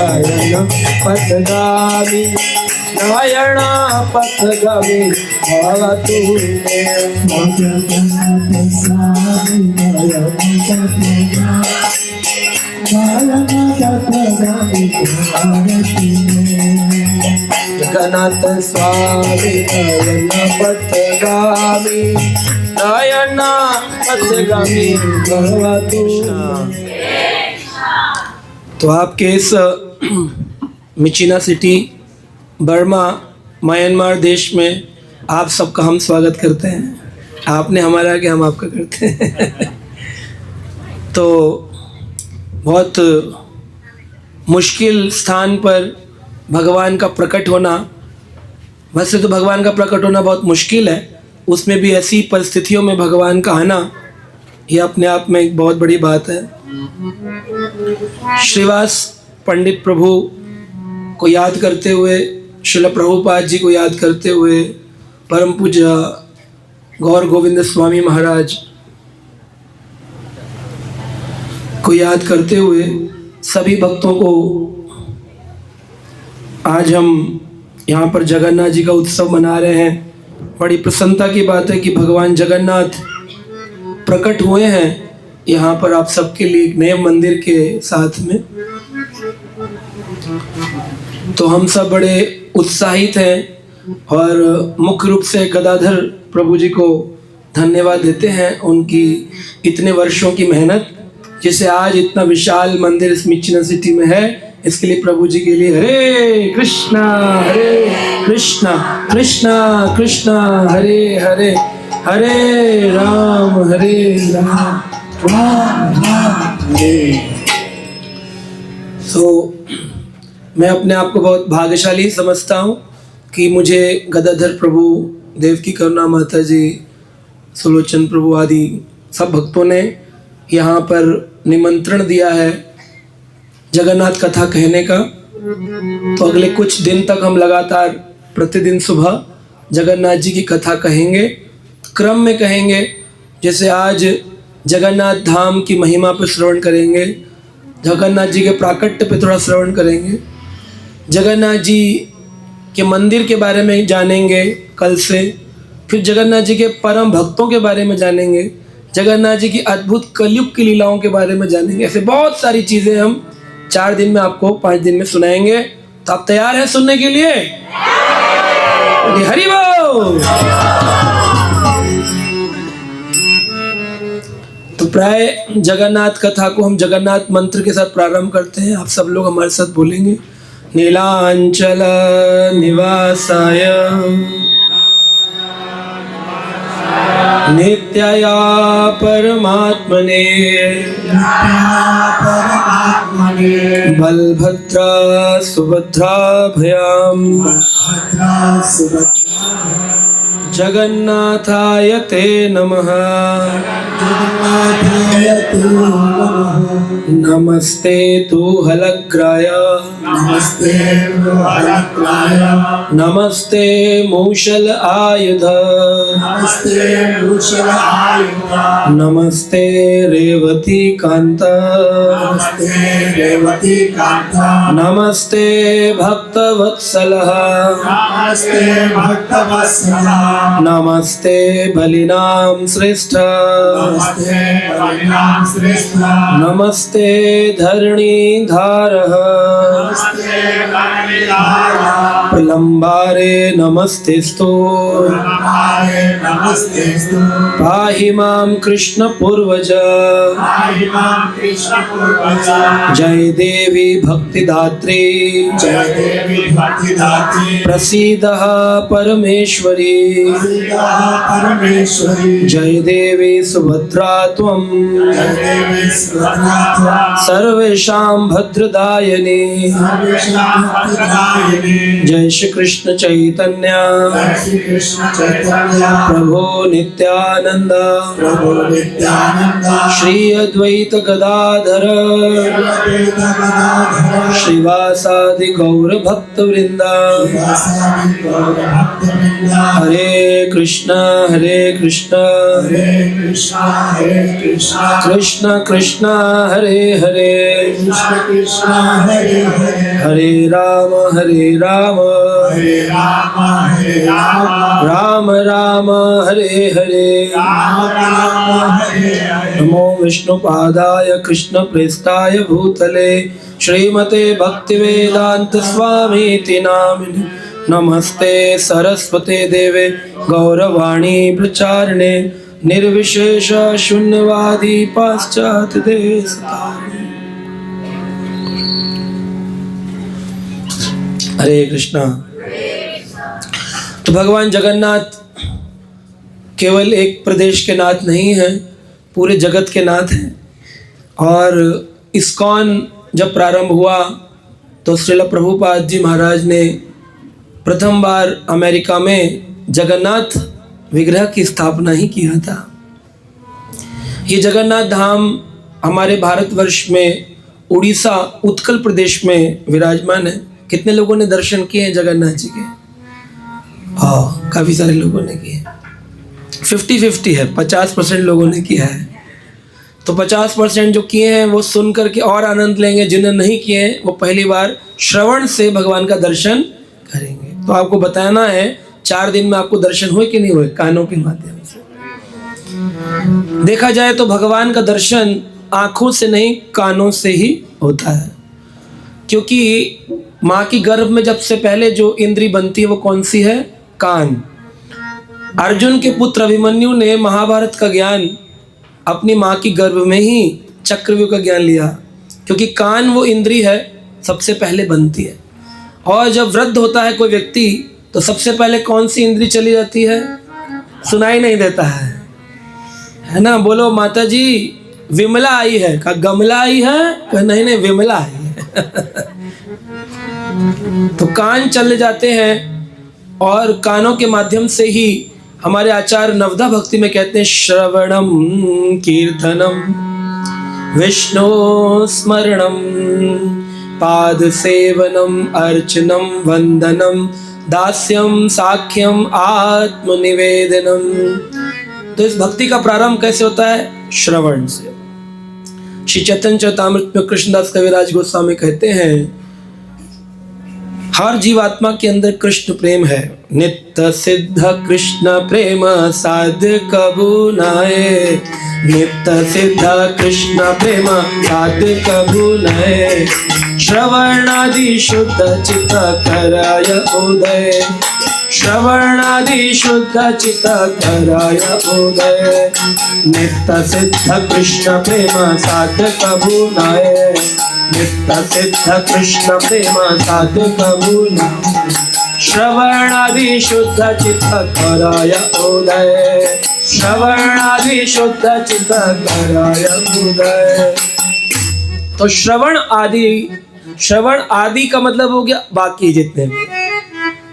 नयन पथगामी नारायण पथगामी भव तू जगन्नाथ स्वामी नयन पथगामी नयन पथगामी भव तू। तो आपके इस मिचीना सिटी बर्मा म्यांमार देश में आप सबका हम स्वागत करते हैं। आपने हमारा कि हम आपका करते हैं। तो बहुत मुश्किल स्थान पर भगवान का प्रकट होना, वैसे तो भगवान का प्रकट होना बहुत मुश्किल है, उसमें भी ऐसी परिस्थितियों में भगवान का आना ये अपने आप में एक बहुत बड़ी बात है। श्रीवास पंडित प्रभु को याद करते हुए, श्रील प्रभुपाद जी को याद करते हुए, परम पूज्य गौर गोविंद स्वामी महाराज को याद करते हुए सभी भक्तों को आज हम यहाँ पर जगन्नाथ जी का उत्सव मना रहे हैं। बड़ी प्रसन्नता की बात है कि भगवान जगन्नाथ प्रकट हुए हैं यहाँ पर आप सबके लिए एक नए मंदिर के साथ में। तो हम सब बड़े उत्साहित हैं और मुख्य रूप से गदाधर प्रभु जी को धन्यवाद देते हैं, उनकी इतने वर्षों की मेहनत, जिसे आज इतना विशाल मंदिर इस मिचीना सिटी में है, इसके लिए प्रभु जी के लिए हरे कृष्णा कृष्णा कृष्णा हरे हरे, हरे राम राम हरे। तो मैं अपने आप को बहुत भाग्यशाली समझता हूँ कि मुझे गदाधर प्रभु, देवकी करुणा माता जी, सुलोचन प्रभु आदि सब भक्तों ने यहाँ पर निमंत्रण दिया है जगन्नाथ कथा कहने का। तो अगले कुछ दिन तक हम लगातार प्रतिदिन सुबह जगन्नाथ जी की कथा कहेंगे, क्रम में कहेंगे। जैसे आज जगन्नाथ धाम की महिमा पर श्रवण करेंगे, जगन्नाथ जी के प्राकट्य पे थोड़ा श्रवण करेंगे, जगन्नाथ जी के मंदिर के बारे में जानेंगे कल से, फिर जगन्नाथ जी के परम भक्तों के बारे में जानेंगे, जगन्नाथ जी की अद्भुत कलयुग की लीलाओं के बारे में जानेंगे। ऐसे बहुत सारी चीज़ें हम 4 दिन में आपको 5 दिन में सुनाएंगे। तो आप तैयार हैं सुनने के लिए? हरि बोल। तो प्राय जगन्नाथ कथा को हम जगन्नाथ मंत्र के साथ प्रारंभ करते हैं। आप सब लोग हमारे साथ बोलेंगे, नीलांचल निवासाय नित्याया परमात्मने बलभद्रा सुभद्राभयाम जगन्नाथाय ते नमः। नमस्ते तु हलग्राय नमस्ते मूषल आयुध नमस्ते रेवती कांत नमस्ते भक्तवत्सलः नमस्ते बलिनाम श्रेष्ठ नमस्ते धरणीधारः प्रलम्बारे नमस्तेस्तु पाहि मां कृष्ण पूर्वज जय देवी भक्तिदात्री प्रसीदः परमेश्वरी जय देवी सुभद्रा त्वं सर्वेषां भद्रदायिनी जय जय श्री कृष्ण चैतन्य जय श्री कृष्ण चैतन्य प्रभु नित्यानंद प्रभु नित्यानंद श्री अद्वैत गदाधर श्रीअद्वैत गदाधर श्रीवासादि गौर भक्त वृंदा श्रीवासादि गौर भक्त वृंद हरे कृष्णा हरे कृष्णा कृष्ण कृष्ण हरे हरे कृष्ण कृष्ण हरे हरे हरे राम हरे राम राम राम हरे हरे राम राम हरे हरे नमो विष्णुपादाय कृष्ण प्रेष्ठाय भूतले श्रीमते भक्तिवेदांत स्वामीति नामिने नमस्ते सरस्वते देवे गौरवाणी प्रचारिणे निर्विशेष शून्यवादी पाश्चात्य देशतारिणे। हरे कृष्णा। तो भगवान जगन्नाथ केवल एक प्रदेश के नाथ नहीं हैं, पूरे जगत के नाथ हैं। और इस्कॉन जब प्रारंभ हुआ तो श्रील प्रभुपाद जी महाराज ने प्रथम बार अमेरिका में जगन्नाथ विग्रह की स्थापना ही किया था। ये जगन्नाथ धाम हमारे भारतवर्ष में उड़ीसा उत्कल प्रदेश में विराजमान है। कितने लोगों ने दर्शन किए हैं जगन्नाथ जी के? हाँ, काफ़ी सारे लोगों ने किए। 50-50 है, 50% लोगों ने किया है। तो 50% जो किए हैं वो सुन करके और आनंद लेंगे, जिन्हें नहीं किए हैं वो पहली बार श्रवण से भगवान का दर्शन करेंगे। तो आपको बताना है 4 दिन में आपको दर्शन हुए कि नहीं हुए, कानों के माध्यम से। देखा जाए तो भगवान का दर्शन आँखों से नहीं, कानों से ही होता है। क्योंकि माँ की गर्भ में जब से पहले जो इंद्री बनती है वो कौन सी है? कान। अर्जुन के पुत्र अभिमन्यु ने महाभारत का ज्ञान अपनी माँ की गर्भ में ही चक्रव्यूह का ज्ञान लिया, क्योंकि कान वो इंद्री है सबसे पहले बनती है। और जब वृद्ध होता है कोई व्यक्ति तो सबसे पहले कौन सी इंद्री चली जाती है? सुनाई नहीं देता है ना? बोलो माता जी विमला आई है, का गमला आई है? कहा नहीं नहीं विमला आई है। तो कान चले जाते हैं और कानों के माध्यम से ही हमारे आचार्य नवधा भक्ति में कहते हैं श्रवणम कीर्तनम विष्णु स्मरणम पाद सेवनम अर्चनम वंदनम दास्यम साख्यम आत्मनिवेदनम। तो इस भक्ति का प्रारंभ कैसे होता है? श्रवण से। श्री चैतन्य चरितामृत में कृष्णदास कविराज गोस्वामी कहते हैं हर जीवात्मा के अंदर कृष्ण प्रेम है। नित्य सिद्ध कृष्ण प्रेम साध्य कबू नाए, नित्य सिद्ध कृष्ण प्रेम साध्य कबू नाए। श्रवणादि शुद्ध चित्त कराय उदय, श्रवणादि शुद्ध चित्त कराय उदय। नित्य सिद्ध कृष्ण प्रेम साध्य कबू नाए, नित्य सिद्ध कृष्ण प्रेम साध्य कबू नाए। श्रवणादि शुद्ध चित्त कराय उदय, श्रवणादि शुद्ध चित्त कराय उदय। तो श्रवण आदि का मतलब हो गया बाकी जितने भी।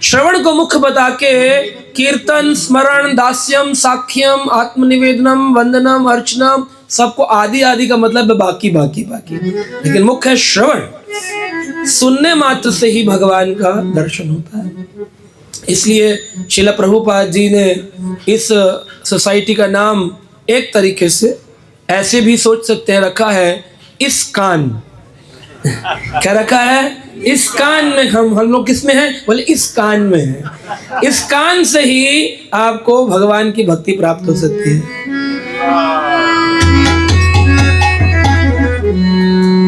श्रवण को मुख्य बता के कीर्तन, स्मरण, दास्यम, साख्यम, आत्मनिवेदनम, वंदनम, अर्चनम, सबको आदि का मतलब है बाकी बाकी बाकी। लेकिन मुख्य है श्रवण। सुनने मात्र से ही भगवान का दर्शन होता है। इसलिए श्रील प्रभुपाद जी ने इस सोसाइटी का नाम एक तरीके से ऐसे भी सोच सकते हैं रखा है, इस कान। क्या रखा है? इस कान में। हम लोग किस में हैं? बोले इस कान में है। इस कान से ही आपको भगवान की भक्ति प्राप्त हो सकती है।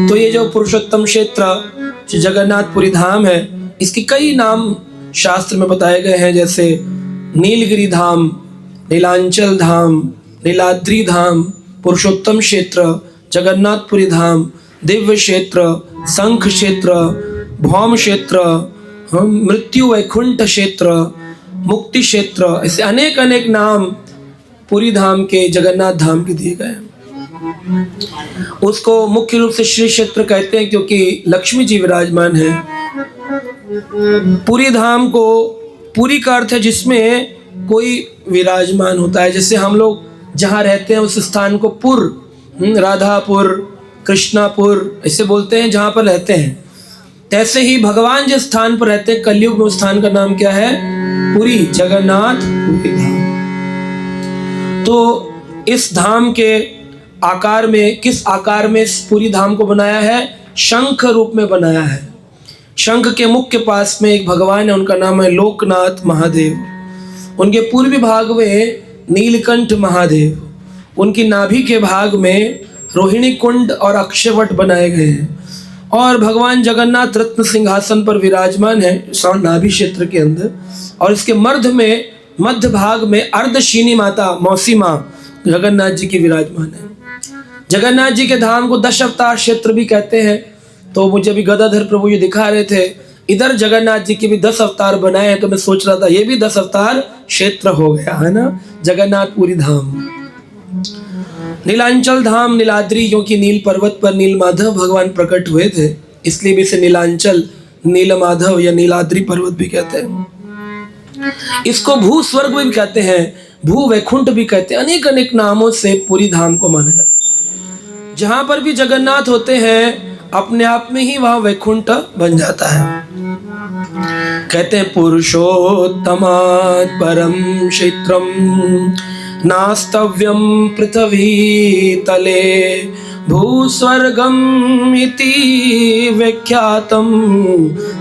तो ये जो पुरुषोत्तम क्षेत्र जो जगन्नाथपुरी धाम है, इसके कई नाम शास्त्र में बताए गए हैं, जैसे नीलगिरी धाम, नीलांचल धाम, नीलाद्री धाम, पुरुषोत्तम क्षेत्र, जगन्नाथपुरी धाम, दिव्य क्षेत्र, शंख क्षेत्र, भौम क्षेत्र, मृत्यु वैकुंठ क्षेत्र, मुक्ति क्षेत्र, ऐसे अनेक अनेक नाम पुरी धाम के, जगन्नाथ धाम के दिए गए हैं। उसको मुख्य रूप से श्री क्षेत्र कहते हैं क्योंकि लक्ष्मी जी विराजमान है। पुरी धाम को, पुरी का अर्थ है जिसमें कोई विराजमान होता है। जैसे हम लोग जहाँ रहते हैं उस स्थान को पुर, राधापुर, कृष्णापुर ऐसे बोलते हैं जहाँ पर रहते हैं। ऐसे ही भगवान जिस स्थान पर रहते हैं कलयुग में, उस स्थान का नाम क्या है? पुरी, जगन्नाथ पुरी धाम। तो इस धाम के आकार में, किस आकार में इस पुरी धाम को बनाया है? शंख रूप में बनाया है। शंख के मुख के पास में एक भगवान है, उनका नाम है लोकनाथ महादेव। उनके पूर्वी भाग में नीलकंठ महादेव, उनकी नाभि के भाग में रोहिणी कुंड और अक्षयवट बनाए गए हैं। और भगवान जगन्नाथ रत्न सिंहासन पर विराजमान है नाभि क्षेत्र के अंदर। और इसके मध्य भाग में अर्धशीनी माता, मौसी माँ जगन्नाथ जी की विराजमान है। जगन्नाथ जी के धाम को 10 अवतार क्षेत्र भी कहते हैं। तो मुझे भी गदाधर प्रभु ये दिखा रहे थे, इधर जगन्नाथ जी के भी 10 अवतार बनाए हैं। तो मैं सोच रहा था ये भी 10 अवतार क्षेत्र हो गया है ना, जगन्नाथपुरी धाम। नीलांचल धाम, नीलाद्री, क्योंकि नील पर्वत पर नीलमाधव भगवान प्रकट हुए थे, इसलिए भी इसे नीलांचल, नीलमाधव या नीलाद्री पर्वत भी कहते हैं। इसको भू स्वर्ग भी कहते हैं, भू वैकुंठ भी कहते हैं। अनेक अनेक नामों से पूरी धाम को माना जाता है। जहां पर भी जगन्नाथ होते हैं अपने आप में ही वहां वैकुंठ बन जाता है। कहते हैं पुरुषोत्तमात् परम क्षेत्रम नास्तव्यम पृथ्वी तले भूस्वर्गम इति व्याख्यातम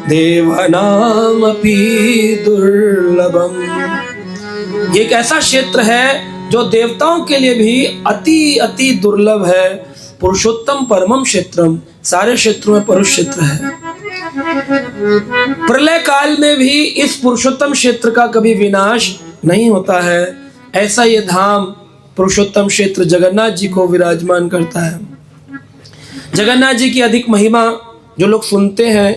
देवानामपि दुर्लभम। ये एक ऐसा क्षेत्र है जो देवताओं के लिए भी अति अति दुर्लभ है। पुरुषोत्तम परमम क्षेत्रम, सारे क्षेत्रों में पुरुष क्षेत्र है। प्रलय काल में भी इस पुरुषोत्तम क्षेत्र का कभी विनाश नहीं होता है। ऐसा ये धाम पुरुषोत्तम क्षेत्र जगन्नाथ जी को विराजमान करता है। जगन्नाथ जी की अधिक महिमा जो लोग सुनते हैं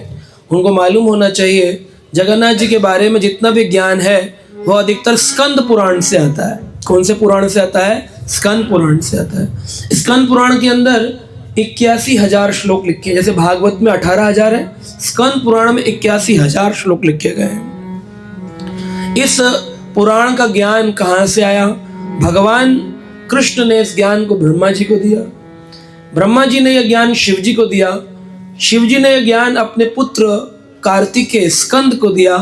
उनको मालूम होना चाहिए। जगन्नाथ जी के बारे में जितना भी ज्ञान है वो अधिकतर स्कंद पुराण से आता है। कौन से पुराण से आता है? स्कंद पुराण से आता है। स्कंद पुराण के अंदर 81,000 श्लोक लिखे हैं। जैसे भागवत में 18,000 है, स्कंद पुराण में 81,000 श्लोक लिखे गए हैं। इस पुराण का ज्ञान कहाँ से आया? भगवान कृष्ण ने इस ज्ञान को ब्रह्मा जी को दिया। ब्रह्मा जी ने यह ज्ञान शिव जी को दिया। शिव जी ने यह ज्ञान अपने पुत्र कार्तिकेय स्कंद को दिया।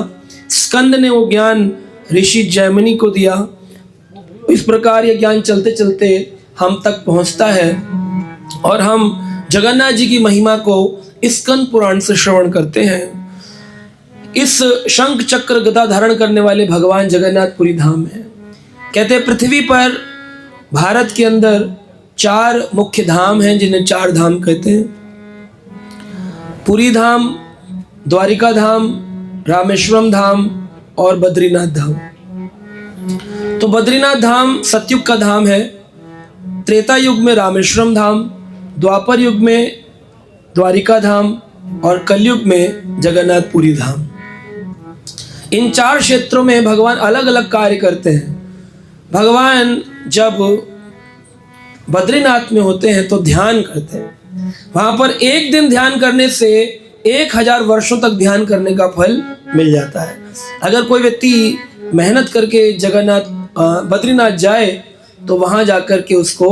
स्कंद ने वो ज्ञान ऋषि जैमिनी को दिया। इस प्रकार यह ज्ञान चलते चलते हम तक पहुंचता है और हम जगन्नाथ जी की महिमा को स्कंद पुराण से श्रवण करते हैं। इस शंख चक्र गदा धारण करने वाले भगवान जगन्नाथपुरी धाम है। कहते हैं पृथ्वी पर, भारत के अंदर 4 मुख्य धाम हैं जिन्हें 4 धाम कहते हैं। पुरी धाम, द्वारिका धाम, रामेश्वरम धाम और बद्रीनाथ धाम। तो बद्रीनाथ धाम सतयुग का धाम है। त्रेता युग में रामेश्वरम धाम, द्वापर युग में द्वारिका धाम और कलयुग में जगन्नाथपुरी धाम। इन 4 क्षेत्रों में भगवान अलग अलग कार्य करते हैं। भगवान जब बद्रीनाथ में होते हैं तो ध्यान करते हैं। वहां पर एक दिन ध्यान करने से 1000 वर्षों तक ध्यान करने का फल मिल जाता है। अगर कोई व्यक्ति मेहनत करके जगन्नाथ बद्रीनाथ जाए तो वहां जाकर के उसको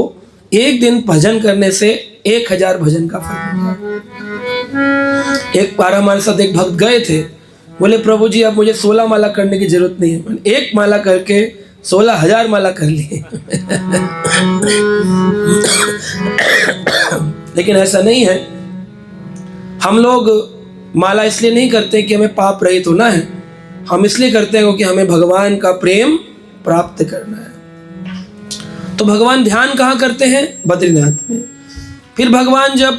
एक दिन भजन करने से 1000 भजन का फल मिलता है। एक बार हमारे साथ एक भक्त गए थे, बोले प्रभु जी अब मुझे 16 माला करने की जरूरत नहीं है। मैंने एक माला करके 16,000 माला कर ली। लेकिन ऐसा नहीं है। हम लोग माला इसलिए नहीं करते कि हमें पाप रहित होना है, हम इसलिए करते हैं क्योंकि हमें भगवान का प्रेम प्राप्त करना है। तो भगवान ध्यान कहाँ करते हैं? बद्रीनाथ में। फिर भगवान जब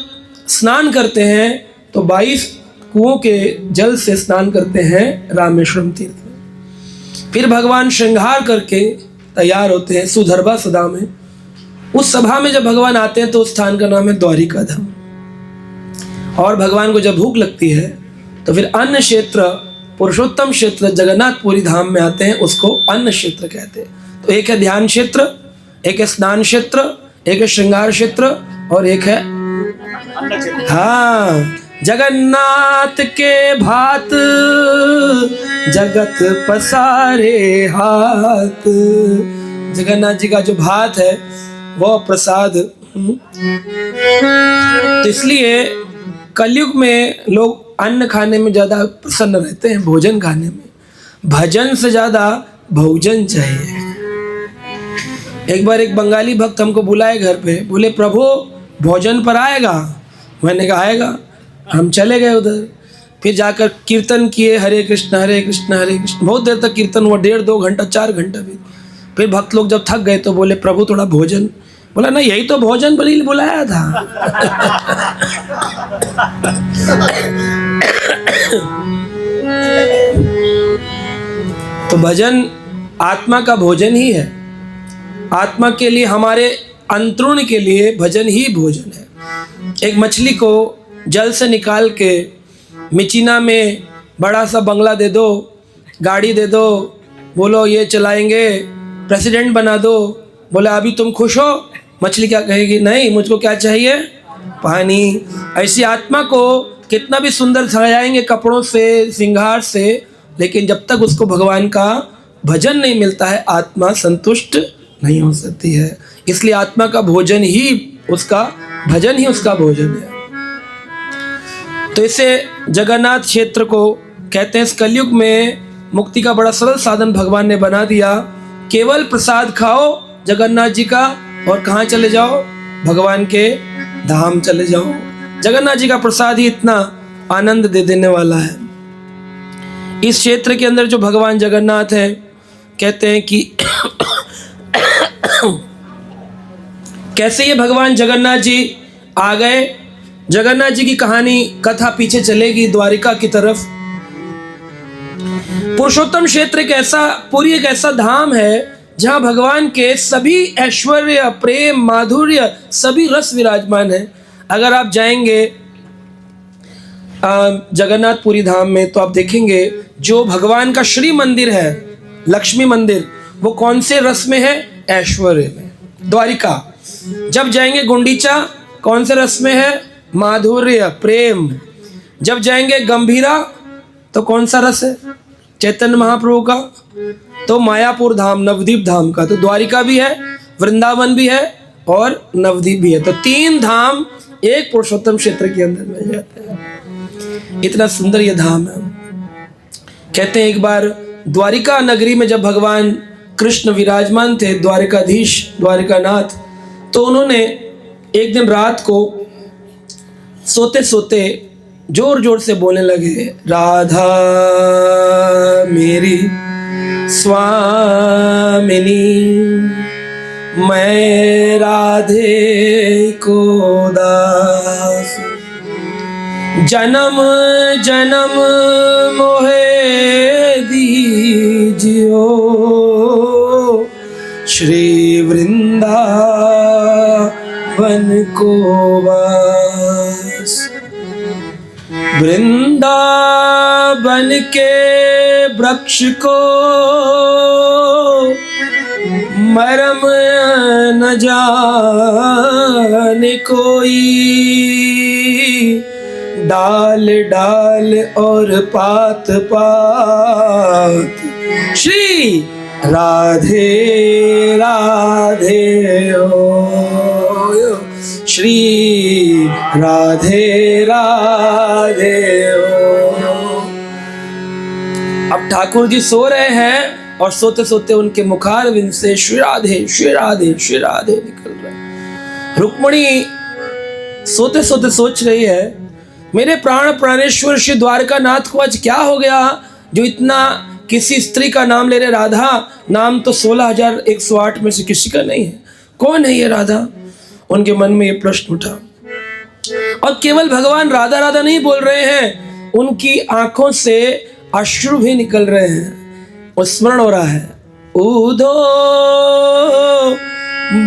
स्नान करते हैं तो 22 कुओं के जल से स्नान करते हैं रामेश्वरम तीर्थ में। फिर भगवान श्रृंगार करके तैयार होते हैं सुधर्भा सभा में। उस सभा में जब भगवान आते हैं तो उस स्थान का नाम है द्वारिका धाम। और भगवान को जब भूख लगती है तो फिर अन्न क्षेत्र, पुरुषोत्तम क्षेत्र जगन्नाथपुरी धाम में आते हैं, उसको अन्न क्षेत्र कहते हैं। तो एक है ध्यान क्षेत्र, एक है स्नान क्षेत्र, एक है श्रृंगार क्षेत्र और एक है जगन्नाथ के भात जगत पसारे हाथ। जगन्नाथ जी का जो भात है वो प्रसाद। तो इसलिए कलयुग में लोग अन्न खाने में ज्यादा प्रसन्न रहते हैं, भोजन खाने में। भजन से ज्यादा भोजन चाहिए। एक बार एक बंगाली भक्त हमको बुलाए घर पे, बोले प्रभु भोजन पर आएगा? मैंने कहा आएगा। हम चले गए उधर, फिर जाकर कीर्तन किए, हरे कृष्ण हरे कृष्ण हरे कृष्ण। बहुत देर तक कीर्तन हुआ, 1.5-2 घंटा 4 घंटा भी। फिर भक्त लोग जब थक गए तो बोले प्रभु थोड़ा भोजन। बोला ना, यही तो भोजन पर ही बुलाया था। तो भजन आत्मा का भोजन ही है। आत्मा के लिए, हमारे अंतरुण के लिए भजन ही भोजन है। एक मछली को जल से निकाल के मिचीना में बड़ा सा बंगला दे दो, गाड़ी दे दो, बोलो ये चलाएंगे, प्रेसिडेंट बना दो, बोला अभी तुम खुश हो? मछली क्या कहेगी? नहीं, मुझको क्या चाहिए? पानी। ऐसी आत्मा को कितना भी सुंदर सजाएंगे कपड़ों से, श्रृंगार से, लेकिन जब तक उसको भगवान का भजन नहीं मिलता है, आत्मा संतुष्ट नहीं हो सकती है। इसलिए आत्मा का भोजन ही उसका, भजन ही उसका भोजन है। तो इसे जगन्नाथ क्षेत्र को कहते हैं। इस कलयुग में मुक्ति का बड़ा सरल साधन भगवान ने बना दिया। केवल प्रसाद खाओ जगन्नाथ जी का और कहाँ चले जाओ? भगवान के धाम चले जाओ। जगन्नाथ जी का प्रसाद ही इतना आनंद दे देने वाला है। इस क्षेत्र के अंदर जो भगवान जगन्नाथ है, कहते हैं कि कैसे ये भगवान जगन्नाथ जी आ गए। जगन्नाथ जी की कहानी, कथा पीछे चलेगी द्वारिका की तरफ। पुरुषोत्तम क्षेत्र एक ऐसा, पुरी एक ऐसा धाम है जहां भगवान के सभी ऐश्वर्य, प्रेम, माधुर्य, सभी रस विराजमान है। अगर आप जाएंगे जगन्नाथपुरी धाम में तो आप देखेंगे जो भगवान का श्री मंदिर है, लक्ष्मी मंदिर, वो कौन से रस में है? ऐश्वर्य में। द्वारिका जब जाएंगे, गुंडीचा कौन से रस में है? माधुर्य, प्रेम। जब जाएंगे गंभीरा तो कौन सा रस है? चैतन्य महाप्रभु का। तो मायापुर धाम, नवदीप धाम का। तो द्वारिका भी है, वृंदावन भी है और नवदीप भी है। तो 3 धाम एक पुरुषोत्तम क्षेत्र के अंदर मिल जाते हैं। इतना सुंदर ये धाम है। कहते हैं एक बार द्वारिका नगरी में जब भगवान कृष्ण विराजमान थे, द्वारिकाधीश, द्वारिकानाथ, तो उन्होंने एक दिन रात को सोते सोते जोर जोर से बोलने लगे, राधा मेरी स्वामिनी, मैं राधे को दास, जन्म जन्म मोहे दीजियो, श्री वृंदावन को वास। वृंदावन के वृक्ष को मरम न जाने कोई, डाल डाल और पात पात श्री राधे राधे ओ, श्री राधे राधे ओ। अब ठाकुर जी सो रहे हैं और सोते सोते उनके मुखारविंद से श्री राधे श्री राधे श्री राधे निकल रहे हैं। रुक्मणी सोते सोते सोच रही है, मेरे प्राण प्राणेश्वर श्री द्वारकानाथ को आज क्या हो गया जो इतना किसी स्त्री का नाम ले रहे। राधा नाम तो 16,108 में से किसी का नहीं है। कौन है ये राधा? उनके मन में ये प्रश्न उठा। और केवल भगवान राधा राधा नहीं बोल रहे हैं, उनकी आंखों से अश्रु भी निकल रहे हैं और स्मरण हो रहा है, उदो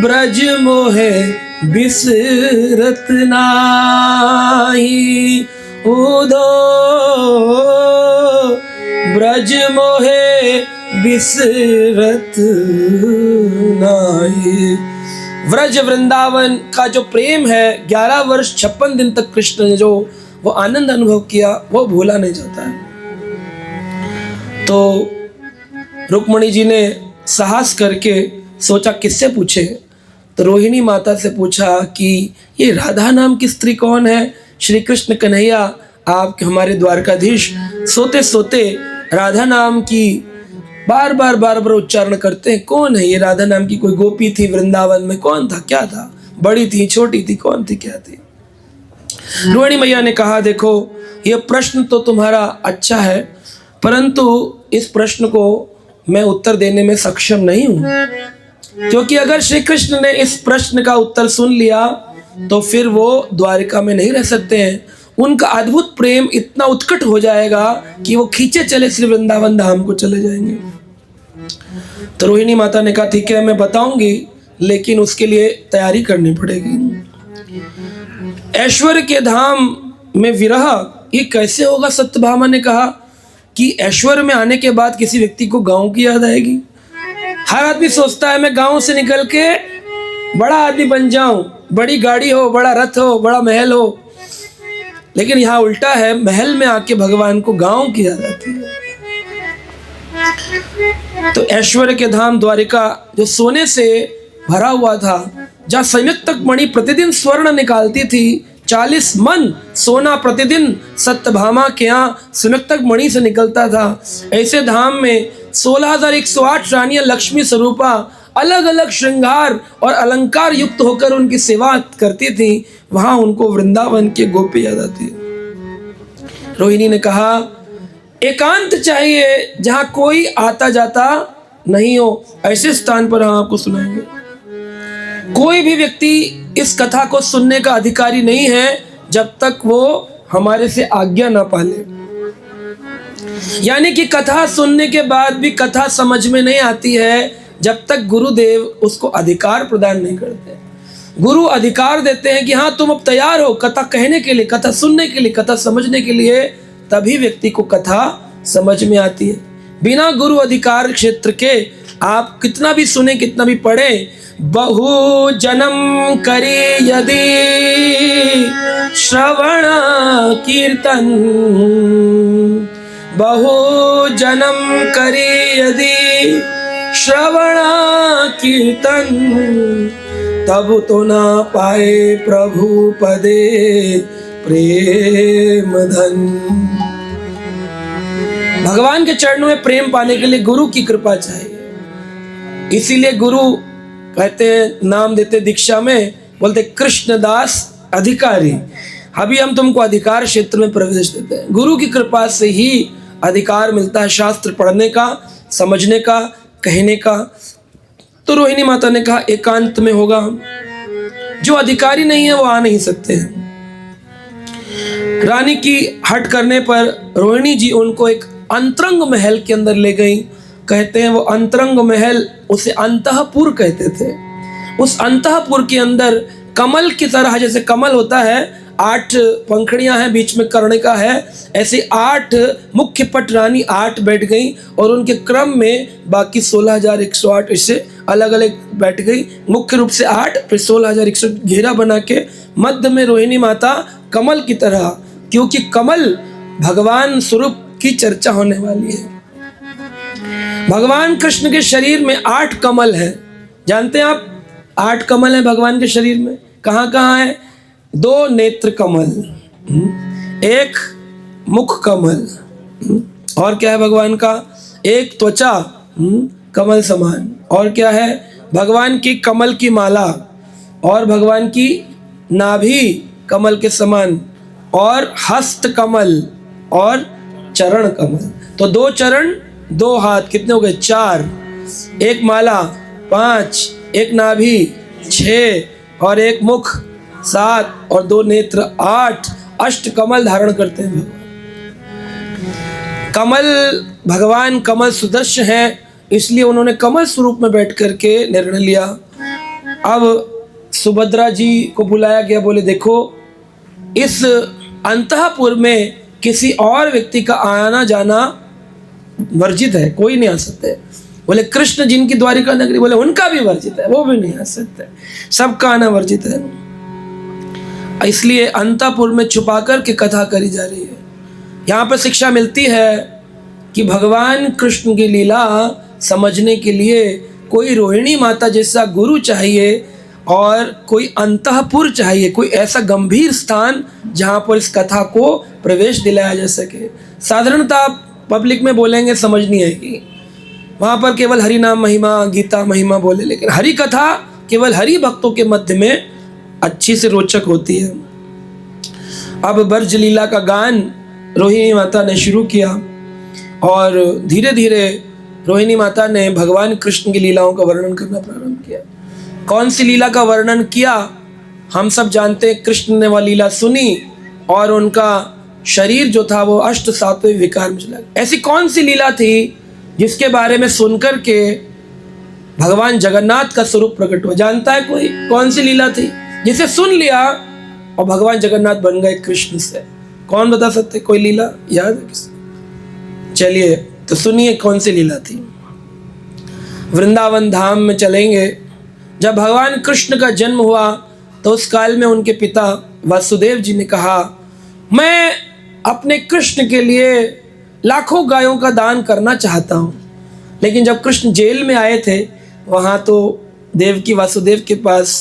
ब्रज मोहे बिसरत नाही, उदो ब्रज मोहे बिसरत नाही। व्रज वृंदावन का जो प्रेम है, 11 वर्ष 56 दिन तक कृष्ण ने जो वो आनंद अनुभव किया, वो भूला नहीं जाता है। तो रुक्मणी जी ने साहस करके सोचा किससे पूछे, तो रोहिणी माता से पूछा कि ये राधा नाम की स्त्री कौन है? श्री कृष्ण कन्हैया आप हमारे द्वारकाधीश सोते सोते राधा नाम की बार बार उच्चारण करते हैं। कौन है ये राधा नाम की? कोई गोपी थी वृंदावन में? कौन था, क्या था? बड़ी थी, छोटी थी, कौन थी, क्या थी? रोहिणी मैया ने कहा, देखो ये प्रश्न तो तुम्हारा अच्छा है, परंतु इस प्रश्न को मैं उत्तर देने में सक्षम नहीं हूं, क्योंकि अगर श्री कृष्ण ने इस प्रश्न का उत्तर सुन लिया तो फिर वो द्वारिका में नहीं रह सकते हैं। उनका अद्भुत प्रेम इतना उत्कट हो जाएगा कि वो खींचे चले श्री वृंदावन धाम को चले जाएंगे। तो रोहिणी माता ने कहा, ठीक है मैं बताऊंगी, लेकिन उसके लिए तैयारी करनी पड़ेगी। ऐश्वर्य के धाम में विरह ये कैसे होगा? सत्यभामा ने कहा कि ऐश्वर्य में आने के बाद किसी व्यक्ति को गांव की याद आएगी। हर आदमी सोचता है मैं गांव से निकल के बड़ा आदमी बन जाऊं, बड़ी गाड़ी हो, बड़ा रथ हो, बड़ा महल हो, लेकिन यहाँ उल्टा है, महल में आके भगवान को गांव की याद आती है। तो ऐश्वर्य के धाम द्वारिका जो सोने से भरा हुआ था, जहाँ संयुक्तक मणि प्रतिदिन स्वर्ण निकालती थी, 40 मन सोना प्रतिदिन सत्यभामा के यहाँ संयुक्तक मणि से निकलता था। ऐसे धाम में 16,108 रानियां लक्ष्मी स्वरूपा अलग अलग श्रृंगार और अलंकार युक्त होकर उनकी सेवा करती थी। वहां उनको वृंदावन के गोपी याद आती है। रोहिणी ने कहा, एकांत चाहिए जहां कोई आता जाता नहीं हो, ऐसे स्थान पर हम आपको सुनाएंगे। कोई भी व्यक्ति इस कथा को सुनने का अधिकारी नहीं है जब तक वो हमारे से आज्ञा ना पाले। यानी कि कथा सुनने के बाद भी कथा समझ में नहीं आती है जब तक गुरुदेव उसको अधिकार प्रदान नहीं करते। गुरु अधिकार देते हैं कि हाँ तुम अब तैयार हो कथा कहने के लिए, कथा सुनने के लिए, कथा समझने के लिए, तभी व्यक्ति को कथा समझ में आती है। बिना गुरु अधिकार क्षेत्र के आप कितना भी सुने, कितना भी पढ़े, बहु जन्म करे यदि श्रवण कीर्तन, बहु जन्म करे यदि श्रवण कीर्तन, तब तो ना पाए प्रभु पदे प्रेम धन। भगवान के चरणों में प्रेम पाने के लिए गुरु की कृपा चाहिए। इसीलिए गुरु कहते हैं, नाम देते दीक्षा में, बोलते कृष्णदास अधिकारी। अभी हम तुमको अधिकार क्षेत्र में प्रवेश देते हैं। गुरु की कृपा से ही अधिकार मिलता है शास्त्र पढ़ने का, समझने का, कहने का। तो रोहिणी माता ने कहा एकांत में होगा, जो अधिकारी नहीं है वो आ नहीं सकते हैं। रानी की हट करने पर रोहिणी जी उनको एक अंतरंग महल के अंदर ले गई। कहते हैं वो अंतरंग महल, उसे अंतःपुर कहते थे। उस अंतःपुर के अंदर कमल की तरह, जैसे कमल होता है 8 पंखड़ियां हैं, बीच में कर्णिका है, ऐसे 8 मुख्य पट रानी 8 बैठ गई और उनके क्रम में बाकी 16,108 इससे अलग अलग बैठ गई। मुख्य रूप से 8, फिर 16,100 घेरा बना के मध्य में रोहिणी माता कमल की तरह, क्योंकि कमल भगवान स्वरूप की चर्चा होने वाली है। भगवान कृष्ण के शरीर में 8 कमल हैं। जानते हैं आप 8 कमल हैं भगवान के शरीर में। कहाँ कहाँ है? 2 नेत्र कमल, 1 मुख कमल, और क्या है भगवान का? 1 त्वचा कमल समान, और क्या है? भगवान की कमल की माला, और भगवान की नाभि कमल के समान, और हस्त कमल, और चरण कमल। तो 2 चरण, 2 हाथ, कितने हो गए? 4, 1 माला 5, 1 नाभि 6, और 1 मुख 7, और 2 नेत्र 8, अष्ट कमल धारण करते हैं भगवान। कमल, भगवान कमल सुदृश्य हैं, इसलिए उन्होंने कमल स्वरूप में बैठ करके निर्णय लिया। अब सुभद्रा जी को बुलाया गया, बोले देखो इस अंतःपुर में किसी और व्यक्ति का आना जाना वर्जित है, कोई नहीं आ सकते। बोले कृष्ण जिनकी द्वारिका नगरी, बोले उनका भी वर्जित है, वो भी नहीं आ सकते, सबका आना वर्जित है। इसलिए अंतःपुर में छुपा कर के कथा करी जा रही है। यहाँ पर शिक्षा मिलती है कि भगवान कृष्ण की लीला समझने के लिए कोई रोहिणी माता जैसा गुरु चाहिए और कोई अंतःपुर चाहिए, कोई ऐसा गंभीर स्थान जहाँ पर इस कथा को प्रवेश दिलाया जा सके। साधारणतः पब्लिक में बोलेंगे समझ नहीं आएगी, वहाँ पर केवल हरि नाम महिमा, गीता महिमा बोले, लेकिन हरि कथा केवल हरि भक्तों के मध्य में अच्छी से रोचक होती है। अब ब्रज लीला का गान रोहिणी माता ने शुरू किया और धीरे धीरे रोहिणी माता ने भगवान कृष्ण की लीलाओं का वर्णन करना प्रारंभ किया। कौन सी लीला का वर्णन किया हम सब जानते हैं। कृष्ण ने वह लीला सुनी और उनका शरीर जो था वो अष्ट सातवें विकार में चला गया। ऐसी कौन सी लीला थी जिसके बारे में सुनकर के भगवान जगन्नाथ का स्वरूप प्रकट हुआ? जानता है कोई? कौन सी लीला थी जिसे सुन लिया और भगवान जगन्नाथ बन गए कृष्ण से? कौन बता सकते? कोई लीला याद है किसी? चलिए तो सुनिए कौन सी लीला थी। वृंदावन धाम में चलेंगे। जब भगवान कृष्ण का जन्म हुआ तो उस काल में उनके पिता वासुदेव जी ने कहा, मैं अपने कृष्ण के लिए लाखों गायों का दान करना चाहता हूँ। लेकिन जब कृष्ण जेल में आए थे वहाँ तो देवकी वासुदेव के पास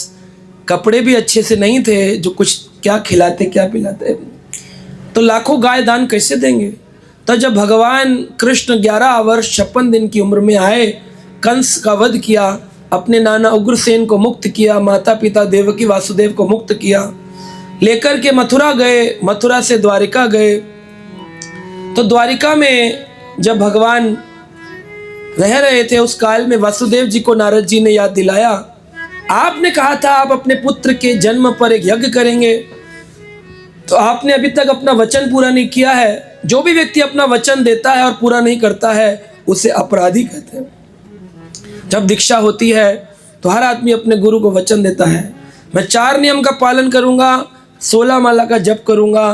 कपड़े भी अच्छे से नहीं थे, जो कुछ क्या खिलाते क्या पिलाते, तो लाखों गाय दान कैसे देंगे? तो जब भगवान कृष्ण 11 वर्ष 56 दिन की उम्र में आए, कंस का वध किया, अपने नाना उग्रसेन को मुक्त किया, माता पिता देवकी वासुदेव को मुक्त किया, लेकर के मथुरा गए, मथुरा से द्वारिका गए। तो द्वारिका में जब भगवान रह रहे थे उस काल में वासुदेव जी को नारद जी ने याद दिलाया, आपने कहा था आप अपने पुत्र के जन्म पर एक यज्ञ करेंगे, तो आपने अभी तक अपना वचन पूरा नहीं किया है। जो भी व्यक्ति अपना वचन देता है और पूरा नहीं करता है उसे अपराधी कहते हैं। जब दीक्षा होती है तो हर आदमी अपने गुरु को वचन देता है, मैं 4 नियम का पालन करूंगा, 16 माला का जप करूंगा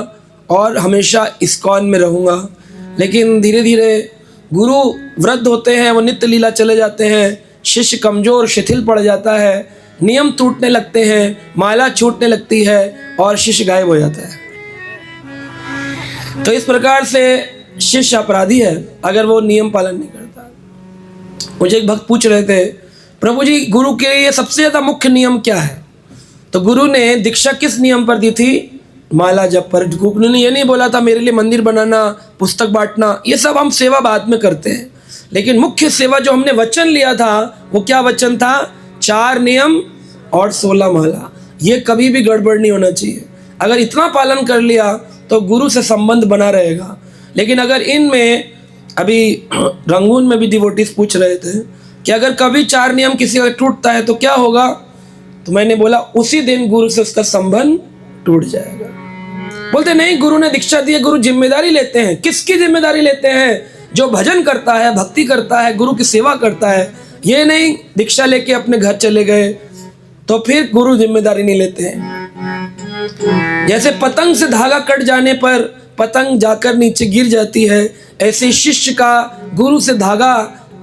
और हमेशा इस्कॉन में रहूंगा। लेकिन धीरे धीरे गुरु वृद्ध होते हैं, वो नित्य लीला चले जाते हैं, शिष्य कमजोर शिथिल पड़ जाता है, नियम टूटने लगते हैं, माला छूटने लगती है और शिष्य गायब हो जाता है। तो इस प्रकार से शिष्य अपराधी है अगर वो नियम पालन नहीं करता। मुझे एक भक्त पूछ रहे थे, प्रभु जी गुरु के लिए सबसे ज़्यादा मुख्य नियम क्या है? तो गुरु ने दीक्षा किस नियम पर दी थी? माला जप पर। गुरु ने ये नहीं बोला था मेरे लिए मंदिर बनाना, पुस्तक बांटना, ये सब हम सेवा बाद में करते हैं, लेकिन मुख्य सेवा जो हमने वचन लिया था वो क्या वचन था? 4 नियम और 16 माला। ये कभी भी गड़बड़ नहीं होना चाहिए। अगर इतना पालन कर लिया तो गुरु से संबंध बना रहेगा। लेकिन अगर इनमें अभी रंगून में भी डिवोटीज पूछ रहे थे कि अगर कभी 4 नियम किसी का टूटता है तो क्या होगा, तो मैंने बोला उसी दिन गुरु से उसका संबंध टूट जाएगा। बोलते नहीं गुरु ने दीक्षा दी है, गुरु जिम्मेदारी लेते हैं। किसकी जिम्मेदारी लेते हैं? जो भजन करता है, भक्ति करता है, गुरु की सेवा करता है। ये नहीं दीक्षा लेके अपने घर चले गए तो फिर गुरु जिम्मेदारी नहीं लेते हैं। जैसे पतंग से धागा कट जाने पर पतंग जाकर नीचे गिर जाती है, ऐसे शिष्य का गुरु से धागा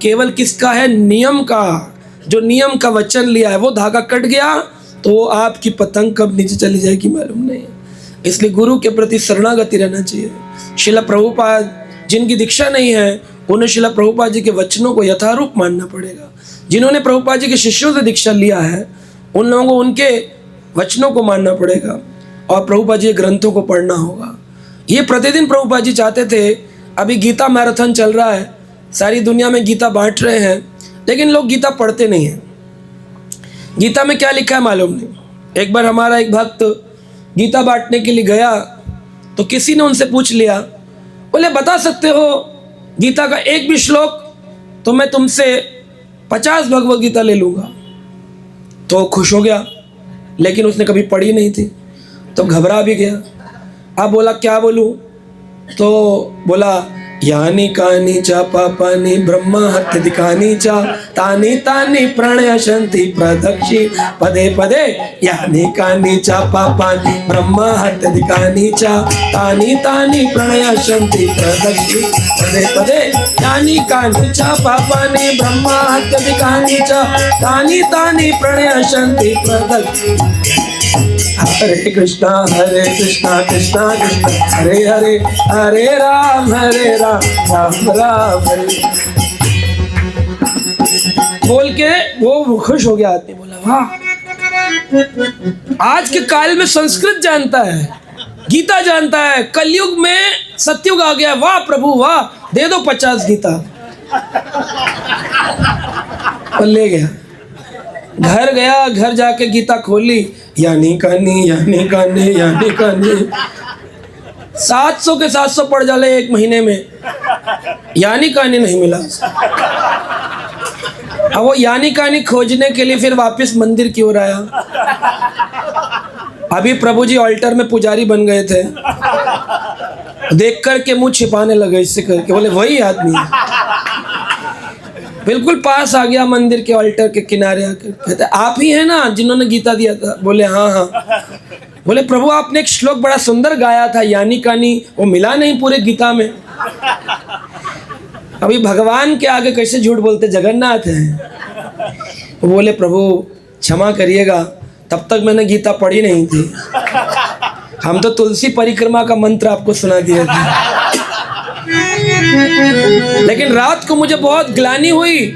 केवल किसका है? नियम का। जो नियम का वचन लिया है वो धागा कट गया तो आपकी पतंग कब नीचे चली जाएगी मालूम नहीं। इसलिए गुरु के प्रति शरणागति रहना चाहिए। शिला प्रभुपाद जिनकी दीक्षा नहीं है उन्हें शिला प्रभुपाद जी के वचनों को यथारूप मानना पड़ेगा। जिन्होंने प्रभुपाद जी के शिष्यों से दीक्षा लिया है उन लोगों को उनके वचनों को मानना पड़ेगा और प्रभुपाद जी के ग्रंथों को पढ़ना होगा। ये प्रतिदिन प्रभुपाद जी चाहते थे। अभी गीता मैराथन चल रहा है, सारी दुनिया में गीता बांट रहे हैं, लेकिन लोग गीता पढ़ते नहीं हैं। गीता में क्या लिखा है मालूम नहीं। एक बार हमारा एक भक्त गीता बांटने के लिए गया तो किसी ने उनसे पूछ लिया, बोले बता सकते हो गीता का एक भी श्लोक तो मैं तुमसे 50 भगवद गीता ले लूँगा। तो खुश हो गया, लेकिन उसने कभी पढ़ी नहीं थी तो घबरा भी गया। अब बोला क्या बोलूँ? तो बोला यानी कानी चा पापानी ब्रह्मा हत्याधिकानी चा तानी तानी प्रणयशंति प्रदक्षि पदे पदे। यानी कानी चा पापानी ब्रह्मा हत्याधिकानी चा तानी तानी प्रणयशंति प्रदक्षि पदे पदे। यानी कानी चा पापानी ब्रह्मा हत्याधिकानी चा तानी तानी प्रणयशंति प्रदक्षि। हरे कृष्णा कृष्णा कृष्णा हरे हरे, हरे राम राम राम हरे। बोल के वो खुश हो गया आदमी, बोला वाह, आज के काल में संस्कृत जानता है, गीता जानता है, कलयुग में सतयुग आ गया, वाह प्रभु वाह, दे दो 50 गीता। और ले गया, घर गया, घर जाके गीता खोली, यानी कहानी 700 के 700 पढ़ जाले एक महीने में, यानी कहानी नहीं मिला। अब वो यानी कहानी खोजने के लिए फिर वापस मंदिर की ओर आया। अभी प्रभु जी ऑल्टर में पुजारी बन गए थे, देख कर के मुंह छिपाने लगे इससे करके, बोले वही आदमी है। बिल्कुल पास आ गया मंदिर के ऑल्टर के किनारे आकर, कहते आप ही हैं ना जिन्होंने गीता दिया था? बोले हाँ हाँ। बोले प्रभु आपने एक श्लोक बड़ा सुंदर गाया था, यानी कहानी, वो मिला नहीं पूरे गीता में। अभी भगवान के आगे कैसे झूठ बोलते, जगन्नाथ हैं। वो बोले प्रभु क्षमा करिएगा, तब तक मैंने गीता पढ़ी नहीं थी, हम तो तुलसी परिक्रमा का मंत्र आपको सुना दिए थे। लेकिन रात को मुझे बहुत ग्लानि हुई,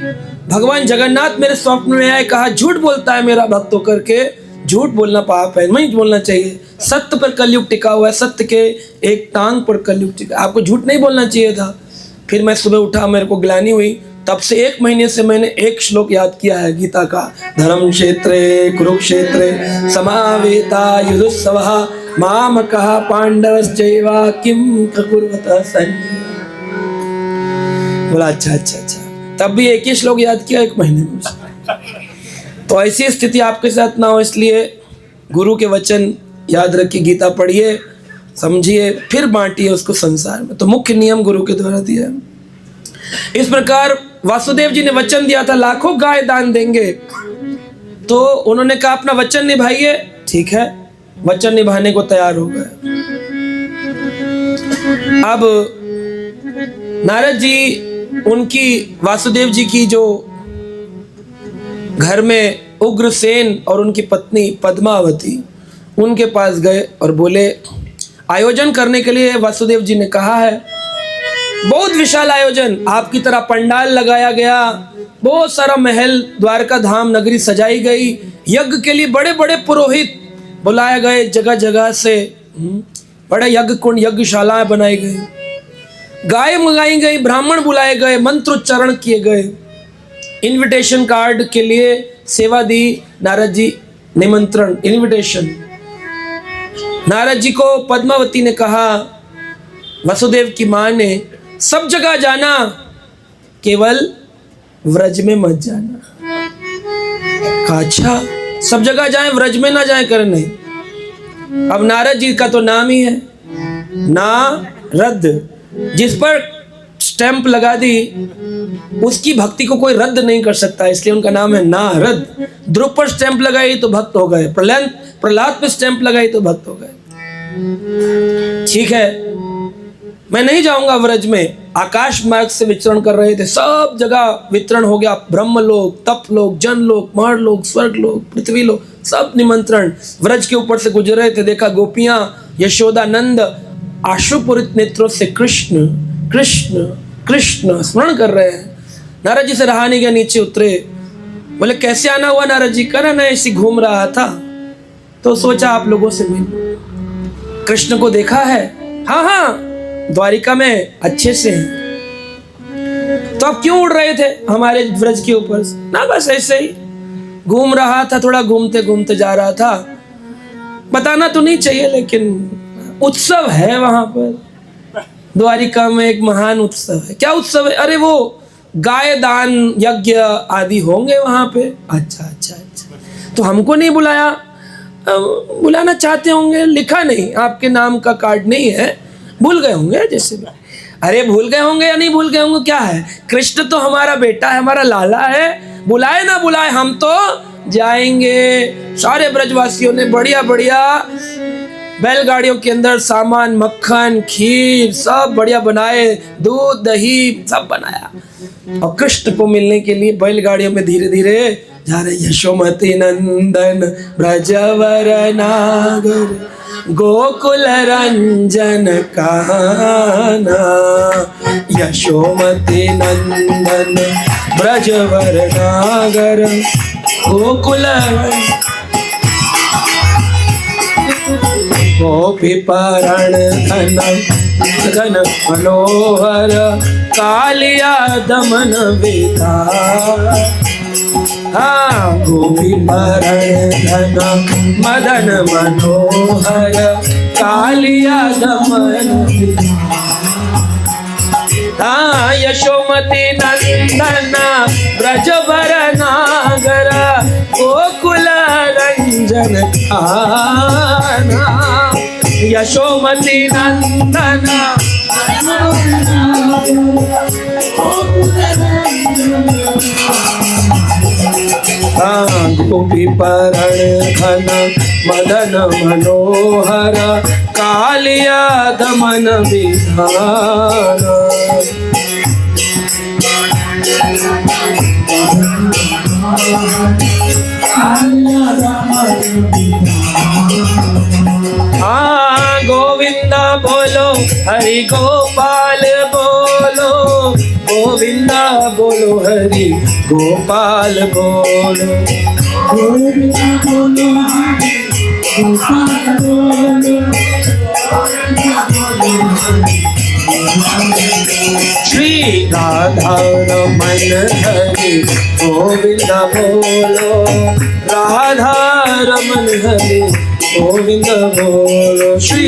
भगवान जगन्नाथ मेरे स्वप्न में आए, कहा झूठ बोलता है मेरा भक्त होकर के, झूठ बोलना पाप है, नहीं बोलना चाहिए, सत्य पर कलयुग टिका हुआ है, सत्य के एक टांग पर कलयुग टिका, आपको झूठ नहीं बोलना चाहिए था। फिर मैं सुबह उठा, मेरे को ग्लानि हुई, तब से 1 महीने से मैंने एक श्लोक याद किया है गीता का, धर्म क्षेत्रे कुरुक्षेत्रे समावेता युधुत्सवः मामकः पांडवश्चैव किं कुर्वतः संजय। बोला अच्छा, तब भी एक ही श्लोक याद किया 1 महीने में। तो ऐसी स्थिति आपके साथ ना हो, इसलिए गुरु के वचन याद रखिए, गीता पढ़िए, समझिए, फिर बांटिए उसको संसार में। तो मुख्य नियम गुरु के द्वारा दिया है। इस प्रकार वासुदेव जी ने वचन दिया था लाखों गाय दान देंगे, तो उन्होंने कहा अपना वचन निभाइए। ठीक है, वचन निभाने को तैयार हो गए। अब नारद जी उनकी, वासुदेव जी की जो घर में उग्रसेन और उनकी पत्नी पद्मावती, उनके पास गए और बोले आयोजन करने के लिए वासुदेव जी ने कहा है, बहुत विशाल आयोजन, आपकी तरह पंडाल लगाया गया, बहुत सारा महल, द्वारका धाम नगरी सजाई गई, यज्ञ के लिए बड़े बड़े पुरोहित बुलाए गए, जगह जगह से बड़े यज्ञ कुंड यज्ञशालाएं बनाई गई, गाय मंगाई गई, ब्राह्मण बुलाए गए, मंत्रोच्चारण किए गए, इनविटेशन कार्ड के लिए सेवा दी नारद जी, निमंत्रण इनविटेशन। नारद जी को पद्मावती ने कहा, वसुदेव की मां ने, सब जगह जाना, केवल व्रज में मत जाना। कहा अच्छा, सब जगह जाएं, व्रज में ना जाएं करने। अब नारद जी का तो नाम ही है नारद, जिस पर स्टैंप लगा दी उसकी भक्ति को कोई रद्द नहीं कर सकता, इसलिए उनका नाम है नारद। ध्रुव पर स्टैंप लगाई तो भक्त हो गए, प्रहलाद पे स्टैंप लगाई तो भक्त हो गए। ठीक है, मैं नहीं जाऊंगा व्रज में। आकाश मार्ग से विचरण कर रहे थे, सब जगह वितरण हो गया, ब्रह्मलोक, तपलोक, जनलोक, महरलोक, स्वर्गलोक, पृथ्वी लोक, सब निमंत्रण। व्रज के ऊपर से गुजर रहे थे, देखा गोपियां यशोदानंद आशुपूरित नेत्रों से कृष्ण कृष्ण कृष्ण स्मरण कर रहे हैं। नारद जी से रहा नहीं गया, नीचे उतरे, बोले कैसे आना हुआ नारद जी? करा ना ऐसी घूम रहा था, तो सोचा आप लोगों से मिल। कृष्ण को देखा है? हाँ हाँ, द्वारिका में अच्छे से हैं। तो आप क्यों उड़ रहे थे हमारे व्रज के ऊपर? ना बस ऐसे ही घूम रहा था, थोड़ा घूमते घूमते जा रहा था। बताना तो नहीं चाहिए, लेकिन उत्सव है वहां पर, द्वारिका में एक महान उत्सव है। क्या उत्सव है? अरे वो गाय दान यज्ञ आदि होंगे वहां पे। अच्छा अच्छा अच्छा, तो हमको नहीं बुलाया? बुलाना चाहते होंगे, लिखा नहीं, आपके नाम का कार्ड नहीं है, भूल गए होंगे जैसे भी। अरे भूल गए होंगे या नहीं भूल गए होंगे, क्या है, कृष्ण तो हमारा बेटा है, हमारा लाला है, बुलाए ना बुलाए हम तो जाएंगे। सारे ब्रजवासियों ने बढ़िया बढ़िया बैलगाड़ियों के अंदर सामान, मक्खन, खीर सब बढ़िया बनाए, दूध दही सब बनाया, और कृष्ण को मिलने के लिए बैलगाड़ियों में धीरे धीरे जा रहे। यशोमती नंदन ब्रजवर नागर गोकुल रंजन काना, यशोमती नंदन ब्रजवर नागर गोकुल गोपी परण घन घन मनोहर कालिया दमन विधान। हाँ, गोपी परण घन मदन मनोहर कालिया दमन विधान। हाँ, यशोमती नंदन ब्रजवर नागर गोकुल रंजन खाना, यशोमती नंदन हाँ, गोपी परण घन मदन मनोहर कालिया दमन विधान। हाँ, गोविंदा बोलो हरि गोपाल बोलो, गोविंदा बोलो हरि गोपाल बोलो, गोविंदा बोलो हरि गोपाल बोलो, श्री राधा रमन हरि गोविंद बोलो, राधा रमन हरि गोविंद बोलो, श्री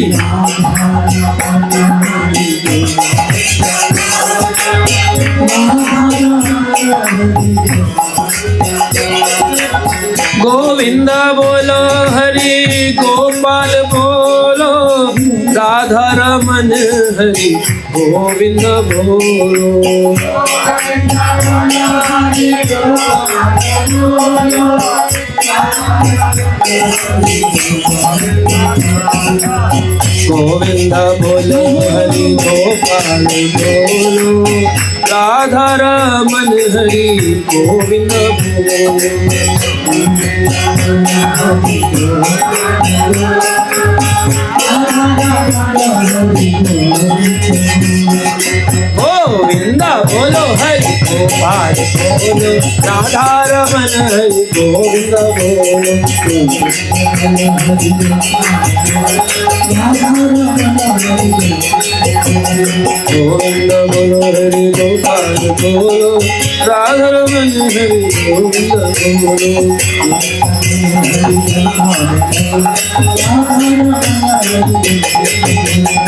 गोविंद बोलो हरि गोपाल बोलो, राधा रमन हरि गोविंद बोलो, गोविंद बोलो हरि गोपाल बोलो, राधा रमन हरि गोविंद बोलो, गोविंद बोलो हरि गोपाल बोलो, राधा रमन हरि गोविंद बोलो, गोविंद बोलो हरि गोपाल बोलो, राधा रमन हरि गोविंद बोलो,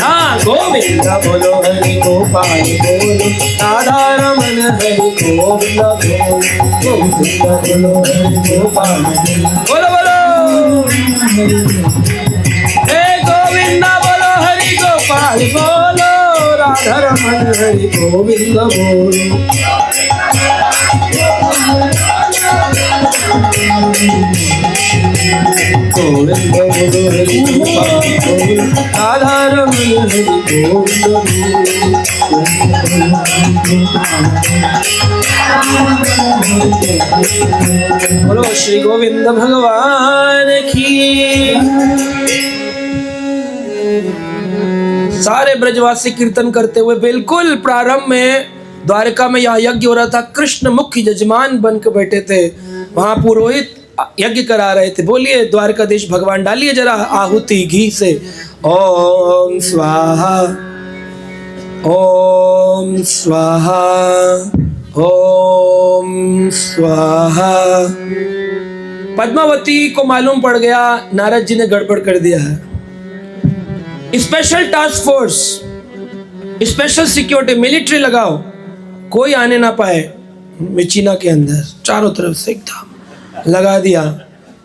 हाँ, गोविंद बोलो हरि गोपाल बोलो, राधा रमन हरि गोविंद बोलो, गोविंद बोलो हरि गोपाल बोलो बोलो, हे गोविंद बोलो हरि गोपाल बोलो, राधा रमन हरि गोविंद बोलो, गोविंद बोलो हरि गोपाल बोलो, राधा रमन हरि गोविंद बोलो, श्री गोविंद भगवान की। सारे ब्रजवासी कीर्तन करते हुए बिल्कुल प्रारंभ में द्वारका में यह यज्ञ हो रहा था, कृष्ण मुख्य यजमान बन के बैठे थे, वहां पुरोहित यज्ञ करा रहे थे। बोलिए द्वारकाधीश भगवान, डालिए जरा आहुति घी से, ओम स्वाहा ओम स्वाहा ओम स्वाहा। पद्मावती को मालूम पड़ गया नारद जी ने गड़बड़ कर दिया है। Special task force, special security, military लगाओ, कोई आने ना पाए मिचीना के अंदर, चारों तरफ से एकदम लगा दिया,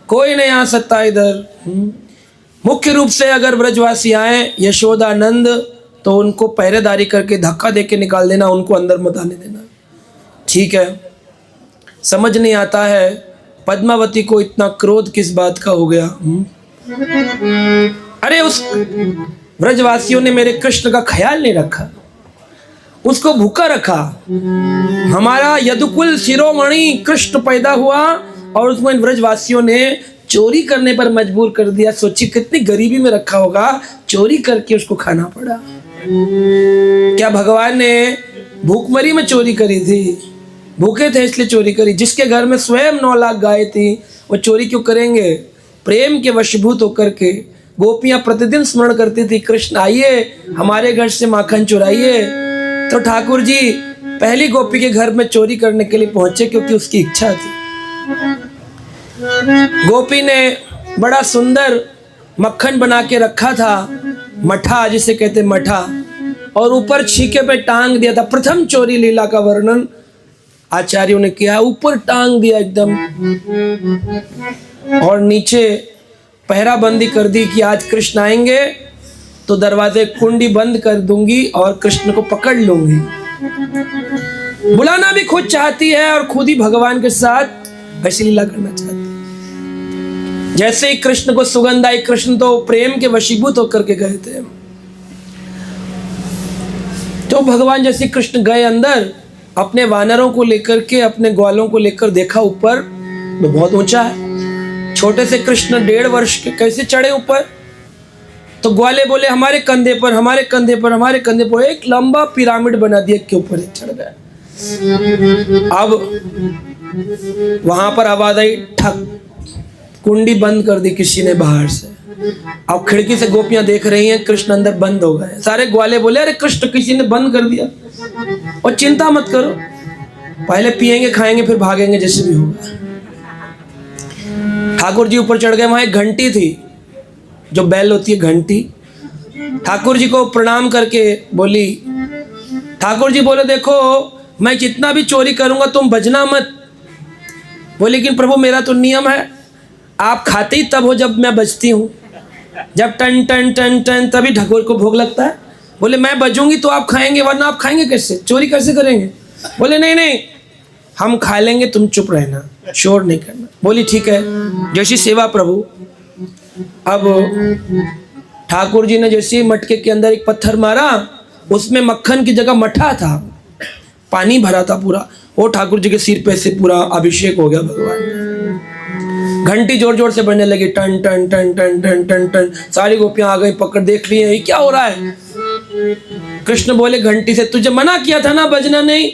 कोई नहीं आ सकता इधर। मुख्य रूप से अगर ब्रजवासी आए यशोदानंद तो उनको पहरेदारी करके धक्का दे के निकाल देना, उनको अंदर मत आने देना। ठीक है, समझ नहीं आता है पद्मावती को इतना क्रोध किस बात का हो गया। अरे उस ब्रजवासियों ने मेरे कृष्ण का ख्याल नहीं रखा, उसको भूखा रखा। हमारा यदुकुल शिरोमणि कृष्ण पैदा हुआ और उसको इन ब्रजवासियों ने चोरी करने पर मजबूर कर दिया। सोचिए कितनी गरीबी में रखा होगा, चोरी करके उसको खाना पड़ा। क्या भगवान ने भूखमरी में चोरी करी थी? भूखे थे इसलिए चोरी करी। जिसके घर में स्वयं 9 लाख गाय थी वो चोरी क्यों करेंगे? प्रेम के वशीभूत होकर के गोपियां प्रतिदिन स्मरण करती थी, कृष्ण आइए हमारे घर से माखन चुराइए। तो ठाकुर जी पहली गोपी के घर में चोरी करने के लिए पहुंचे क्योंकि उसकी इच्छा थी। गोपी ने बड़ा सुंदर मक्खन बना के रखा था, मठा जिसे कहते मठा, और ऊपर छीके पे टांग दिया था। प्रथम चोरी लीला का वर्णन आचार्यों ने किया, ऊपर टांग दिया एकदम, और नीचे पहराबंदी कर दी कि आज कृष्ण आएंगे तो दरवाजे कुंडी बंद कर दूंगी और कृष्ण को पकड़ लूंगी। बुलाना भी खुद चाहती है और खुद ही भगवान के साथ ऐसी लीला करना चाहती है। जैसे ही कृष्ण को सुगंध आई, कृष्ण तो प्रेम के वशीभूत होकर के गए थे। तो भगवान जैसे कृष्ण गए अंदर, अपने वानरों को लेकर के, अपने ग्वालों को लेकर देखा ऊपर तो बहुत ऊंचा है। छोटे से कृष्ण 1.5 वर्ष के कैसे चढ़े ऊपर? तो ग्वाले बोले हमारे कंधे पर, हमारे कंधे पर, हमारे कंधे पर। एक लंबा पिरामिड बना दिया के ऊपर एक चढ़ गए। अब वहां पर आवाज आई ठक, कुंडी बंद कर दी किसी ने बाहर से। अब खिड़की से गोपियां देख रही हैं, कृष्ण अंदर बंद हो गए। सारे ग्वाले बोले अरे कृष्ण किसी ने बंद कर दिया। और चिंता मत करो, पहले पिएंगे खाएंगे फिर भागेंगे जैसे भी होगा। ठाकुर जी ऊपर चढ़ गए। वहां एक घंटी थी, जो बैल होती है घंटी। ठाकुर जी को प्रणाम करके बोली, ठाकुर जी बोले देखो मैं जितना भी चोरी करूंगा तुम बजना मत। बोले लेकिन प्रभु मेरा तो नियम है, आप खाते ही तब हो जब मैं बजती हूँ, जब टन टन टन टन तभी ठाकुर को भोग लगता है। बोले मैं बजूंगी तो आप खाएंगे, वरना आप खाएंगे कैसे, चोरी कैसे करेंगे? बोले नहीं नहीं हम खा लेंगे, तुम चुप रहना, शोर नहीं करना। बोली ठीक है, जैसी सेवा प्रभु। अब ठाकुर जी ने जैसे मटके के अंदर एक पत्थर मारा, उसमें मक्खन की जगह मठा था, पानी भरा था पूरा। वो ठाकुर जी के सिर पे से पूरा अभिषेक हो गया भगवान। घंटी जोर जोर से बजने लगी, टन टन टन टन टन टन टन। सारी गोपियां आ गई, पकड़ देख रही है ये क्या हो रहा है। कृष्ण बोले घंटी से तुझे मना किया था ना बजना नहीं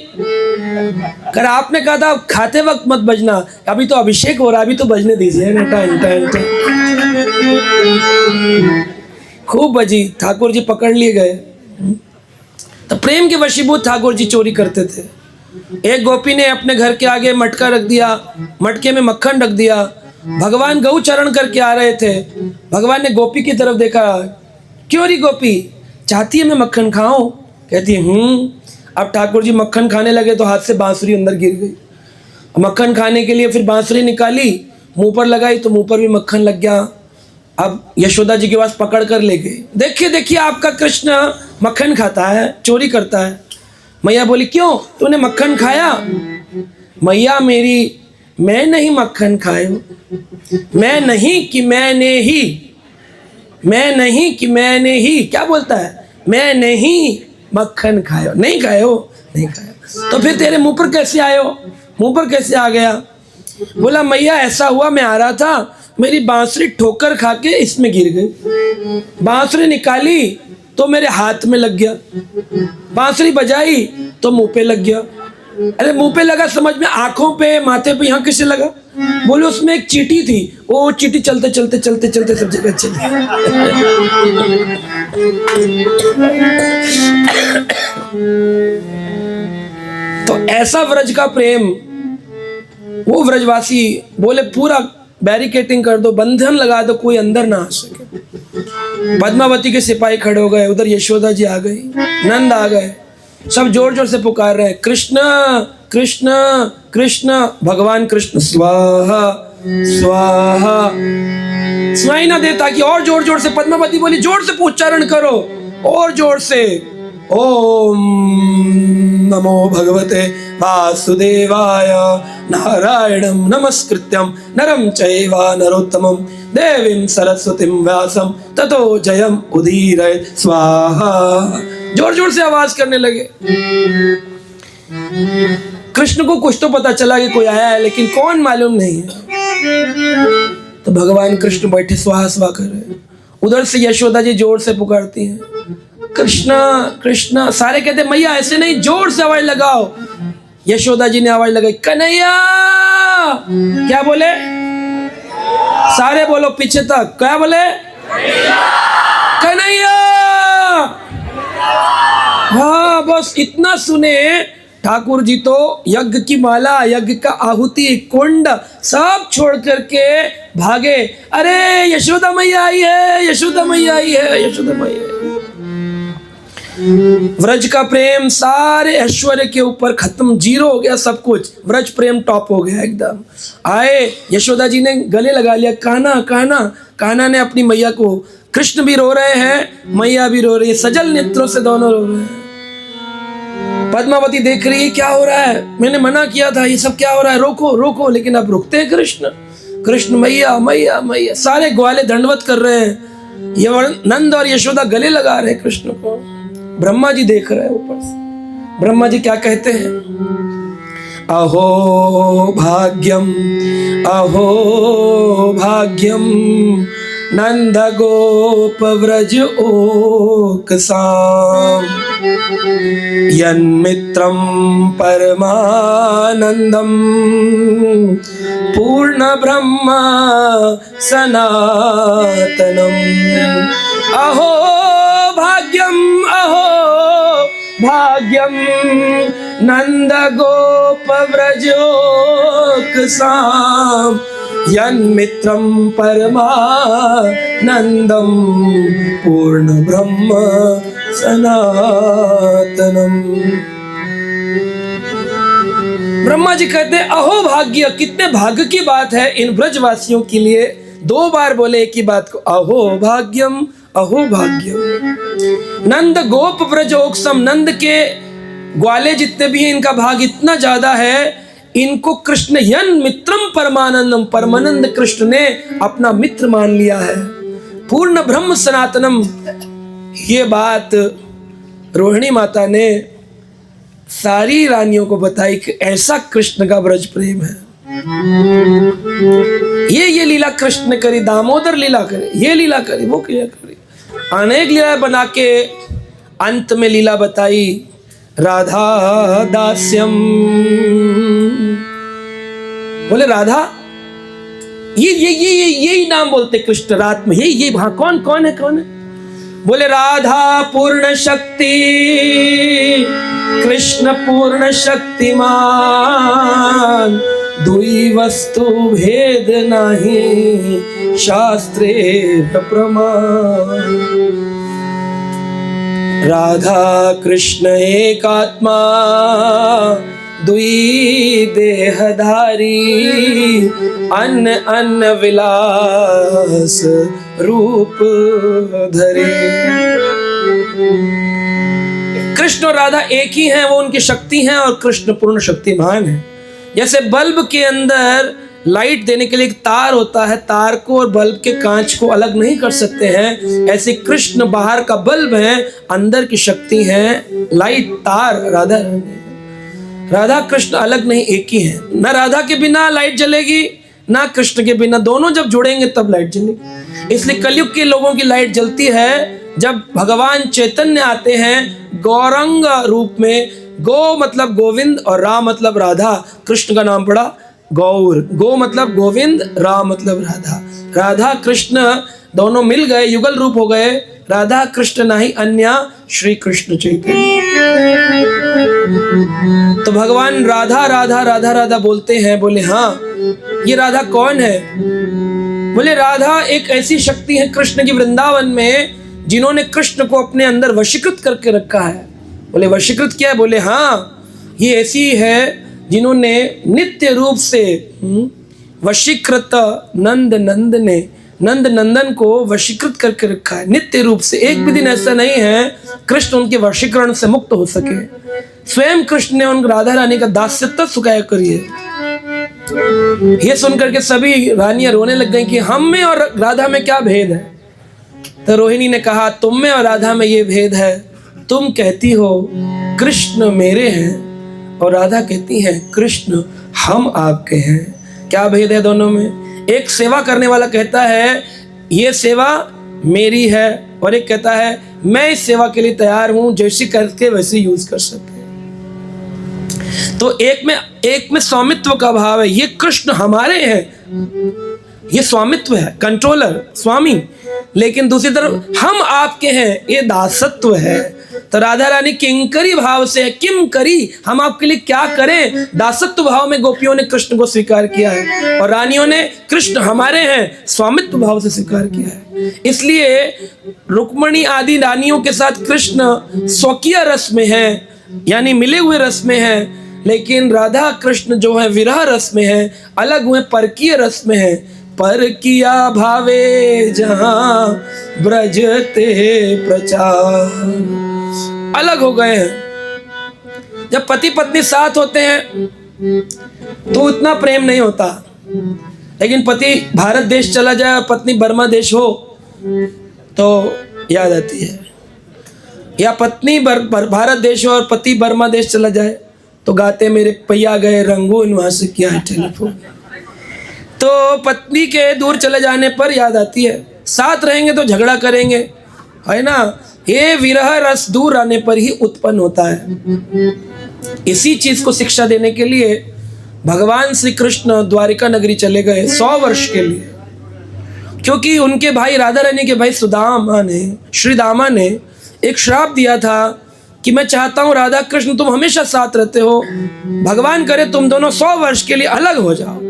कर, आपने कहा था खाते वक्त मत बजना, अभी तो अभिषेक हो रहा है, अभी तो बजने दीजिए। टन टन टन खूब बजी, ठाकुर जी पकड़ लिए गए। तो प्रेम के वशीभूत ठाकुर जी चोरी करते थे। एक गोपी ने अपने घर के आगे मटका रख दिया, मटके में मक्खन रख दिया। भगवान गौ चरण करके आ रहे थे। भगवान ने गोपी की तरफ देखा, क्यों री गोपी चाहती है मैं मक्खन खाऊं? कहती अब ठाकुर जी मक्खन खाने लगे तो हाथ से बांसुरी अंदर गिर गई। मक्खन खाने के लिए फिर बांसुरी निकाली, मुंह पर लगाई तो मुंह पर भी मक्खन लग गया। अब यशोदा जी के पास पकड़ कर ले गए, देखिए देखिए आपका कृष्ण मक्खन खाता है, चोरी करता है। मैया बोली क्यों तूने मक्खन खाया? मैया मेरी मैं नहीं मक्खन खायो, मैं नहीं कि मैंने ही, मैं नहीं कि मैंने ही, क्या बोलता है, मैं नहीं मक्खन खायो, नहीं खायो, नहीं खायो। तो फिर तेरे मुंह पर कैसे आयो, मुंह पर कैसे आ गया? बोला मैया ऐसा हुआ, मैं आ रहा था, मेरी बांसुरी ठोकर खा के इसमें गिर गई। बांसुरी निकाली तो मेरे हाथ में लग गया, बांसुरी बजाई तो मुंह पे लग गया। अरे मुंह पे लगा समझ में, आंखों पे, माथे पे, यहाँ किसे लगा? बोले उसमें एक चींटी थी, वो चींटी चलते चलते चलते चलते सब जगह चली। तो ऐसा व्रज का प्रेम। वो व्रजवासी बोले पूरा बैरिकेटिंग कर दो, बंधन लगा दो, कोई अंदर ना आ सके। पद्मावती के सिपाही खड़े हो गए, उधर यशोदा जी आ गई, नंद आ गए, सब जोर जोर से पुकार रहे हैं कृष्ण कृष्ण कृष्ण। भगवान कृष्ण स्वाहा स्वाहा सुनाई ना देता कि और जोर जोर से। पद्मावती बोली जोर से उच्चारण करो, और जोर से, ओम नमो भगवते वासुदेवाय नारायणं नमस्कृत्यं नरं चैव नरोत्तमं देवीं सरस्वतीं व्यासं ततो जयम उदीरये स्वाहा। जोर जोर से आवाज करने लगे। कृष्ण को कुछ तो पता चला कि कोई आया है, लेकिन कौन मालूम नहीं है। तो भगवान कृष्ण बैठे स्वाहा स्वाहा कर रहे हैं। उधर से यशोदा जी जोर से पुकारती हैं, कृष्णा कृष्णा। सारे कहते मैया ऐसे नहीं, जोर से आवाज लगाओ। यशोदा जी ने आवाज लगाई, कन्हैया। क्या बोले? सारे बोलो पीछे तक, क्या बोले? कन्हैया। हाँ, बस इतना सुने ठाकुर जी तो यज्ञ की माला, यज्ञ का आहुति, कुंड सब छोड़ करके भागे। अरे यशोदा मैया आई है, यशोदा मैया आई है, यशोदा मैया आई है। व्रज का प्रेम सारे ऐश्वर्य के ऊपर खत्म, जीरो हो गया सब कुछ। व्रज प्रेम टॉप हो गया एकदम। आए यशोदा जी ने गले लगा लिया, कान्हा कान्हा। कान्हा ने अपनी मैया को, कृष्ण भी रो रहे हैं, मैया भी रो रही है, सजल नेत्रों से दोनों रो रहे हैं। पद्मावती देख रही है क्या हो रहा है, मैंने मना किया था, ये सब क्या हो रहा है, रोको रोको। लेकिन अब रुकते हैं कृष्ण। कृष्ण मैया मैया मैया, सारे ग्वाले दंडवत कर रहे हैं। ये नंद और यशोदा गले लगा रहे हैं कृष्ण को। ब्रह्मा जी देख रहे हैं ऊपर से। ब्रह्मा जी क्या कहते हैं, अहो भाग्यम अहो भाग्यम नंद गोप व्रज ओकसाम यन्मित्रं परमानंदम पूर्ण ब्रह्म सनातनम। अहो भाग्यम नंद गोप व्रजोकसाम यन्मित्रं परमानंदम पूर्ण ब्रह्म सनातनम। ब्रह्मा जी कहते अहो भाग्य, कितने भाग्य की बात है इन ब्रजवासियों के लिए। 2 बार बोले एक ही बात को, अहो भाग्यम अहो भाग्यम। नंद गोप व्रजोक्सम, नंद के ग्वाले जितने भी हैं इनका भाग इतना ज्यादा है, इनको कृष्ण यन मित्रम परमानंदम, परमानंद कृष्ण ने अपना मित्र मान लिया है। पूर्ण ब्रह्म सनातनम, ये बात रोहिणी माता ने सारी रानियों को बताई कि ऐसा कृष्ण का ब्रज प्रेम है। ये लीला कृष्ण ने करी, दामोदर लीला करे, ये लीला करी, वो लीला करी, अनेक लीला बना के अंत में लीला बताई राधा दास्यम। बोले राधा, यही नाम बोलते कृष्ण रात में, यही हाँ, कौन है? बोले राधा पूर्ण शक्ति, कृष्ण पूर्ण शक्तिमान, दुई वस्तु भेद नहीं शास्त्रे प्रमाण। राधा कृष्ण एक आत्मा दुई देहधारी, अन्न अन्न विलास रूप धरे। कृष्ण और राधा एक ही हैं, वो उनकी शक्ति हैं और कृष्ण पूर्ण शक्तिमान है। जैसे बल्ब के अंदर लाइट देने के लिए एक तार होता है, तार को और बल्ब के कांच को अलग नहीं कर सकते हैं, ऐसे कृष्ण बाहर का बल्ब है, अंदर की शक्ति है लाइट, तार राधा। राधा कृष्ण अलग नहीं, एक ही है। ना राधा के बिना लाइट जलेगी, ना कृष्ण के बिना, दोनों जब जुड़ेंगे तब लाइट जलेगी। इसलिए कलयुग के लोगों की लाइट जलती है जब भगवान चैतन्य आते हैं गौरंग रूप में। गो मतलब गोविंद और रा मतलब राधा, कृष्ण का नाम पड़ा गौर। गो मतलब गोविंद, रा मतलब राधा। राधा कृष्ण दोनों मिल गए, युगल रूप हो गए, राधा कृष्ण नहीं अन्य श्री कृष्ण चैतन्य। तो भगवान राधा राधा राधा राधा बोलते हैं। बोले हाँ, ये राधा कौन है? बोले राधा एक ऐसी शक्ति है कृष्ण की वृंदावन में जिन्होंने कृष्ण को अपने अंदर वशीकृत करके रखा है। बोले वशीकृत क्या है? बोले हाँ, ये ऐसी है जिन्होंने नित्य रूप से वशीकृत नंद नंदन को वशीकृत करके रखा है नित्य रूप से। एक भी दिन ऐसा नहीं है कृष्ण उनके वशीकरण से मुक्त हो सके। स्वयं कृष्ण ने उन राधा रानी का दास्यत्व सुखाया करिए। ये सुनकर के सभी रानियां रोने लग गई कि हम में और राधा में क्या भेद है। तो रोहिणी ने कहा, तुम में और राधा में ये भेद है, तुम कहती हो कृष्ण मेरे हैं और राधा कहती है कृष्ण हम आपके हैं। क्या भेद है दोनों में? एक सेवा करने वाला कहता है ये सेवा मेरी है, और एक कहता है मैं इस सेवा के लिए तैयार हूं, जैसी करके वैसे यूज कर सकते हैं। तो एक में स्वामित्व का भाव है, ये कृष्ण हमारे हैं, ये स्वामित्व है, कंट्रोलर, स्वामी। लेकिन दूसरी तरफ हम आपके हैं, ये दासत्व है। तो राधा रानी किंकरी भाव से, किम करी, हम आपके लिए क्या करें, दासत्व भाव में गोपियों ने कृष्ण को स्वीकार किया है, और रानियों ने कृष्ण हमारे हैं स्वामित्व भाव से स्वीकार किया है। इसलिए रुक्मणी आदि रानियों के साथ कृष्ण स्वकीय रस में है, यानी मिले हुए रस में है, लेकिन राधा कृष्ण जो है विरह रस में है, अलग हुए परकीय रस में है। पर किया भावे जहां ब्रजते प्रचार, अलग हो गए हैं। जब पति पत्नी साथ होते हैं तो उतना प्रेम नहीं होता, लेकिन पति भारत देश चला जाए और पत्नी बर्मा देश हो तो याद आती है, या पत्नी भारत देश हो और पति बर्मा देश चला जाए तो गाते मेरे पैया गए रंगून वहां से किया है टेलीफोन। तो पत्नी के दूर चले जाने पर याद आती है, साथ रहेंगे तो झगड़ा करेंगे, है ना। ये विरह रस दूर आने पर ही उत्पन्न होता है। इसी चीज को शिक्षा देने के लिए भगवान श्री कृष्ण द्वारिका नगरी चले गए 100 वर्ष के लिए, क्योंकि उनके भाई राधा रानी के भाई सुदामा ने, श्री दामा ने एक श्राप दिया था कि मैं चाहता हूं राधा कृष्ण तुम हमेशा साथ रहते हो, भगवान करे तुम दोनों 100 वर्ष के लिए अलग हो जाओ।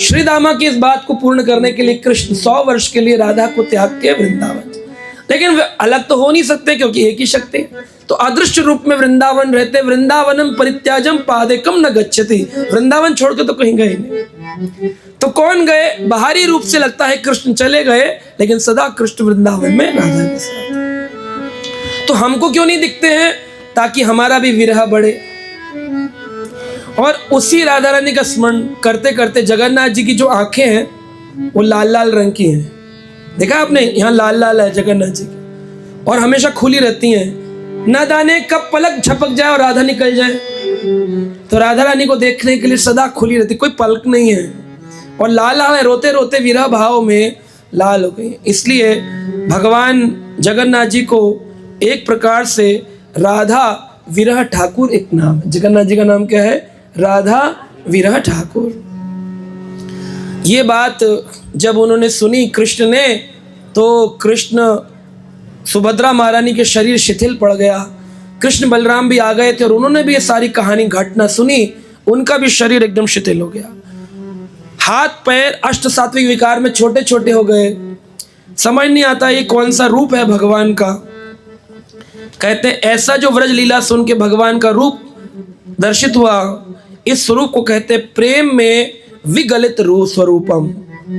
श्री दामा की इस बात को पूर्ण करने के लिए कृष्ण 100 वर्ष के लिए राधा को त्याग के वृंदावन, लेकिन वे अलग तो हो नहीं सकते क्योंकि एक ही शक्ति है। तो अदृश्य रूप में वृंदावन रहते, वृंदावनम परित्याजम पादेकम न गच्छति, वृंदावन छोड़ के तो कहीं गए नहीं। तो कौन गए? बाहरी रूप से लगता है कृष्ण चले गए, लेकिन सदा कृष्ण वृंदावन में राधा के साथ। तो हमको क्यों नहीं दिखते हैं? ताकि हमारा भी विरह बढ़े। और उसी राधा रानी का स्मरण करते करते जगन्नाथ जी की जो आंखें हैं वो लाल लाल रंग की हैं, देखा आपने, यहाँ लाल लाल है जगन्नाथ जी की, और हमेशा खुली रहती हैं, न जाने कब पलक झपक जाए और राधा निकल जाए। तो राधा रानी को देखने के लिए सदा खुली रहती, कोई पलक नहीं है, और लाल लाल है, रोते रोते विरह भाव में लाल हो गई। इसलिए भगवान जगन्नाथ जी को एक प्रकार से राधा विरह ठाकुर एक नाम है। जगन्नाथ जी का नाम क्या है? राधा विरह ठाकुर। ये बात जब उन्होंने सुनी कृष्ण ने, तो कृष्ण सुभद्रा महारानी के शरीर शिथिल पड़ गया। कृष्ण बलराम भी आ गए थे और उन्होंने भी ये सारी कहानी घटना सुनी, उनका भी शरीर एकदम शिथिल हो गया। हाथ पैर अष्ट सात्विक विकार में छोटे छोटे हो गए। समझ नहीं आता ये कौन सा रूप है भगवान का। कहते ऐसा जो व्रज लीला सुन के भगवान का रूप दर्शित हुआ, इस स्वरूप को कहते प्रेम में विगलित रूप स्वरूपम।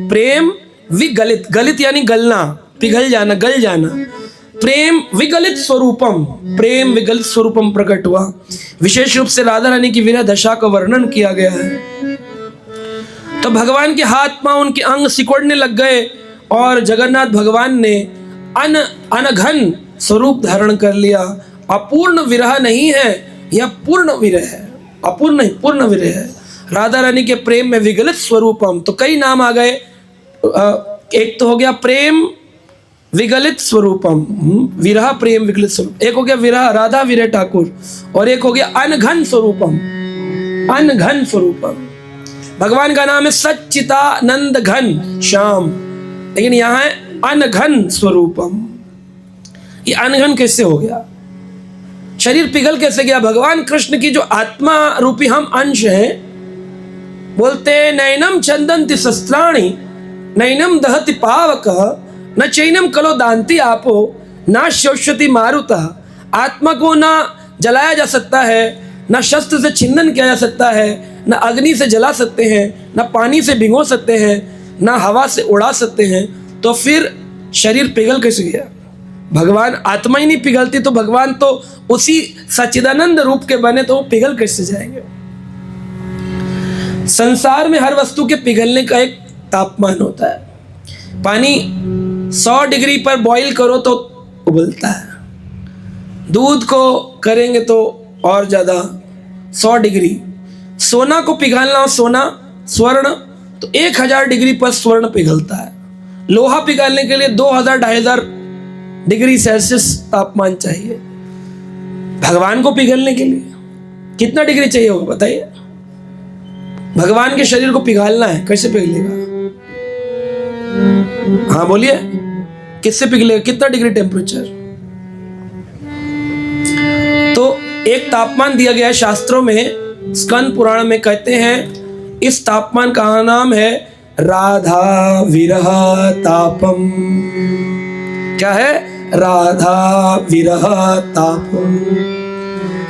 प्रेम विगलित, गलित यानी गलना, पिघल जाना, गल जाना। प्रेम विगलित स्वरूपम, प्रेम विगलित स्वरूपम प्रकट हुआ। विशेष रूप से राधा रानी की विरह दशा का वर्णन किया गया है। तो भगवान के हाथ पांव उनके अंग सिकुड़ने लग गए और जगन्नाथ भगवान ने अनघन स्वरूप धारण कर लिया। अपूर्ण विरह नहीं है, यह पूर्ण विरह है, अपूर्ण नहीं पूर्ण विरह है। राधा रानी के प्रेम में विगलित स्वरूपम, तो कई नाम आ गए। एक तो हो गया प्रेम विगलित स्वरूपम, विरह प्रेम विगलित स्वरूप। एक हो गया विरह राधा विरह ठाकुर, और एक हो गया अनघन स्वरूपम, अनघन स्वरूपम। भगवान का नाम है सच्चिदानंद घन श्याम, लेकिन यहाँ है अनघन स्वरूपम। ये अनघन कैसे हो गया? शरीर पिघल कैसे गया? भगवान कृष्ण की जो आत्मा रूपी हम अंश हैं, बोलते नैनम चंदंति शस्त्राणि नैनम दहति पावक न चैनम कलो दांति आपो ना शोष्यति मारुतः। आत्मा को ना जलाया जा सकता है, ना शस्त्र से छिंदन किया जा सकता है, ना अग्नि से जला सकते हैं, ना पानी से भिगो सकते हैं, ना हवा से उड़ा सकते हैं। तो फिर शरीर पिघल कैसे गया? भगवान आत्मा ही नहीं पिघलती तो भगवान तो उसी सच्चिदानंद रूप के बने, तो वो पिघल कैसे जाएंगे? संसार में हर वस्तु के पिघलने का एक तापमान होता है। पानी 100 डिग्री पर बॉईल करो तो उबलता है, दूध को करेंगे तो और ज़्यादा 100 डिग्री। सोना को पिघलना हो, सोना स्वर्ण, तो 1000 डिग्री पर स्वर्ण पिघलता है। लोहा पिघलने के लिए 2000-2500 डिग्री सेल्सियस तापमान चाहिए। भगवान को पिघलने के लिए कितना डिग्री चाहिए होगा बताइए? भगवान के शरीर को पिघालना है, कैसे पिघलेगा? हाँ बोलिए, किससे पिघलेगा? कितना डिग्री टेम्परेचर? तो एक तापमान दिया गया है शास्त्रों में, स्कंद पुराण में कहते हैं इस तापमान का नाम है राधा विरह तापम। क्या है? राधा विरह तापम।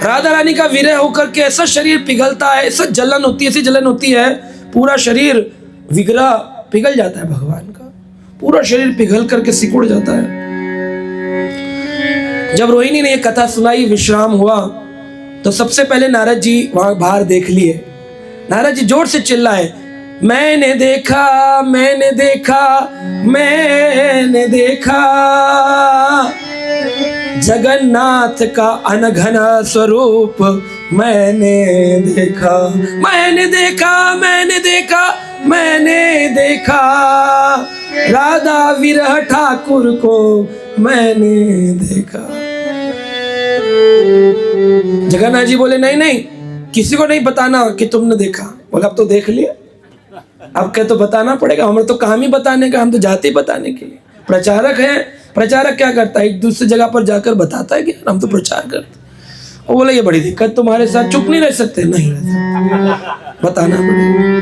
राधा रानी का विरह होकर के ऐसा शरीर पिघलता है, ऐसा जलन होती है, ऐसी जलन होती है, पूरा शरीर विग्रह पिघल जाता है। भगवान का पूरा शरीर पिघल करके सिकुड़ जाता है। जब रोहिणी ने ये कथा सुनाई, विश्राम हुआ, तो सबसे पहले नारद जी वहां बाहर देख लिए। नारद जी जोर से चिल्लाए, मैंने देखा, मैंने देखा, मैंने देखा जगन्नाथ का अनघन स्वरूप, मैंने देखा, मैंने देखा, मैंने देखा, मैंने देखा राधा विरह ठाकुर को मैंने देखा। जगन्नाथ जी बोले नहीं नहीं, किसी को नहीं बताना कि तुमने देखा। बोला अब तो देख लिया, अब क्या तो बताना पड़ेगा, हमें तो काम ही बताने का, हम तो जाते ही बताने के लिए। प्रचारक है, प्रचारक क्या करता है? एक दूसरी जगह पर जाकर बताता है कि हम तो प्रचार करते। और बोले ये बड़ी दिक्कत, तुम्हारे साथ चुप नहीं रह सकते। नहीं रह सकते, बताना पड़ेगा।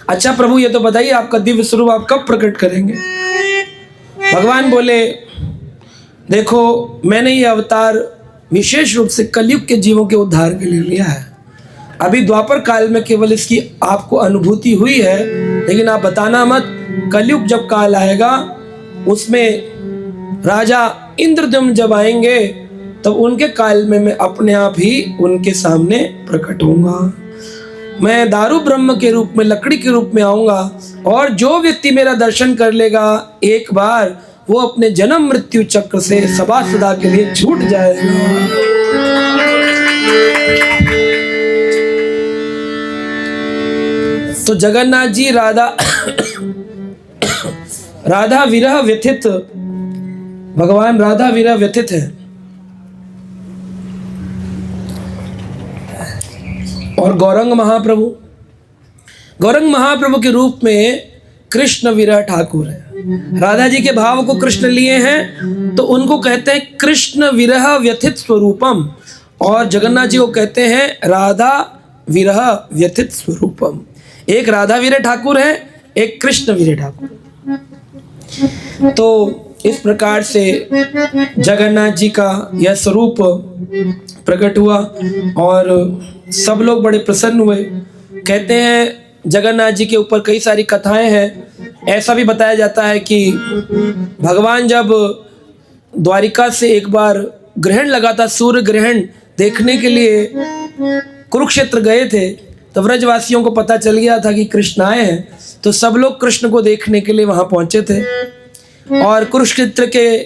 अच्छा प्रभु ये तो बताइए आपका दिव्य स्वरूप आप कब प्रकट करेंगे? भगवान बोले देखो मैंने ये अवतार विशेष रूप से कलयुग के जीवों के उद्धार के लिए लिया है। अभी द्वापर काल में केवल इसकी आपको अनुभूति हुई है, लेकिन आप बताना मत। कलयुग जब काल आएगा उसमें राजा इंद्रद्युम्न जब आएंगे तब उनके काल में मैं अपने आप ही उनके सामने प्रकट होऊंगा। मैं दारू ब्रह्म के रूप में, लकड़ी के रूप में आऊंगा, और जो व्यक्ति मेरा दर्शन कर लेगा एक बार, वो अपने जन्म मृत्यु चक्र से सदा सदा के लिए छूट जाएगा। तो जगन्नाथ जी राधा विरह व्यथित, भगवान राधा विरह व्यथित है। और गौरंग महाप्रभु के रूप में कृष्ण विरह ठाकुर है। राधा जी के भाव को कृष्ण लिए हैं तो उनको कहते हैं कृष्ण विरह व्यथित स्वरूपम, और जगन्नाथ जी को कहते हैं राधा विरह व्यथित स्वरूपम। एक राधा विरह ठाकुर है, एक कृष्ण विरह ठाकुर। तो इस प्रकार से जगन्नाथ जी का यह स्वरूप प्रकट हुआ और सब लोग बड़े प्रसन्न हुए। कहते हैं जगन्नाथ जी के ऊपर कई सारी कथाएं हैं। ऐसा भी बताया जाता है कि भगवान जब द्वारिका से एक बार ग्रहण लगा था, सूर्य ग्रहण देखने के लिए कुरुक्षेत्र गए थे, तो व्रजवासियों को पता चल गया था कि कृष्ण आए हैं, तो सब लोग कृष्ण को देखने के लिए वहां पहुंचे थे। और कुरुक्षेत्र के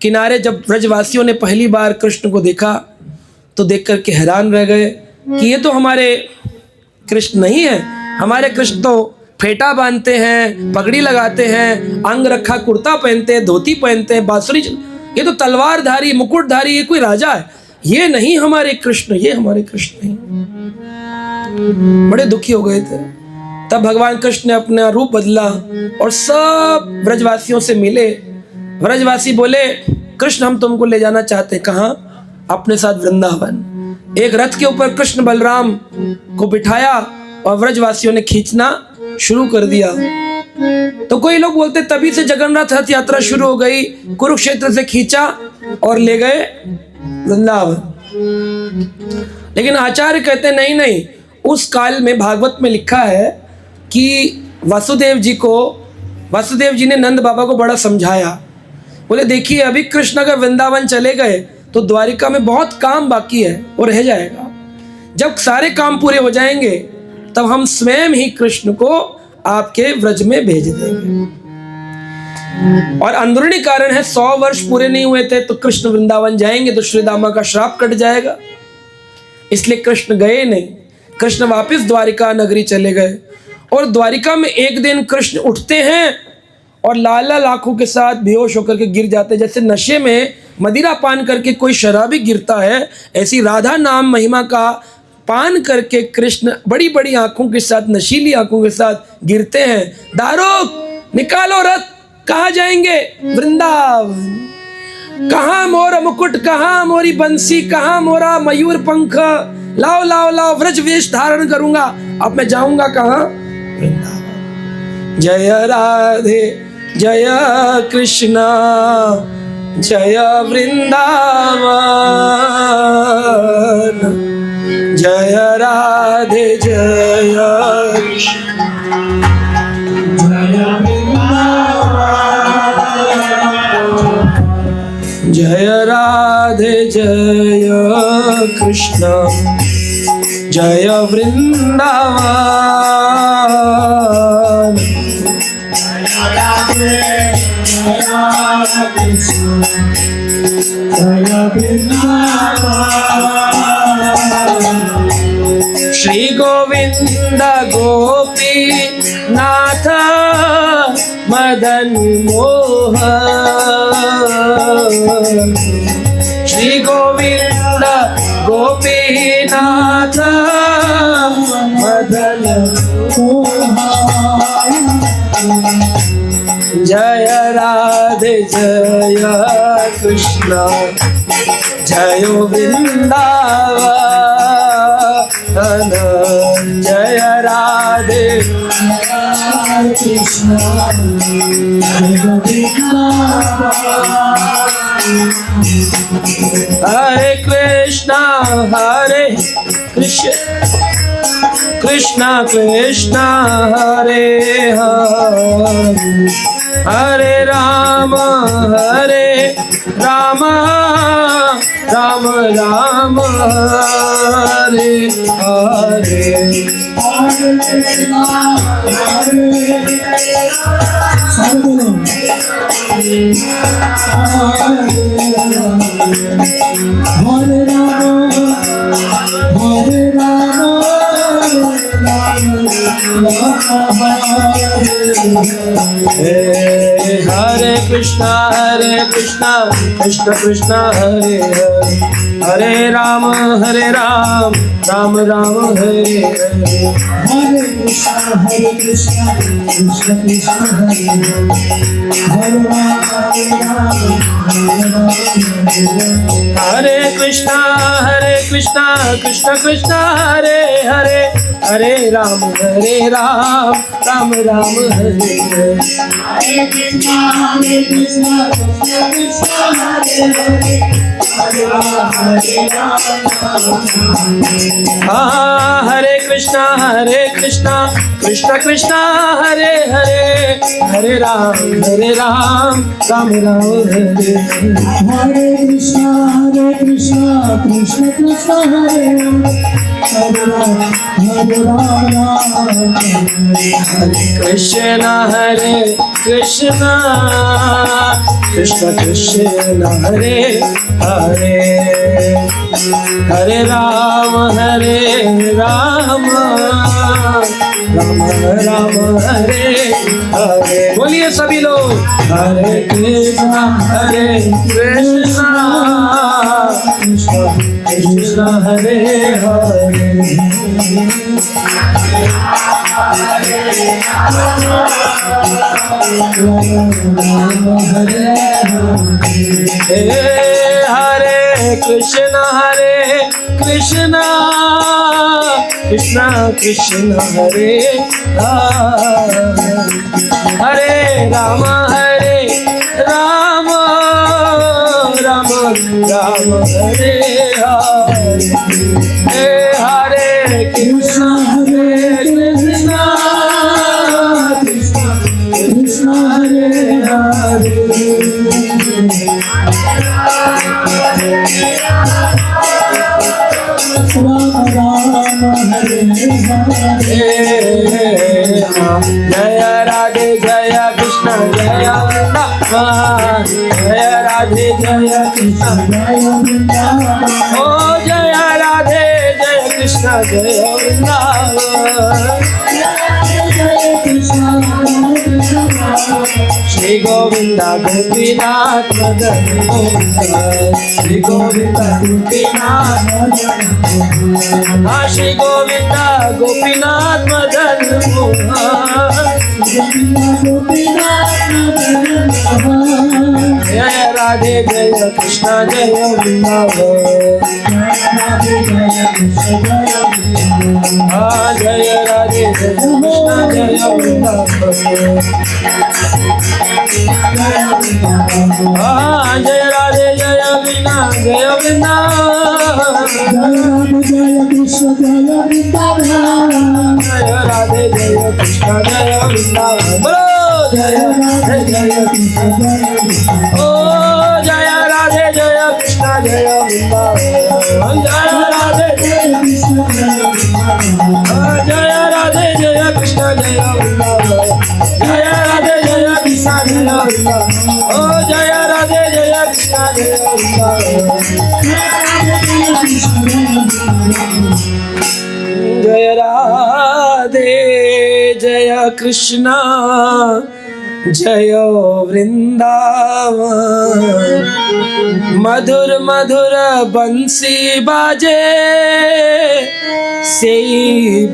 किनारे जब व्रजवासियों ने पहली बार कृष्ण को देखा तो देख करके हैरान रह गए कि ये तो हमारे कृष्ण नहीं है। हमारे कृष्ण तो फेटा बांधते हैं, पगड़ी लगाते हैं, अंग रखा कुर्ता पहनते हैं, धोती पहनते हैं, बांसुरी, ये तो तलवारधारी, मुकुटधारी, ये कोई राजा है। ये नहीं हमारे कृष्ण, ये हमारे कृष्ण नहीं। बड़े दुखी हो गए थे। तब भगवान कृष्ण ने अपना रूप बदला और सब ब्रजवासियों से मिले। ब्रजवासी बोले कृष्ण हम तुमको ले जाना चाहते हैं। कहाँ? अपने साथ वृंदावन। एक रथ के ऊपर कृष्ण बलराम को बिठाया और ब्रजवासियों ने खींचना शुरू कर दिया। तो कोई लोग बोलते तभी से जगन्नाथ रथ यात्रा शुरू हो गई, कुरुक्षेत्र से खींचा और ले गए वृंदावन। लेकिन आचार्य कहते नहीं नहीं, उस काल में भागवत में लिखा है कि वासुदेव जी ने नंद बाबा को बड़ा समझाया। बोले देखिए अभी कृष्ण अगर वृंदावन चले गए तो द्वारिका में बहुत काम बाकी है और रह जाएगा। जब सारे काम पूरे हो जाएंगे तब हम स्वयं ही कृष्ण को आपके व्रज में भेज देंगे। और अंदरूनी कारण है 100 वर्ष पूरे नहीं हुए थे तो कृष्ण वृंदावन जाएंगे तो श्री दामा का श्राप कट जाएगा, इसलिए कृष्ण गए नहीं। कृष्ण वापस द्वारिका नगरी चले गए और द्वारिका में एक दिन कृष्ण उठते हैं और लाल लाल आंखों के साथ बेहोश होकर के गिर जाते हैं। जैसे नशे में मदिरा पान करके कोई शराबी गिरता है, ऐसी राधा नाम महिमा का पान करके कृष्ण बड़ी बड़ी आंखों के साथ, नशीली आंखों के साथ गिरते हैं। दारोक निकालो रथ, कहाँ जाएंगे? वृंदावन। कहाँ मोरा मुकुट, कहाँ मोरी बंसी, कहाँ मोरा मयूर पंख, लाओ लाओ लाओ, व्रज वेश धारण करूंगा, अब मैं जाऊंगा कहाँ? वृंदावन। जय राधे जय कृष्णा जय वृंदावन, जय राधे जय कृष्ण जय वृंदावन, जय राधे जय कृष्ण जय वृंदावन, श्री गोविंद गोपी नाथ मदन मोहन, श्री गोविंद गोपी नाथ मदन मोहन, जय राधे जय कृष्ण जय वृंदावन, जय राधे कृष्ण हरे कृष्णा हरे कृष्ण कृष्णा कृष्णा हरे हरे, हरे राम राम राम हरे हरे, हरे कृष्णा कृष्ण कृष्णा हरे हरे, हरे राम राम राम हरे हरे, हरे कृष्ण कृष्ण कृष्ण हरे हरे, हरे कृष्णा कृष्ण कृष्ण हरे हरे, हरे राम राम हरे हरे, हरे कृष्ण कृष्ण कृष्ण हरे हरे, हरे कृष्णा कृष्ण कृष्ण हरे हरे, हरे राम राम हरे हरे, हरे कृष्ण कृष्ण कृष्ण हरे हरे राम हरे कृष्ण कृष्ण कृष्ण हरे हरे, हरे राम राम हरे हरे। बोलिए सभी लोग, हरे कृष्ण कृष्ण कृष्ण हरे हरे, हरे कृष्ण कृष्ण कृष्ण हरे हरे, राम राम हरे हरे, हरे कृष्ण कृष्ण हरे हरे, राम हरे हरे, जय राधे जय कृष्ण जय वृंदावन, जय राधे जय कृष्ण जय वृंदावन ओ जय राधे जय कृष्ण जय वृंदावन। जय कृष्ण श्री गोविंदा गोपीनाथ मदन मोहन, श्री गोविंदा गोपीनाथ हाँ श्री गोविंदा गोपीनाथ मदन मोहन। जय राधे जय कृष्ण जय वृंदावन, हाँ जय राधे जय कृष्ण जय वृंदावन, हाँ जय राधे जय वीणा जय वृंदावन, जय कृष्ण जय वृंदावन जय राधे जय कृष्ण जय वृंदावन। बोलो जय राधे जय कृष्ण जय ओ जय राधे जय कृष्ण जय वृंदावन, जय राधे जय कृष्ण जय राधे जय कृष्ण जय वृंदावन, जय राधे जय कृष्ण जय वृंदावन, ओ जय राधे जय कृष्ण जय वृंदावन। जय राधे जय कृष्ण जय वृंदावन, मधुर मधुर बंसी बाजे से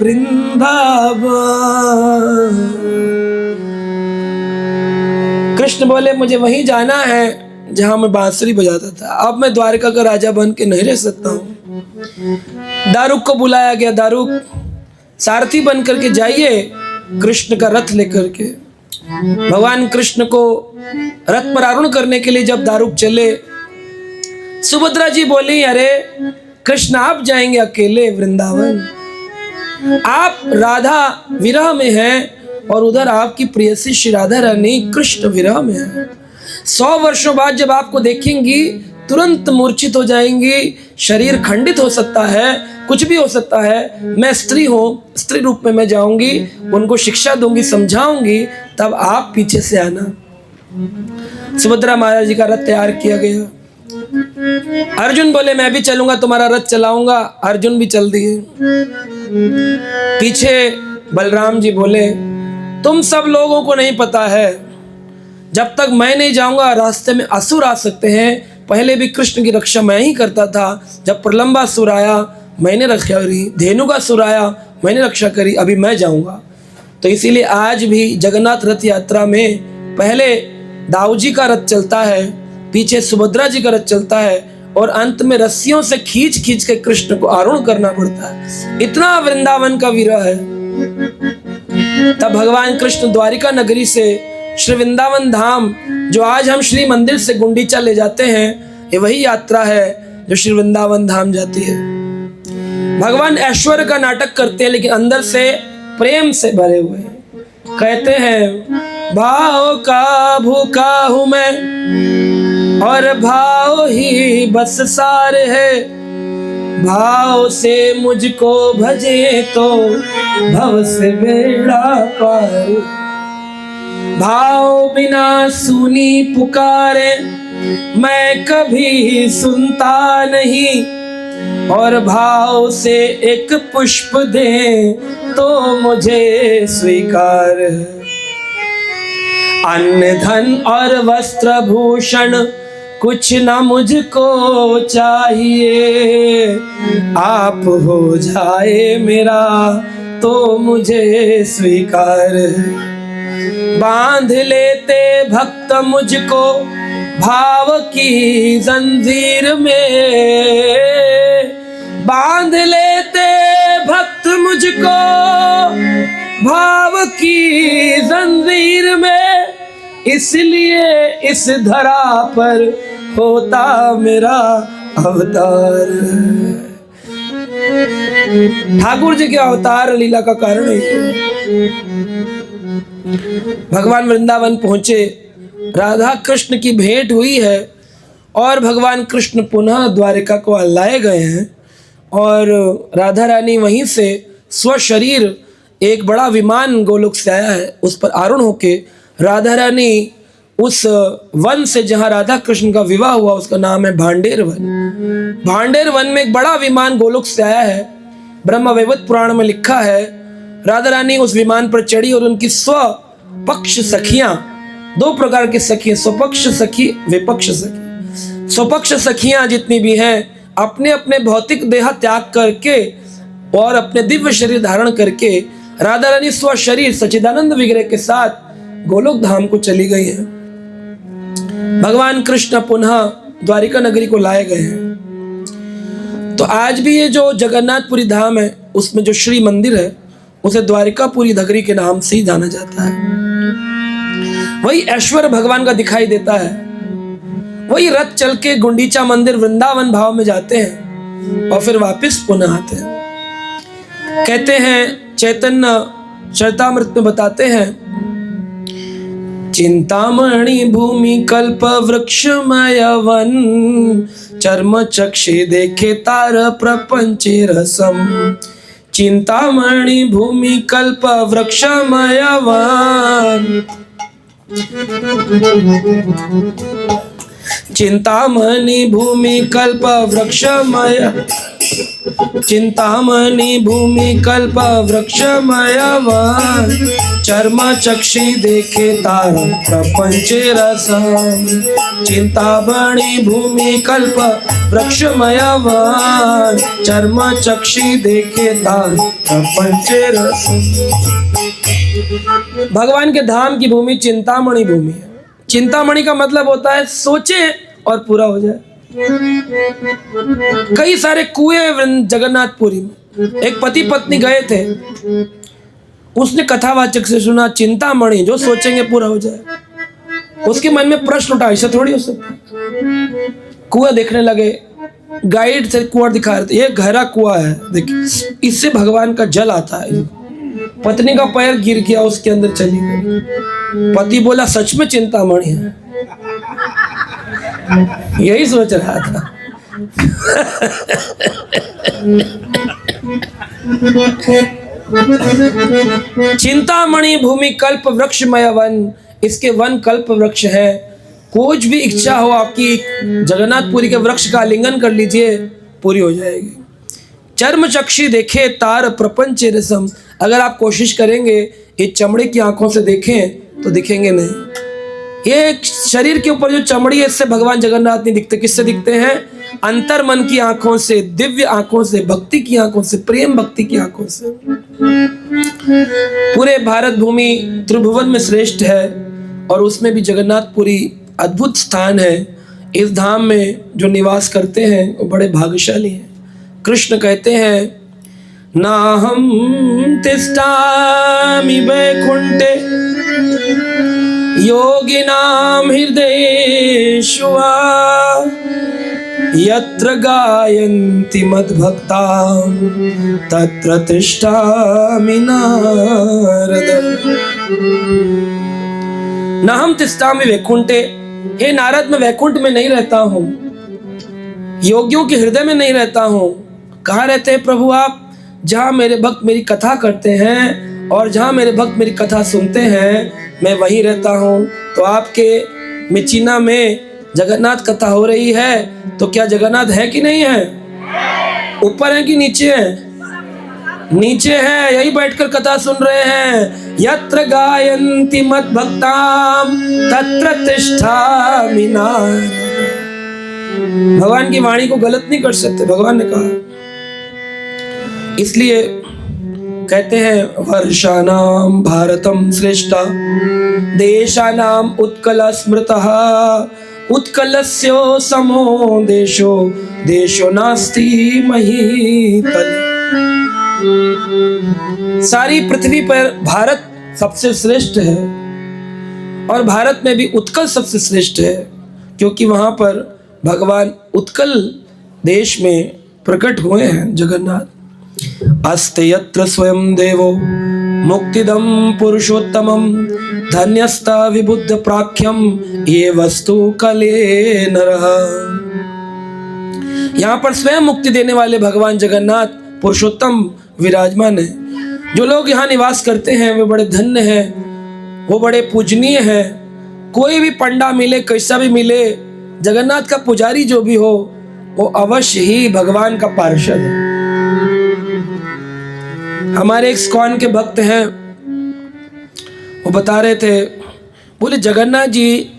वृंदावन। कृष्ण बोले मुझे वहीं जाना है जहां मैं बांसुरी बजाता था। अब मैं द्वारका का राजा बन के नहीं रह सकता हूँ। दारुक को बुलाया गया। दारुक सारथी बन करके जाइए कृष्ण का रथ लेकर के। भगवान कृष्ण को रथ पर आरूढ़ करने के लिए जब दारुक चले, सुभद्रा जी बोली अरे कृष्ण आप जाएंगे अकेले वृंदावन, आप राधा विरह में हैं और उधर आपकी प्रियसी श्री राधा रानी कृष्ण विरह में है। 100 वर्षों बाद जब आपको देखेंगी तुरंत मूर्छित हो जाएंगी, शरीर खंडित हो सकता है, कुछ भी हो सकता है। मैं स्त्री हूँ, स्त्री रूप में मैं जाऊंगी, उनको शिक्षा दूंगी, समझाऊंगी, तब आप पीछे से आना। सुभद्रा महाराज जी का रथ तैयार किया गया। अर्जुन बोले मैं भी चलूंगा, तुम्हारा रथ चलाऊंगा। अर्जुन भी चल दिए। पीछे बलराम जी बोले तुम सब लोगों को नहीं पता है, जब तक मैं नहीं जाऊंगा रास्ते में असुर आ सकते हैं। पहले भी कृष्ण की रक्षा मैं ही करता था। जब प्रलंबासुर आया मैंने रक्षा करी, धेनुकासुर आया मैंने रक्षा करी, अभी मैं जाऊंगा। तो इसीलिए आज भी जगन्नाथ रथ यात्रा में पहले दाऊ जी का रथ चलता है, पीछे सुभद्रा जी का रथ चलता है और अंत में रस्सियों से खींच खींच के कृष्ण को आरूढ़ करना पड़ता है। इतना वृंदावन का विरह है। तब भगवान कृष्ण द्वारिका नगरी से श्री वृंदावन धाम, जो आज हम श्री मंदिर से गुंडीचा ले जाते हैं, ये वही यात्रा है जो श्री वृंदावन धाम जाती है। भगवान ऐश्वर्य का नाटक करते हैं लेकिन अंदर से प्रेम से भरे हुए हैं। कहते हैं भाव का भूखा हूं मैं और भाव ही बस सार है, भाव से मुझको भजे तो भव से बेड़ा पार, भाव बिना सुनी पुकारे मैं कभी सुनता नहीं, और भाव से एक पुष्प दे तो मुझे स्वीकार। अन्न धन और वस्त्र भूषण कुछ न मुझको चाहिए, आप हो जाए मेरा तो मुझे स्वीकार। बांध लेते भक्त मुझको भाव की जंजीर में, बांध लेते भक्त मुझको भाव की जंजीर में, इसलिए इस धरा पर होता मेरा अवतार। ठाकुर जी के अवतार लीला का कारण है। भगवान वृंदावन पहुंचे, राधा कृष्ण की भेंट हुई है और भगवान कृष्ण पुनः द्वारिका को लाए गए हैं और राधा रानी वहीं से स्वशरीर एक बड़ा विमान गोलोक से आया है, उस पर आरूढ़ होके राधा रानी उस वन से जहाँ राधा कृष्ण का विवाह हुआ, उसका नाम है भांडेर वन। भांडेर वन में एक बड़ा विमान गोलोक से आया है। ब्रह्म वैवर्त पुराण में लिखा है, राधा रानी उस विमान पर चढ़ी और उनकी स्वपक्ष सखियां, दो प्रकार की सखियां, स्वपक्ष सखी, विपक्ष सखी। स्वपक्ष सखियां जितनी भी हैं, अपने अपने भौतिक देह त्याग करके और अपने दिव्य शरीर धारण करके राधा रानी स्वशरीर सच्चिदानंद विग्रह के साथ गोलोक धाम को चली गई है। भगवान कृष्ण पुनः द्वारिका नगरी को लाए गए हैं। तो आज भी ये जो जगन्नाथपुरी धाम है, उसमें जो श्री मंदिर है, उसे द्वारिकापुरी नगरी के नाम से ही जाना जाता है। वही ऐश्वर्य भगवान का दिखाई देता है। वही रथ चल के गुंडीचा मंदिर वृंदावन भाव में जाते हैं और फिर वापस पुनः आते हैं। कहते हैं चैतन्य चरितामृत में बताते हैं, चिंतामणि भूमि कल्प वृक्षमय वन, चर्म चक्षे देखे तार प्रपंचे रसम। चिंतामणि भूमि कल्प वृक्षमय वन, चिंतामणि भूमि कल्प वृक्षमय, चिंतामणि भूमि कल्प वृक्षमय वन, चर्म चक्षी देखे तार प्रपंचे रसम। चिंतामणि भूमि कल्प वृक्षमय वन, चर्म चक्षी देखे तार प्रपंचे रसम। भगवान के धाम की भूमि चिंतामणि भूमि है। चिंतामणि का मतलब होता है सोचे और पूरा हो जाए। कई सारे कुएं जगन्नाथपुरी में। एक पति पत्नी गए थे, उसने कथावाचक से सुना चिंतामणि, जो सोचेंगे पूरा हो जाए। उसके मन में प्रश्न उठा, ऐसा थोड़ी हो सकता। कुआं देखने लगे, गाइड से कुआं दिखा रहे थे, ये गहरा कुआं है, देखिए इससे भगवान का जल आता है। पत्नी का पैर गिर गया, उसके अंदर चली गई। पति बोला सच में चिंतामणि है, यही सोच रहा था। चिंतामणि भूमि कल्प वृक्षमय वन, इसके वन कल्प वृक्ष है। कुछ भी इच्छा हो आपकी, जगन्नाथपुरी के वृक्ष का आलिंगन कर लीजिए, पूरी हो जाएगी। चर्म चक्षी देखे तार प्रपंच रसम, अगर आप कोशिश करेंगे ये चमड़े की आंखों से देखें तो दिखेंगे नहीं। ये शरीर के ऊपर जो चमड़ी है, इससे भगवान जगन्नाथ नहीं दिखते। किससे दिखते हैं? अंतर मन की आंखों से, दिव्य आंखों से, भक्ति की आंखों से, प्रेम भक्ति की आंखों से। पूरे भारत भूमि त्रिभुवन में श्रेष्ठ है और उसमें भी जगन्नाथपुरी अद्भुत स्थान है। इस धाम में जो निवास करते हैं वो बड़े भाग्यशाली हैं। कृष्ण कहते हैं, नाहं तिष्ठामि वैकुंठे योगिनां हृदयेषु वा, यत्र गायन्ति मद्भक्तां तत्र तिष्ठामि नारद। नाहं तिष्ठामि वैकुंठे, हे नारद मैं वैकुंठ में नहीं रहता हूँ, योगियों के हृदय में नहीं रहता हूँ। कहाँ रहते हैं प्रभु आप? जहाँ मेरे भक्त मेरी कथा करते हैं और जहाँ मेरे भक्त मेरी कथा सुनते हैं, मैं वहीं रहता हूँ। तो आपके मिचीना में जगन्नाथ कथा हो रही है, तो क्या जगन्नाथ है कि नहीं है? ऊपर है कि नीचे है? नीचे है, यही बैठकर कथा सुन रहे हैं। यत्र गायन्ति मद्भक्तां तत्र तिष्ठामि नारद। भगवान की वाणी को गलत नहीं कर सकते, भगवान ने कहा। इसलिए कहते हैं, वर्षाणाम भारतम श्रेष्ठा देशानाम उत्कल स्मृतः, उत्कलस्यो समो देशो देशो नास्ति महीतले। सारी पृथ्वी पर भारत सबसे श्रेष्ठ है और भारत में भी उत्कल सबसे श्रेष्ठ है, क्योंकि वहां पर भगवान उत्कल देश में प्रकट हुए हैं जगन्नाथ। अस्ते यत्र स्वयं देवो मुक्तिदं पुरुषोत्तमं, धन्यस्ता विबुद्ध प्राख्यम ये वस्तु कले नरः। यहाँ पर स्वयं मुक्ति देने वाले भगवान जगन्नाथ पुरुषोत्तम विराजमान है। जो लोग यहाँ निवास करते हैं वे बड़े धन्य हैं, वो बड़े पूजनीय हैं। कोई भी पंडा मिले, कैसा भी मिले, जगन्नाथ का पुजारी जो भी हो, वो अवश्य ही भगवान का पार्षद है। हमारे एक इस्कॉन के भक्त हैं, वो बता रहे थे, बोले जगन्नाथ जी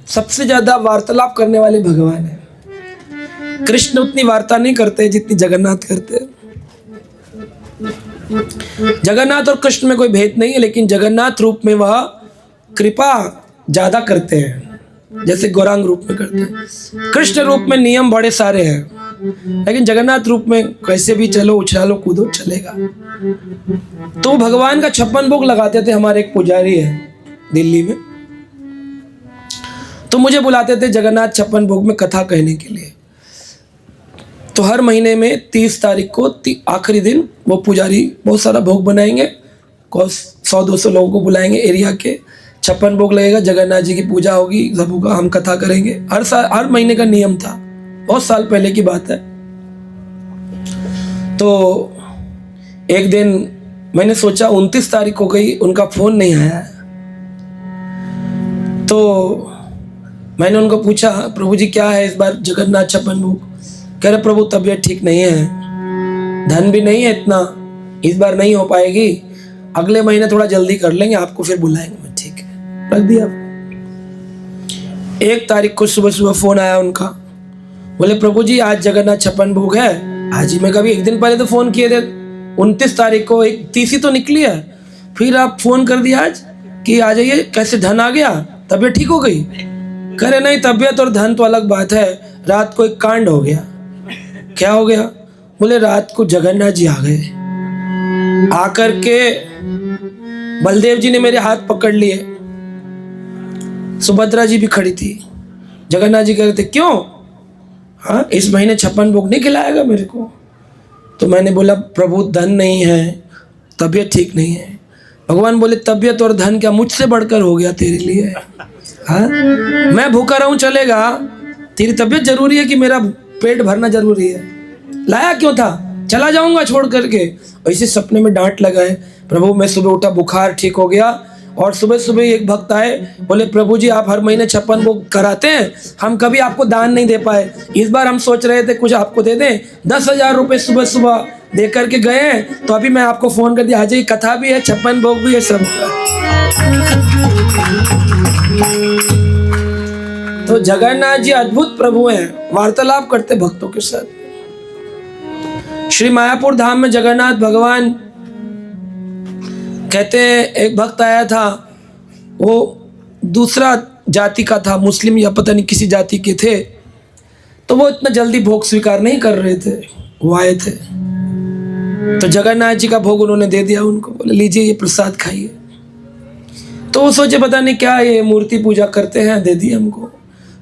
सबसे ज्यादा वार्तालाप करने वाले भगवान है। कृष्ण उतनी वार्ता नहीं करते जितनी जगन्नाथ करते हैं। जगन्नाथ और कृष्ण में कोई भेद नहीं है, लेकिन जगन्नाथ रूप में वह कृपा ज्यादा करते हैं, जैसे गौरांग रूप में करते हैं। कृष्ण रूप में नियम बड़े सारे हैं, लेकिन जगन्नाथ रूप में कैसे भी चलो, उछालो कूदो चलेगा। तो भगवान का 56 भोग लगाते थे। हमारे एक पुजारी है दिल्ली में, तो मुझे बुलाते थे जगन्नाथ 56 भोग में कथा कहने के लिए। तो हर महीने में 30 तारीख को आखिरी दिन वो पुजारी बहुत सारा भोग बनाएंगे, 100-200 लोगों को बुलाएंगे एरिया के, 56 भोग लगेगा, जगन्नाथ जी की पूजा होगी, सब होगा, हम कथा करेंगे। हर साल, हर महीने का नियम था, बहुत साल पहले की बात है। तो एक दिन मैंने सोचा 29 तारीख हो गई, उनका फोन नहीं आया। तो मैंने उनको पूछा, प्रभु जी क्या है इस बार जगन्नाथ 56 भोग? कह रहे प्रभु तबीयत ठीक नहीं है, धन भी नहीं है इतना, इस बार नहीं हो पाएगी, अगले महीने थोड़ा जल्दी कर लेंगे, आपको फिर बुलाएंगे। मैं ठीक है, रख दिया। 1 तारीख को सुबह सुबह फोन आया उनका, बोले प्रभु जी आज जगन्नाथ 56 भोग है। आज ही, मैं कभी एक दिन पहले तो फोन किए थे, 29 तारीख को, 30 ही तो निकली है, फिर आप फोन कर दिया आज कि आ जाइए, कैसे धन आ गया, तबीयत ठीक हो गई? कह रहे नहीं, तबीयत और धन तो अलग बात है, रात को एक कांड हो गया। क्या हो गया? बोले रात को जगन्नाथ जी आ गए, आकर के बलदेव जी ने मेरे हाथ पकड़ लिए, सुभद्रा जी भी खड़ी थी। जगन्नाथ जी कह रहे थे क्यों, हाँ इस महीने 56 भोग नहीं खिलाएगा मेरे को? तो मैंने बोला प्रभु धन नहीं है, तबीयत ठीक नहीं है। भगवान बोले तबीयत और धन क्या मुझसे बढ़कर हो गया तेरे लिए? हाँ, मैं भूखा रहूं चलेगा, तेरी तबीयत जरूरी है कि मेरा पेट भरना जरूरी है? लाया क्यों था, चला जाऊंगा छोड़ करके। ऐसे सपने में डांट लगाए। प्रभु मैं सुबह उठा, बुखार ठीक हो गया, और सुबह सुबह एक भक्त आए, बोले प्रभु जी आप हर महीने 56 भोग कराते हैं, हम कभी आपको दान नहीं दे पाए, इस बार हम सोच रहे थे कुछ आपको दे दें। 10,000 रुपये सुबह सुबह दे करके गए, तो अभी मैं आपको फोन कर दिया, आज ये कथा भी है, 56 भोग भी है, सब। तो जगन्नाथ जी अद्भुत प्रभु हैं, वार्तालाप करते भक्तों के साथ। श्री मायापुर धाम में जगन्नाथ भगवान कहते हैं, एक भक्त आया था, वो दूसरा जाति का था, मुस्लिम या पता नहीं किसी जाति के थे, तो वो इतना जल्दी भोग स्वीकार नहीं कर रहे थे। वो आए थे तो जगन्नाथ जी का भोग उन्होंने दे दिया उनको, बोले लीजिए ये प्रसाद खाइए। तो वो सोचे पता नहीं क्या ये मूर्ति पूजा करते हैं, दे दिए हमको।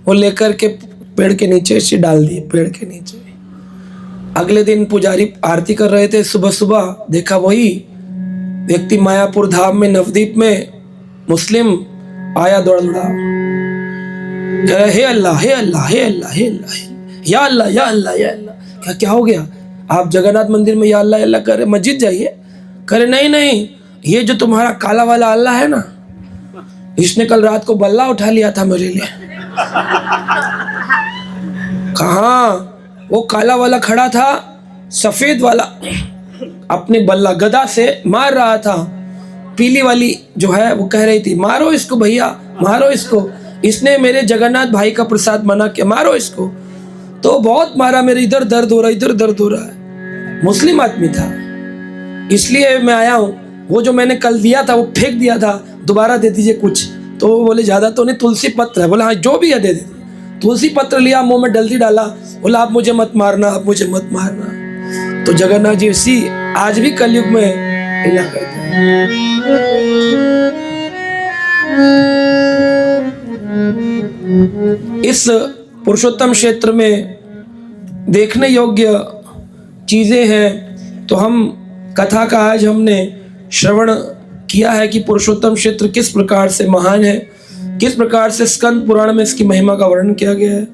वो लेकर के पेड़ के नीचे से डाल दिए, पेड़ के नीचे। अगले दिन पुजारी आरती कर रहे थे, सुबह सुबह देखा वही व्यक्ति मायापुर धाम में, नवदीप में, मुस्लिम आया दौड़ दौड़ा, हे अल्लाह हे अल्लाह हे अल्लाह हे अल्लाह, या अल्लाह या अल्लाह या अल्लाह। क्या हो गया? आप जगन्नाथ मंदिर में या अल्लाह अल्लाह कर रहे, मस्जिद जाइए। करे नहीं नहीं, ये जो तुम्हारा काला वाला अल्लाह है ना, इसने कल रात को बल्ला उठा लिया था मेरे लिए। कहाँ? वो काला वाला खड़ा था, सफेद वाला अपने बल्ला गदा से मार रहा था, पीली वाली जो है वो कह रही थी मारो इसको भैया, मारो इसको, इसने मेरे जगन्नाथ भाई का प्रसाद मना किया, मारो इसको। तो बहुत मारा, मेरे इधर दर्द हो रहा है, इधर दर्द हो रहा है। मुस्लिम आदमी था, इसलिए मैं आया हूँ। वो जो मैंने कल दिया था वो फेंक दिया था, दोबारा दे दीजिए कुछ। तो वो बोले ज़्यादा तो नहीं, तुलसी पत्र है। बोला हाँ जो भी है दे दीजिए। तुलसी पत्र लिया, मुंह में जल्दी डाला, बोला आप मुझे मत मारना, आप मुझे मत मारना। तो जगन्नाथ जी इसी आज भी कलयुग में हिला करते हैं। इस पुरुषोत्तम क्षेत्र में देखने योग्य चीजें हैं। तो हम कथा का आज हमने श्रवण किया है कि पुरुषोत्तम क्षेत्र किस प्रकार से महान है, किस प्रकार से स्कंद पुराण में इसकी महिमा का वर्णन किया गया है।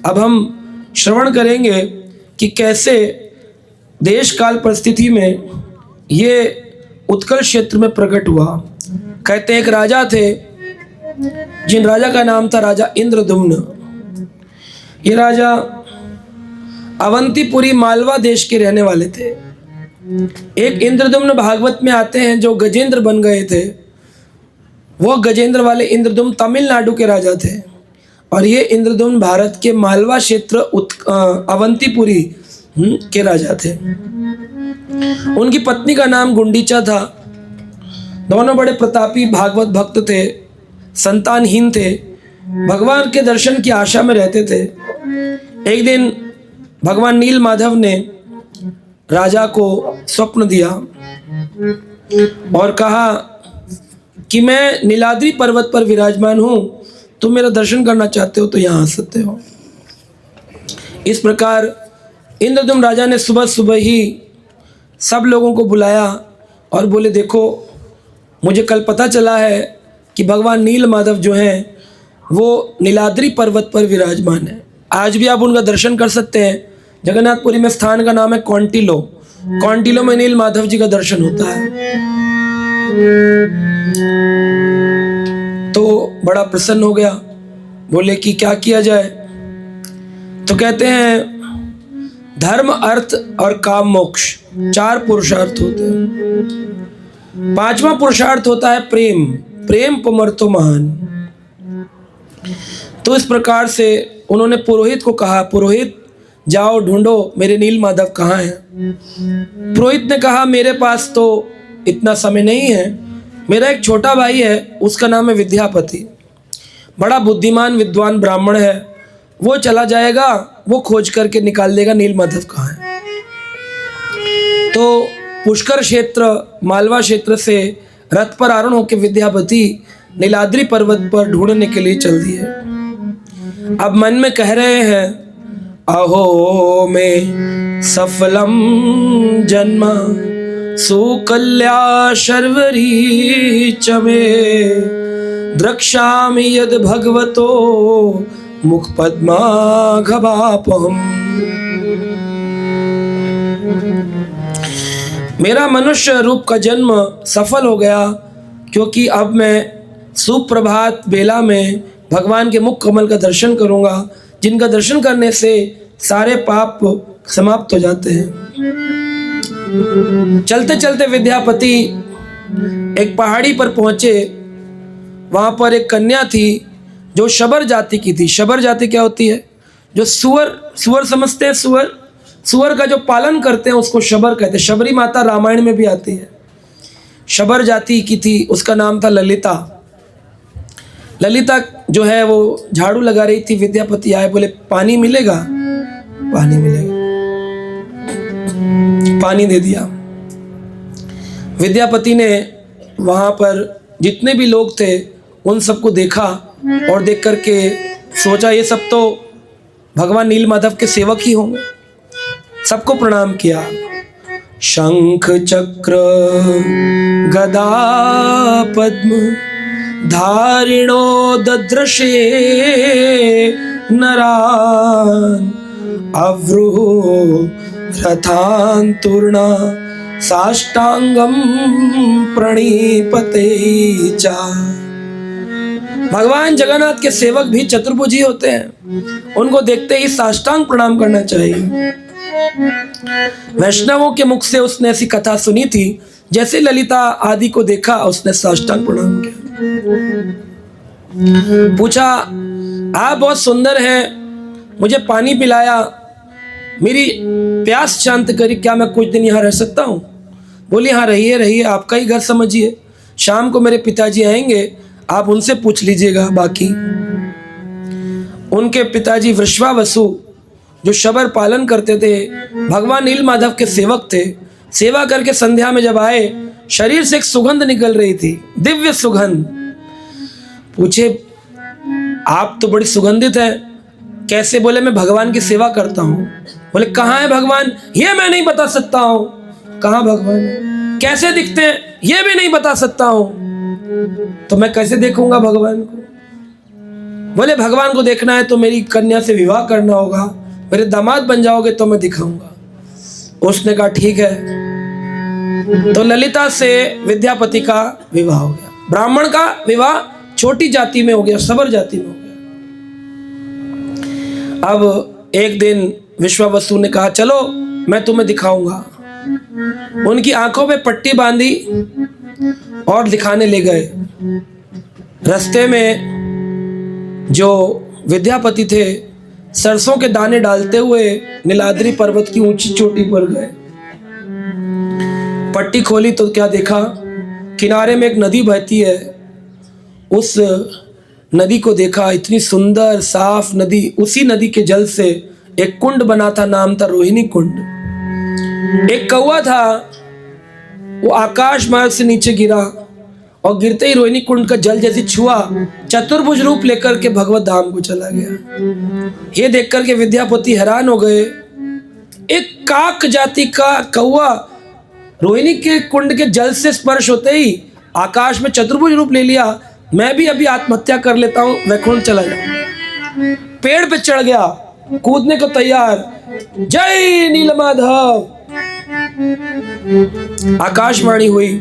अब हम श्रवण करेंगे कि कैसे देश काल परिस्थिति में ये उत्कल क्षेत्र में प्रकट हुआ। कहते हैं एक राजा थे, जिन राजा का नाम था राजा इंद्रदुम्न। ये राजा अवंतीपुरी मालवा देश के रहने वाले थे। एक इंद्रदुम्न भागवत में आते हैं जो गजेंद्र बन गए थे। वो गजेंद्र वाले इंद्रदुम्न तमिलनाडु के राजा थे और ये इंद्रदुम्न भारत के मालवा क्षेत्र अवंतीपुरी के राजा थे। उनकी पत्नी का नाम गुंडीचा था। दोनों बड़े प्रतापी भागवत भक्त थे, संतानहीन थे, भगवान के दर्शन की आशा में रहते थे। एक दिन भगवान नील माधव ने राजा को स्वप्न दिया और कहा कि मैं नीलाद्री पर्वत पर विराजमान हूँ, तुम मेरा दर्शन करना चाहते हो तो यहाँ आ सकते हो। इस प्रकार इंद्रदुम्न राजा ने सुबह सुबह ही सब लोगों को बुलाया और बोले, देखो मुझे कल पता चला है कि भगवान नील माधव जो हैं वो नीलाद्री पर्वत पर विराजमान है। आज भी आप उनका दर्शन कर सकते हैं। जगन्नाथपुरी में स्थान का नाम है कौंटिलो। कौंटिलो में नील माधव जी का दर्शन होता है। तो बड़ा प्रसन्न हो गया, बोले कि क्या किया जाए। तो कहते हैं धर्म, अर्थ और काम, मोक्ष 4 पुरुषार्थ होते हैं। 5वां पुरुषार्थ होता है प्रेम। प्रेम पुमर्थो महान। तो इस प्रकार से उन्होंने पुरोहित को कहा, पुरोहित जाओ ढूंढो मेरे नील माधव कहाँ हैं। पुरोहित ने कहा, मेरे पास तो इतना समय नहीं है, मेरा एक छोटा भाई है, उसका नाम है विद्यापति, बड़ा बुद्धिमान विद्वान ब्राह्मण है, वो चला जाएगा, वो खोज करके निकाल देगा नील माधव कहाँ है। तो पुष्कर क्षेत्र, मालवा क्षेत्र से रथ पर आरोहण होकर विद्यापति नीलाद्री पर्वत पर ढूंढने के लिए चल दिए। अब मन में कह रहे हैं, अहो में सफलम जन्म सुकल्या शर्वरी चमे द्रक्ष्यामि यद भगवतो मुख पद्माघवापहम्। मेरा मनुष्य रूप का जन्म सफल हो गया, क्योंकि अब मैं सुप्रभात बेला में भगवान के मुख कमल का दर्शन करूंगा, जिनका दर्शन करने से सारे पाप समाप्त हो जाते हैं। चलते चलते विद्यापति एक पहाड़ी पर पहुंचे। वहां पर एक कन्या थी जो शबर जाति की थी। शबर जाति क्या होती है? जो सुअर समझते हैं, सुअर का जो पालन करते हैं उसको शबर कहते हैं। शबरी माता रामायण में भी आती है। शबर जाति की थी, उसका नाम था ललिता। ललिता जो है वो झाड़ू लगा रही थी। विद्यापति आए, बोले पानी मिलेगा? पानी मिलेगा। पानी दे दिया। विद्यापति ने वहां पर जितने भी लोग थे उन सबको देखा और देख करके सोचा ये सब तो भगवान नील माधव के सेवक ही होंगे। सबको प्रणाम किया। शंख चक्र गदा पद्म धारिणो ददृशे नरान् अव्रुः रथान्तुर्णा साष्टांगम प्रणीपते चा। भगवान जगन्नाथ के सेवक भी चतुर्भुजी होते हैं, उनको देखते ही साष्टांग प्रणाम करना चाहिए। वैष्णवों के मुख से उसने ऐसी कथा सुनी थी, जैसे ललिता आदि को देखा उसने साष्टांग प्रणाम किया। पूछा, आप बहुत सुंदर हैं, मुझे पानी पिलाया, मेरी प्यास शांत करी, क्या मैं कुछ दिन यहाँ रह सकता हूँ? बोली हाँ रहिए रहिए, आपका ही घर समझिए। शाम को मेरे पिताजी आएंगे, आप उनसे पूछ लीजिएगा बाकी। उनके पिताजी वृषभावसु जो शबर पालन करते थे, भगवान नील माधव के सेवक थे। सेवा करके संध्या में जब आए, शरीर से एक सुगंध निकल रही थी, दिव्य सुगंध। पूछे, आप तो बड़ी सुगंधित हैं, कैसे? बोले मैं भगवान की सेवा करता हूँ। बोले कहाँ है भगवान? ये मैं नहीं बता सकता हूँ। कहाँ भगवान है? कैसे दिखते हैं? ये भी नहीं बता सकता हूँ। तो मैं कैसे देखूंगा भगवान को? बोले भगवान को देखना है तो मेरी कन्या से विवाह करना होगा, मेरे दामाद बन जाओगे तो मैं दिखाऊंगा। उसने कहा ठीक है। तो ललिता से विद्यापति का विवाह हो गया। ब्राह्मण का विवाह छोटी जाति में हो गया, सबर जाति में हो गया। अब एक दिन विश्वावसु ने कहा चलो मैं तुम्हें दिखाऊंगा। उनकी आंखों पे पट्टी बांधी और दिखाने ले गए। रास्ते में जो विद्यापति थे सरसों के दाने डालते हुए नीलाद्री पर्वत की ऊंची चोटी पर गए। पट्टी खोली तो क्या देखा, किनारे में एक नदी बहती है। उस नदी को देखा, इतनी सुंदर साफ नदी। उसी नदी के जल से एक कुंड बना था, नाम था रोहिणी कुंड। एक कौवा था, वो आकाश मार्ग से नीचे गिरा और गिरते ही रोहिणी कुंड का जल जैसे छुआ, चतुर्भुज रूप लेकर के भगवत धाम को चला गया। ये देख करके विद्यापति हैरान हो गए। एक काक जाति का कौवा रोहिणी के कुंड के जल से स्पर्श होते ही आकाश में चतुर्भुज रूप ले लिया। मैं भी अभी आत्महत्या कर लेता हूँ, वैकुंठ चला जाऊँ। पेड़ पे चढ़ गया, कूदने को तैयार। जय नीलमाधव। आकाशवाणी हुई,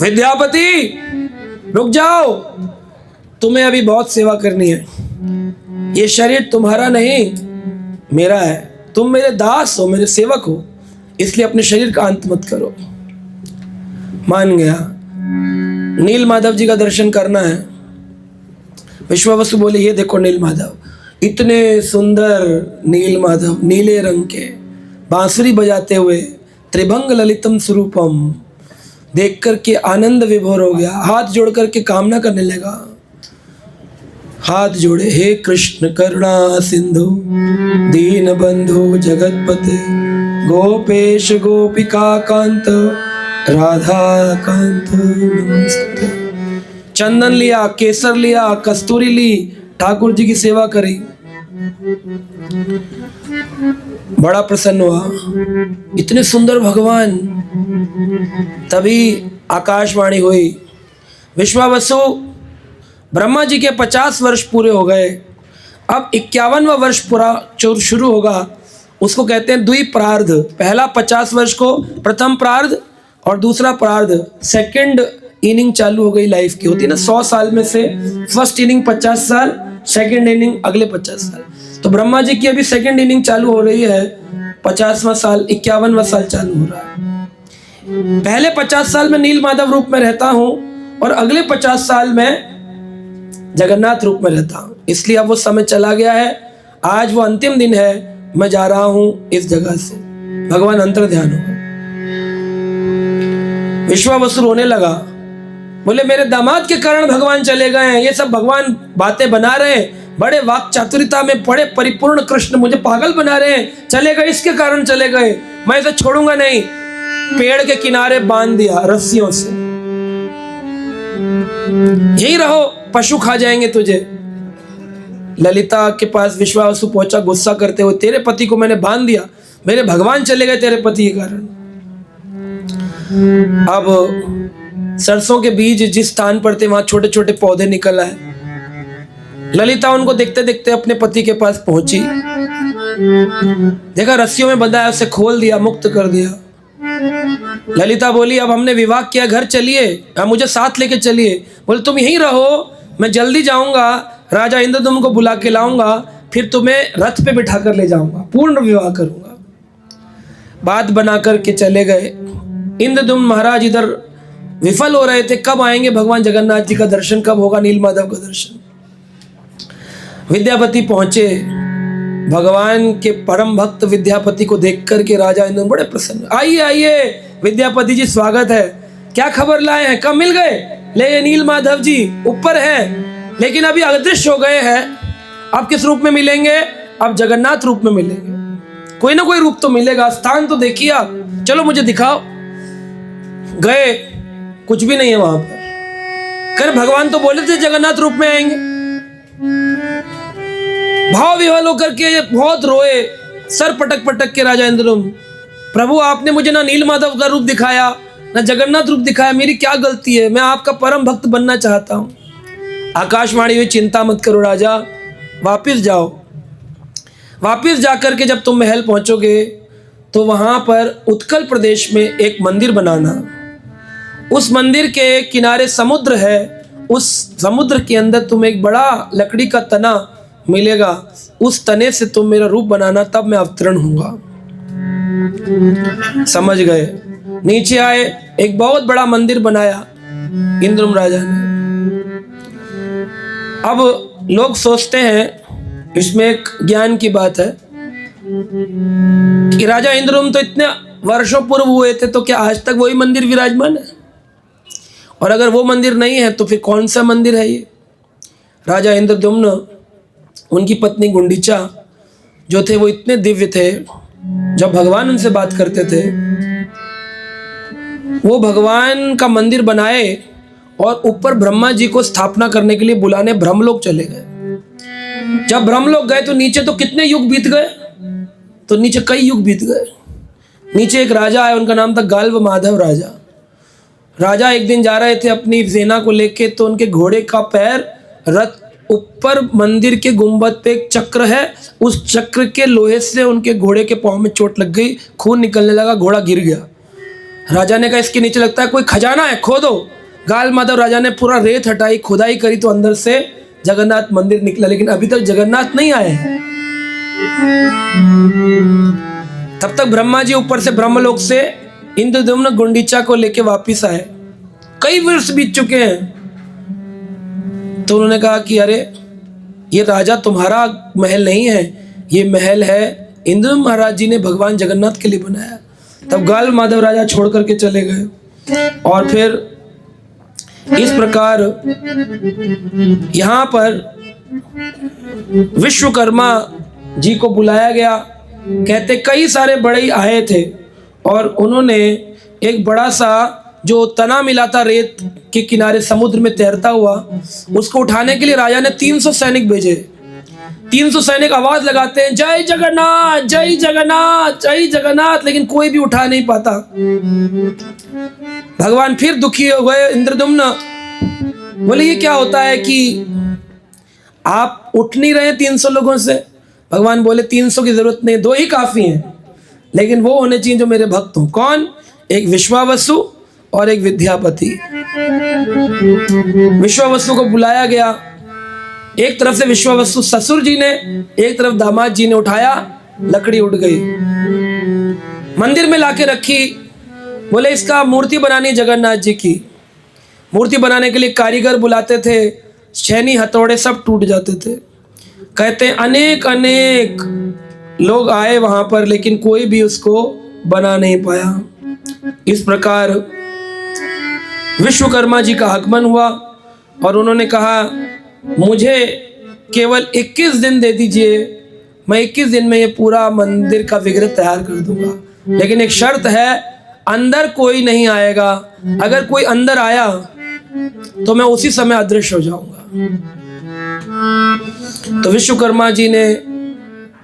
विद्यापति रुक जाओ, तुम्हें अभी बहुत सेवा करनी है। ये शरीर तुम्हारा नहीं मेरा है। तुम मेरे दास हो, मेरे सेवक हो, इसलिए अपने शरीर का अंत मत करो। मान गया। नील माधव जी का दर्शन करना है। विश्वावसु बोले ये देखो नील माधव, इतने सुंदर नील माधव, नीले रंग के, बांसुरी बजाते हुए, त्रिभंग ललितम स्वरूपम। देख करके आनंद विभोर हो गया। हाथ जोड़ करके कामना करने लगा। हाथ जोड़े, हे कृष्ण करुणा सिंधु दीन बंधु जगतपते गोपेश गोपिका कांत राधा कांत नमस्ते। चंदन लिया, केसर लिया, कस्तूरी ली, ठाकुर जी की सेवा करी। बड़ा प्रसन्न हुआ, इतने सुंदर भगवान। तभी आकाशवाणी हुई, विश्वावसु ब्रह्मा जी के 50 वर्ष पूरे हो गए। अब 51वां वर्ष पूरा शुरू होगा। उसको कहते हैं द्विप्रार्ध। पहला 50 वर्ष को प्रथम प्रार्ध और दूसरा प्रार्ध सेकंड इनिंग चालू हो गई। लाइफ की होती है ना, 100 साल में से फर्स्ट इनिंग 50 साल, सेकंड इनिंग अगले 50 साल। तो ब्रह्मा जी की अभी सेकंड इनिंग चालू हो रही है, 50वां साल, 51वां साल चालू हो रहा है। पहले 50 साल में नील माधव रूप में रहता हूं और अगले 50 साल में जगन्नाथ रूप में रहता हूं। इसलिए अब वो समय चला गया है। आज वो अंतिम दिन है, मैं जा रहा हूं इस जगह से। भगवान अंतर ध्यान होगा। विश्वावसु रोने लगा, बोले मेरे दामाद के कारण भगवान चले गए हैं। ये सब भगवान बातें बना रहे हैं, बड़े वाक चातुर्यता में बड़े परिपूर्ण कृष्ण मुझे पागल बना रहे हैं। चले गए, इसके कारण चले गए, मैं इसे छोड़ूंगा नहीं। पेड़ के किनारे बांध दिया रस्सियों से, यही रहो, पशु खा जाएंगे तुझे। ललिता के पास विश्वावसु पहुंचा गुस्सा करते हुए, तेरे पति को मैंने बांध दिया, मेरे भगवान चले गए तेरे पति के कारण। अब सरसों के बीज जिस स्थान पर थे वहां छोटे छोटे पौधे निकल आए। ललिता उनको देखते देखते अपने पति के पास पहुंची, देखा रस्सियों में बंधा है, उसे खोल दिया, मुक्त कर दिया। ललिता बोली अब हमने विवाह किया, घर चलिए, अब मुझे साथ लेके चलिए। बोले तुम यहीं रहो, मैं जल्दी जाऊंगा, राजा इंद्रदुम्न को बुला के लाऊंगा, फिर तुम्हें रथ पे बिठा कर ले जाऊंगा, पूर्ण विवाह करूंगा। बात बना करके चले गए। इंद्रदुम्न महाराज इधर विफल हो रहे थे, कब आएंगे भगवान जगन्नाथ जी का दर्शन, कब होगा नील माधव का दर्शन। विद्यापति पहुंचे। भगवान के परम भक्त विद्यापति को देख करके राजा इंद्र बड़े प्रसन्न, आइए आइए विद्यापति जी स्वागत है, क्या खबर लाए हैं, कब मिल गए? ले ये नील माधव जी ऊपर है, लेकिन अभी अदृश्य हो गए हैं। अब किस रूप में मिलेंगे? अब जगन्नाथ रूप में मिलेंगे। कोई ना कोई रूप तो मिलेगा, स्थान तो देखिए आप, चलो मुझे दिखाओ। गए, कुछ भी नहीं है वहां पर। कर भगवान तो बोले थे जगन्नाथ रूप में आएंगे। भाव विह्वल होकर के बहुत रोए, सर पटक पटक के राजा इंद्रदुम्न, प्रभु आपने मुझे ना नील माधव का रूप दिखाया, ना जगन्नाथ रूप दिखाया, मेरी क्या गलती है? मैं आपका परम भक्त बनना चाहता हूं। आकाशवाणी हुई, चिंता मत करो राजा, वापिस जाओ। वापिस जाकर के जब तुम महल पहुंचोगे तो वहाँ पर उत्कल प्रदेश में एक मंदिर बनाना। उस मंदिर के किनारे समुद्र है, उस समुद्र के अंदर तुम्हें एक बड़ा लकड़ी का तना मिलेगा, उस तने से तुम मेरा रूप बनाना, तब मैं अवतरण होऊंगा। समझ गए? नीचे आए, एक बहुत बड़ा मंदिर बनाया इंद्रम राजा ने। अब लोग सोचते हैं, इसमें एक ज्ञान की बात है कि राजा इंद्रम तो इतने वर्षों पूर्व हुए थे, तो क्या आज तक वही मंदिर विराजमान है? और अगर वो मंदिर नहीं है तो फिर कौन सा मंदिर है ये? राजा इंद्रद्युम्न, उनकी पत्नी गुंडीचा जो थे वो इतने दिव्य थे, जब भगवान उनसे बात करते थे वो भगवान का मंदिर बनाए और ऊपर ब्रह्मा जी को स्थापना करने के लिए बुलाने ब्रह्मलोक चले गए। जब ब्रह्मलोक गए तो नीचे तो कितने युग बीत गए, तो नीचे कई युग बीत गए। नीचे एक राजा आया, उनका नाम था गाल्व माधव राजा। राजा एक दिन जा रहे थे अपनी सेना को लेके, तो उनके घोड़े का पैर रथ ऊपर मंदिर के गुंबद पे एक चक्र है, उस चक्र के लोहे से उनके घोड़े के पांव में चोट लग गई, खून निकलने लगा, घोड़ा गिर गया। राजा ने कहा इसके नीचे लगता है कोई खजाना है, खोदो। गाल माधव राजा ने पूरा रेत हटाई, खुदाई करी, तो अंदर से जगन्नाथ मंदिर निकला, लेकिन अभी तक जगन्नाथ नहीं आए हैं। तब तक ब्रह्मा जी ऊपर से ब्रह्मलोक से इंद्रद्युम्न गुंडीचा को लेके वापिस आए। कई वर्ष बीत चुके हैं। तो उन्होंने कहा कि अरे ये राजा तुम्हारा महल नहीं है, ये महल है इंद्र महाराज जी ने भगवान जगन्नाथ के लिए बनाया। तब गाल माधव राजा छोड़ करके चले गए। और फिर इस प्रकार यहाँ पर विश्वकर्मा जी को बुलाया गया। कहते कई सारे बड़े आए थे और उन्होंने एक बड़ा सा जो तना मिला था रेत के किनारे समुद्र में तैरता हुआ, उसको उठाने के लिए राजा ने 300 सैनिक भेजे। 300 सैनिक आवाज लगाते हैं जय जगन्नाथ जय जगन्नाथ जय जगन्नाथ, लेकिन कोई भी उठा नहीं पाता। भगवान फिर दुखी हो गए। इंद्रद्युम्न बोले ये क्या होता है कि आप उठ नहीं रहे 300 लोगों से? भगवान बोले 300 की जरूरत नहीं, 2 ही काफी हैं, लेकिन वो होने चाहिए जो मेरे भक्त हों। कौन? एक विश्वावसु और एक विद्यापति। विश्वावसु को बुलाया गया। एक तरफ से विश्वावसु ससुर जी ने, एक तरफ दामाद जी ने उठाया, लकड़ी उड़ गई, मंदिर में लाके रखी। बोले इसका मूर्ति बनानी जगन्नाथ जी की। मूर्ति बनाने के लिए कारीगर बुलाते थे, छेनी हथौड़े सब टूट जाते थे। कहते अनेक अनेक लोग आए वहां पर, लेकिन कोई भी उसको बना नहीं पाया। इस प्रकार विश्वकर्मा जी का आगमन हुआ और उन्होंने कहा मुझे केवल 21 दिन दे दीजिए, मैं 21 दिन में ये पूरा मंदिर का विग्रह तैयार कर दूंगा, लेकिन एक शर्त है, अंदर कोई नहीं आएगा। अगर कोई अंदर आया तो मैं उसी समय अदृश्य हो जाऊंगा। तो विश्वकर्मा जी ने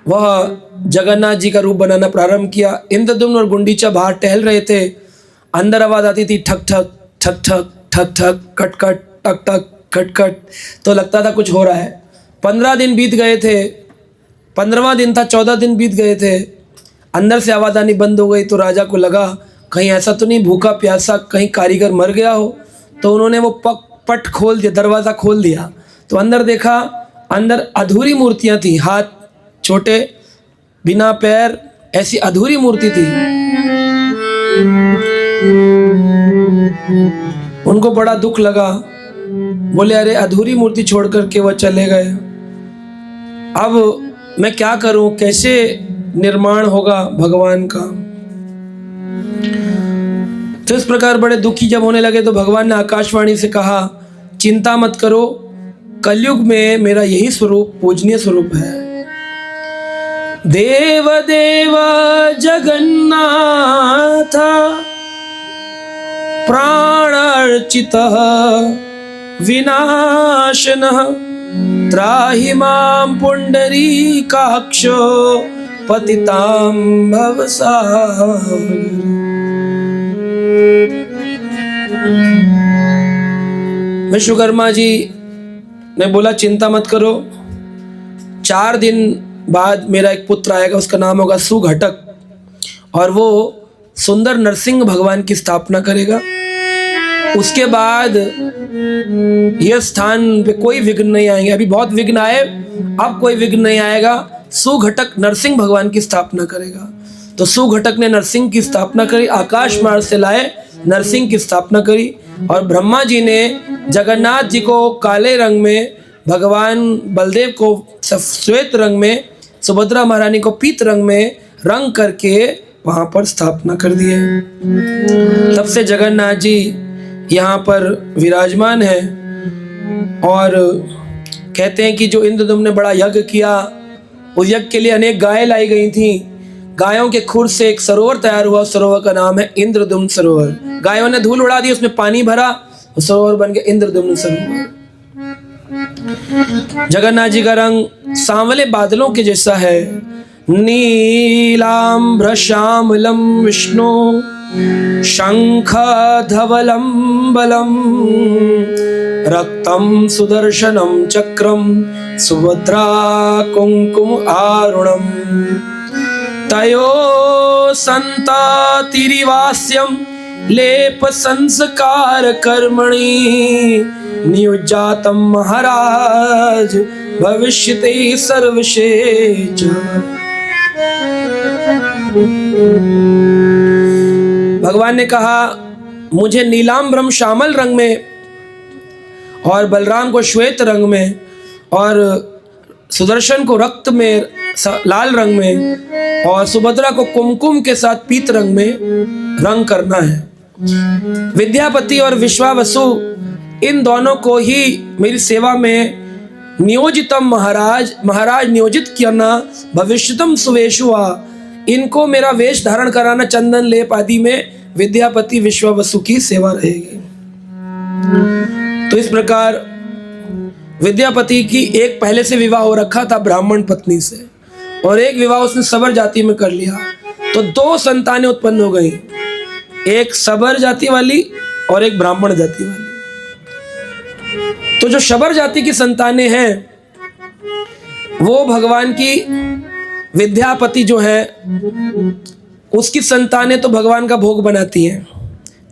वह जगन्नाथ जी का रूप बनाना प्रारंभ किया। इंद्रद्युम्न और गुंडीचा बाहर टहल रहे थे। अंदर आवाज आती थी ठक ठक ठक ठक ठक ठक कट कट टक टक कट कट, तो लगता था कुछ हो रहा है। 15 दिन बीत गए थे, 15वां दिन था, 14 दिन बीत गए थे। अंदर से आवाज आनी बंद हो गई। तो राजा को लगा कहीं ऐसा तो नहीं भूखा प्यासा कहीं कारीगर मर गया हो। तो उन्होंने वो पट खोल दिया, दरवाज़ा खोल दिया। तो अंदर देखा, अंदर अधूरी मूर्तियां थी, हाथ छोटे बिना पैर, ऐसी अधूरी मूर्ति थी। उनको बड़ा दुख लगा। बोले अरे अधूरी मूर्ति छोड़ करके वह चले गए, अब मैं क्या करूं, कैसे निर्माण होगा भगवान का। तो इस प्रकार बड़े दुखी जब होने लगे तो भगवान ने आकाशवाणी से कहा चिंता मत करो, कलयुग में मेरा यही स्वरूप पूजनीय स्वरूप है। देव देव जगन्नाथ प्राण अर्चित विनाशनः त्राहि मां पुंडरीकाक्ष पतितां भवसागर। विश्वकर्मा जी ने बोला चिंता मत करो, 4 दिन बाद मेरा एक पुत्र आएगा, उसका नाम होगा सुघटक, और वो सुंदर नरसिंह भगवान की स्थापना करेगा। उसके बाद यह स्थान पे कोई विघ्न नहीं आएंगे। अभी बहुत विघ्न आए, अब कोई विघ्न नहीं आएगा। सुघटक नरसिंह भगवान की स्थापना करेगा। तो सुघटक ने नरसिंह की स्थापना करी, आकाश मार्ग से लाए नरसिंह की स्थापना करी। और ब्रह्मा जी ने जगन्नाथ जी को काले रंग में, भगवान बलदेव को श्वेत रंग में, सुभद्रा महारानी को पीत रंग में रंग करके वहाँ पर स्थापना कर दी है। तब से जगन्नाथ जी यहाँ पर विराजमान है। और कहते हैं कि जो इंद्रदुम्न ने बड़ा यज्ञ किया, उस यज्ञ के लिए अनेक गायें लाई गई थी। गायों के खुर से एक सरोवर तैयार हुआ, सरोवर का नाम है इंद्रदुम्न सरोवर। गायों ने धूल उड़ा दी, उसमें पानी भरा, सरोवर बन गया इंद्रदुम्न सरोवर। जगन्नाथ जी का रंग सांवले बादलों के जैसा है। नीलाम्र श्यामलम विष्णु शंख धवलम बलम रक्तम सुदर्शनम चक्रम सुभद्रा कुंकुम आरुणम तयो संतातिरिवास्यम लेप संस्कार कर्मणि नियुज्जातम महाराज भविष्यते सर्वशेष। भगवान ने कहा, मुझे नीलाम्बरम श्यामल रंग में और बलराम को श्वेत रंग में और सुदर्शन को रक्त में लाल रंग में और सुभद्रा को कुमकुम के साथ पीत रंग में रंग करना है। विद्यापति और विश्वावसु इन दोनों को ही मेरी सेवा में नियोजितम महाराज नियोजित करना, भविष्यतम सुवेशुआ, इनको मेरा वेश धारण कराना, चंदन लेप आदि में विद्यापति विश्वावसु की सेवा रहेगी। तो इस प्रकार विद्यापति की एक पहले से विवाह हो रखा था ब्राह्मण पत्नी से, और एक विवाह उसने सबर जाति में कर लिया। तो दो संतानें उत्पन्न हो गई, एक सबर जाति वाली और एक ब्राह्मण जाति वाली। तो जो शबर जाति की संतानें हैं वो भगवान की विद्यापति जो है उसकी संतानें तो भगवान का भोग बनाती हैं,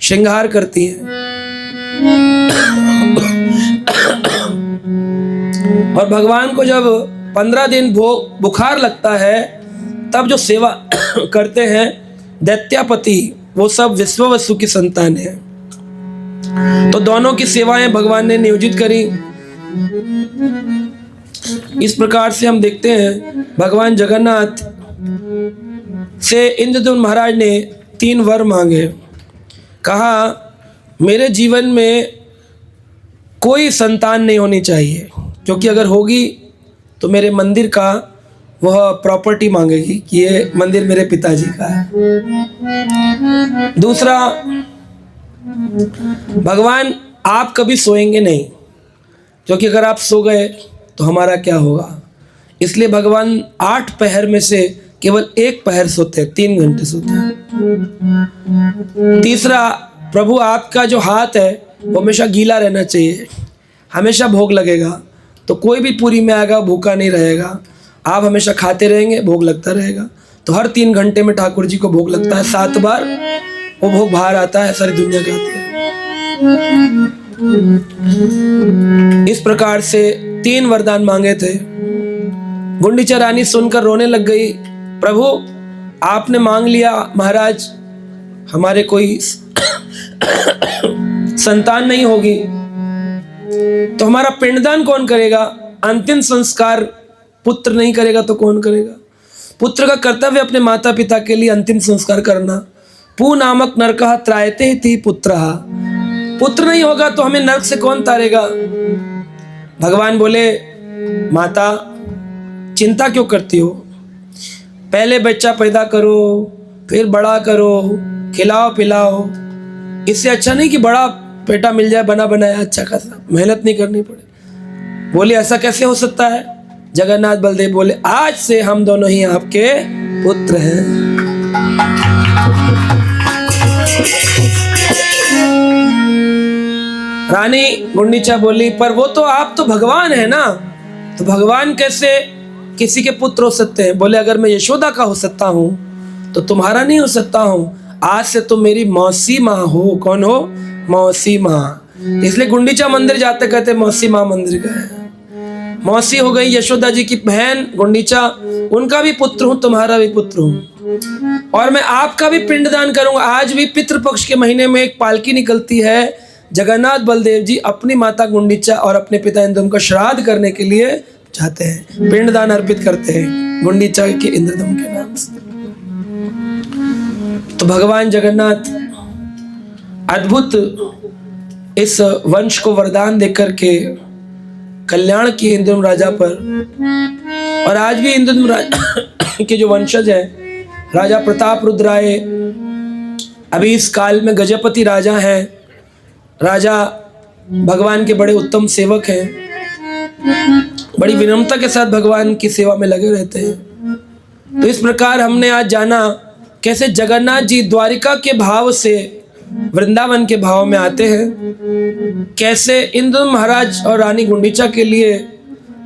श्रृंगार करती हैं। और भगवान को जब 15 दिन बुखार लगता है तब जो सेवा करते हैं दैत्यापति, वो सब विश्वावसु की संतान है। तो दोनों की सेवाएं भगवान ने नियोजित करी। इस प्रकार से हम देखते हैं भगवान जगन्नाथ से इंद्रदुम्न महाराज ने 3 वर मांगे। कहा, मेरे जीवन में कोई संतान नहीं होनी चाहिए, क्योंकि अगर होगी तो मेरे मंदिर का वह प्रॉपर्टी मांगेगी कि ये मंदिर मेरे पिताजी का है। दूसरा, भगवान आप कभी सोएंगे नहीं, क्योंकि अगर आप सो गए तो हमारा क्या होगा। इसलिए भगवान 8 पहर में से केवल 1 पहर सोते हैं, 3 घंटे सोते हैं। तीसरा, प्रभु आपका जो हाथ है वो हमेशा गीला रहना चाहिए, हमेशा भोग लगेगा। तो कोई भी पूरी में आएगा भूखा नहीं रहेगा, आप हमेशा खाते रहेंगे, भोग लगता रहेगा। तो हर 3 घंटे में ठाकुर जी को भोग लगता है, 7 बार वो भोग बाहर आता है, सारी दुनिया खाती है। इस प्रकार से 3 वरदान मांगे थे। गुंडीचा रानी सुनकर रोने लग गई, प्रभु आपने मांग लिया महाराज, हमारे कोई संतान नहीं होगी तो हमारा पिंडदान कौन करेगा, अंतिम संस्कार पुत्र नहीं करेगा तो कौन करेगा। पुत्र का कर्तव्य अपने माता पिता के लिए अंतिम संस्कार करना। पू नामक नरकः त्रायते हि पुत्रः, पुत्र नहीं होगा तो हमें नरक से कौन तारेगा। भगवान बोले, माता चिंता क्यों करती हो, पहले बच्चा पैदा करो, फिर बड़ा करो, खिलाओ पिलाओ। इससे अच्छा नहीं कि बड़ा बेटा मिल जाए बना बनाया अच्छा खासा, मेहनत नहीं करनी पड़े। बोले ऐसा कैसे हो सकता है। जगन्नाथ बलदेव बोले, आज से हम दोनों ही आपके पुत्र हैं। रानी गुंडीचा बोली, पर वो तो आप तो भगवान है ना, तो भगवान कैसे किसी के पुत्र हो सकते हैं। बोले, अगर मैं यशोदा का हो सकता हूँ तो तुम्हारा नहीं हो सकता हूँ, आज से तुम मेरी मौसी माँ हो। कौन हो? मौसी माँ। इसलिए गुंडीचा मंदिर जाते कहते मौसी माँ मंदिर गए। मौसी हो गई यशोदा जी की बहन गुंडीचा, उनका भी पुत्र हूँ, तुम्हारा भी पुत्र हूँ, और मैं आपका भी पिंडदान करूंगा। आज भी पितृपक्ष के महीने में एक पालकी निकलती है, जगन्नाथ बलदेव जी अपनी माता गुंडीचा और अपने पिता इंद्रदम का श्राद्ध करने के लिए जाते हैं, पिंडदान अर्पित करते हैं गुंडीचा के इंद्रदम के नाम से। तो भगवान जगन्नाथ अद्भुत इस वंश को वरदान देकर के कल्याण किए इंद्रदम राजा पर। और आज भी इंद्रदम राजा के जो वंशज है, राजा प्रताप रुद्र राय अभी इस काल में गजपति राजा हैं। राजा भगवान के बड़े उत्तम सेवक हैं, बड़ी विनम्रता के साथ भगवान की सेवा में लगे रहते हैं। तो इस प्रकार हमने आज जाना कैसे जगन्नाथ जी द्वारिका के भाव से वृंदावन के भाव में आते हैं, कैसे इंद्रदम महाराज और रानी गुंडीचा के लिए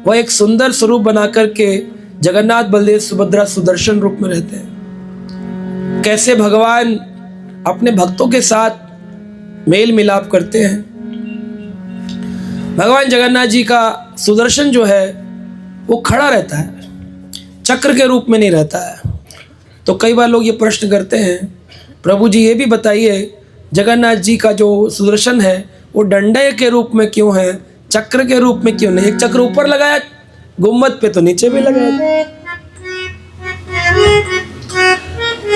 वह एक सुंदर स्वरूप बना करके जगन्नाथ बलदेव सुभद्रा सुदर्शन रूप में रहते हैं, कैसे भगवान अपने भक्तों के साथ मेल मिलाप करते हैं। भगवान जगन्नाथ जी का सुदर्शन जो है वो खड़ा रहता है, चक्र के रूप में नहीं रहता है। तो कई बार लोग ये प्रश्न करते हैं, प्रभु जी ये भी बताइए जगन्नाथ जी का जो सुदर्शन है वो डंडे के रूप में क्यों है, चक्र के रूप में क्यों नहीं? एक चक्र ऊपर लगाया गुम्मद पे, तो नीचे भी लगाया।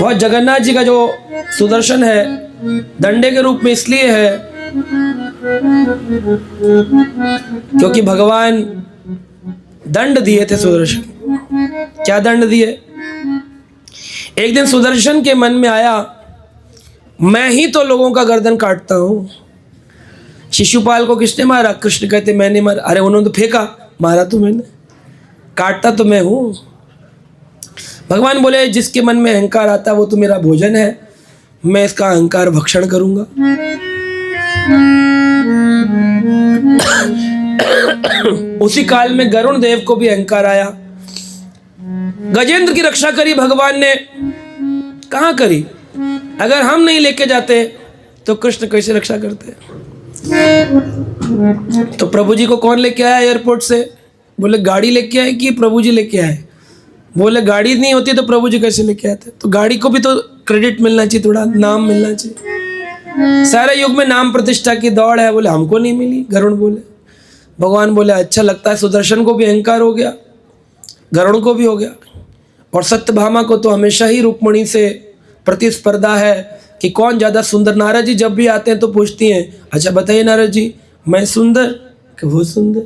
वह जगन्नाथ जी का जो सुदर्शन है डंडे के रूप में इसलिए है क्योंकि भगवान दंड दिए थे सुदर्शन। क्या दंड दिए? एक दिन सुदर्शन के मन में आया, मैं ही तो लोगों का गर्दन काटता हूँ। शिशुपाल को किसने मारा? कृष्ण कहते मैंने मारा। अरे उन्होंने तो फेंका, मारा तो मैंने, काटता तो मैं हूँ। भगवान बोले जिसके मन में अहंकार आता है वो तो मेरा भोजन है, मैं इसका अहंकार भक्षण करूंगा। उसी काल में गरुण देव को भी अहंकार आया, गजेंद्र की रक्षा करी भगवान ने। कहाँ करी? अगर हम नहीं लेके जाते तो कृष्ण कैसे रक्षा करते? तो प्रभु जी को कौन लेके आया एयरपोर्ट से? बोले गाड़ी लेके आए कि प्रभु जी लेके आए? बोले गाड़ी नहीं होती तो प्रभु जी कैसे लेके आते? तो गाड़ी को भी तो क्रेडिट मिलना चाहिए, थोड़ा नाम मिलना चाहिए। सारे युग में नाम प्रतिष्ठा की दौड़ है, बोले हमको नहीं मिली। गरुण बोले, भगवान बोले अच्छा लगता है, सुदर्शन को भी अहंकार हो गया, गरुड़ को भी हो गया, और सत्यभामा को तो हमेशा ही रुक्मणी से प्रतिस्पर्धा है कि कौन ज़्यादा सुंदर। नारद जी जब भी आते हैं तो पूछती हैं, अच्छा बताइए नारद जी मैं सुंदर कि वो सुंदर?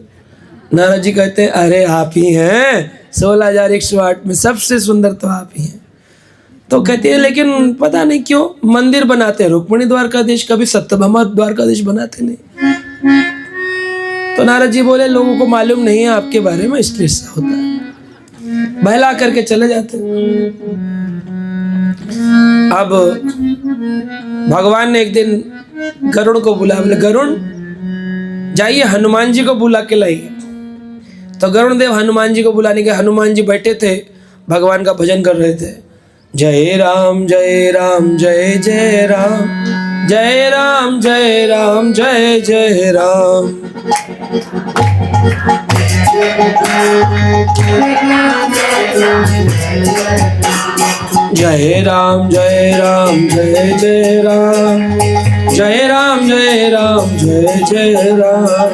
नारद जी कहते हैं अरे आप ही हैं, 16,108 में सबसे सुंदर तो आप ही हैं। तो कहते हैं लेकिन पता नहीं क्यों मंदिर बनाते हैं रुक्मणी द्वारकाधीश, कभी सत्यभामा द्वारकाधीश बनाते नहीं। तो नारद जी बोले लोगों को मालूम नहीं है आपके बारे में, इसलिए ऐसा होता है। बहला करके चले जाते। अब भगवान ने एक दिन गरुड़ को बुलाया, बोले गरुड़ जाइए हनुमान जी को बुला के लाइए। तो गरुड़ देव हनुमान जी को बुलाने के, हनुमान जी बैठे थे भगवान का भजन कर रहे थे। जय राम जय राम जय जय राम, जय राम जय राम जय जय राम। जय राम जय राम जय जय राम, जय राम जय राम जय जय राम।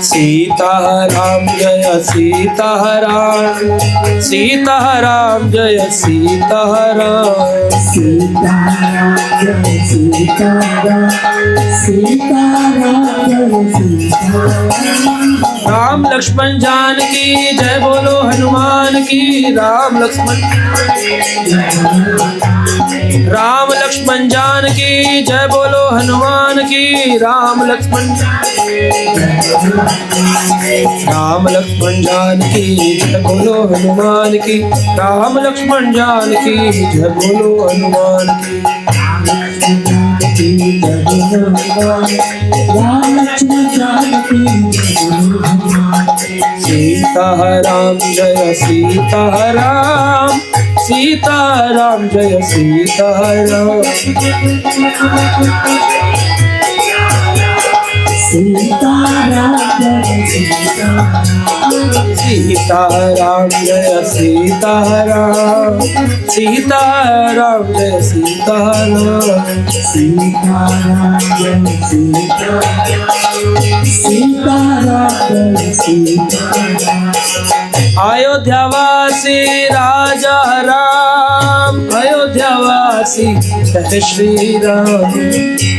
सीताराम जय सीताराम, सीताराम जय सीताराम, सीताराम जय सीताराम, सीताराम जय सीताराम। राम लक्ष्मण जानकी जय बोलो हनुमान की। राम लक्ष्मण, राम लक्ष्मण जानकी जय बोलो हनुमान की। राम लक्ष्मण, राम लक्ष्मण जानकी जय बोलो हनुमान की। राम लक्ष्मण जानकी जय बोलो हनुमान की। राम लक्ष्मण जानकी सीताराम जय सीताराम, सीताराम जय सीताराम। सीताराम जय सीताराम जय सीताराम, सीताराम जय सीताराम। सीताराम जय सीताराम जय सीताराम। अयोध्यावासी राजा राम, अयोध्यावासी जय श्री राम।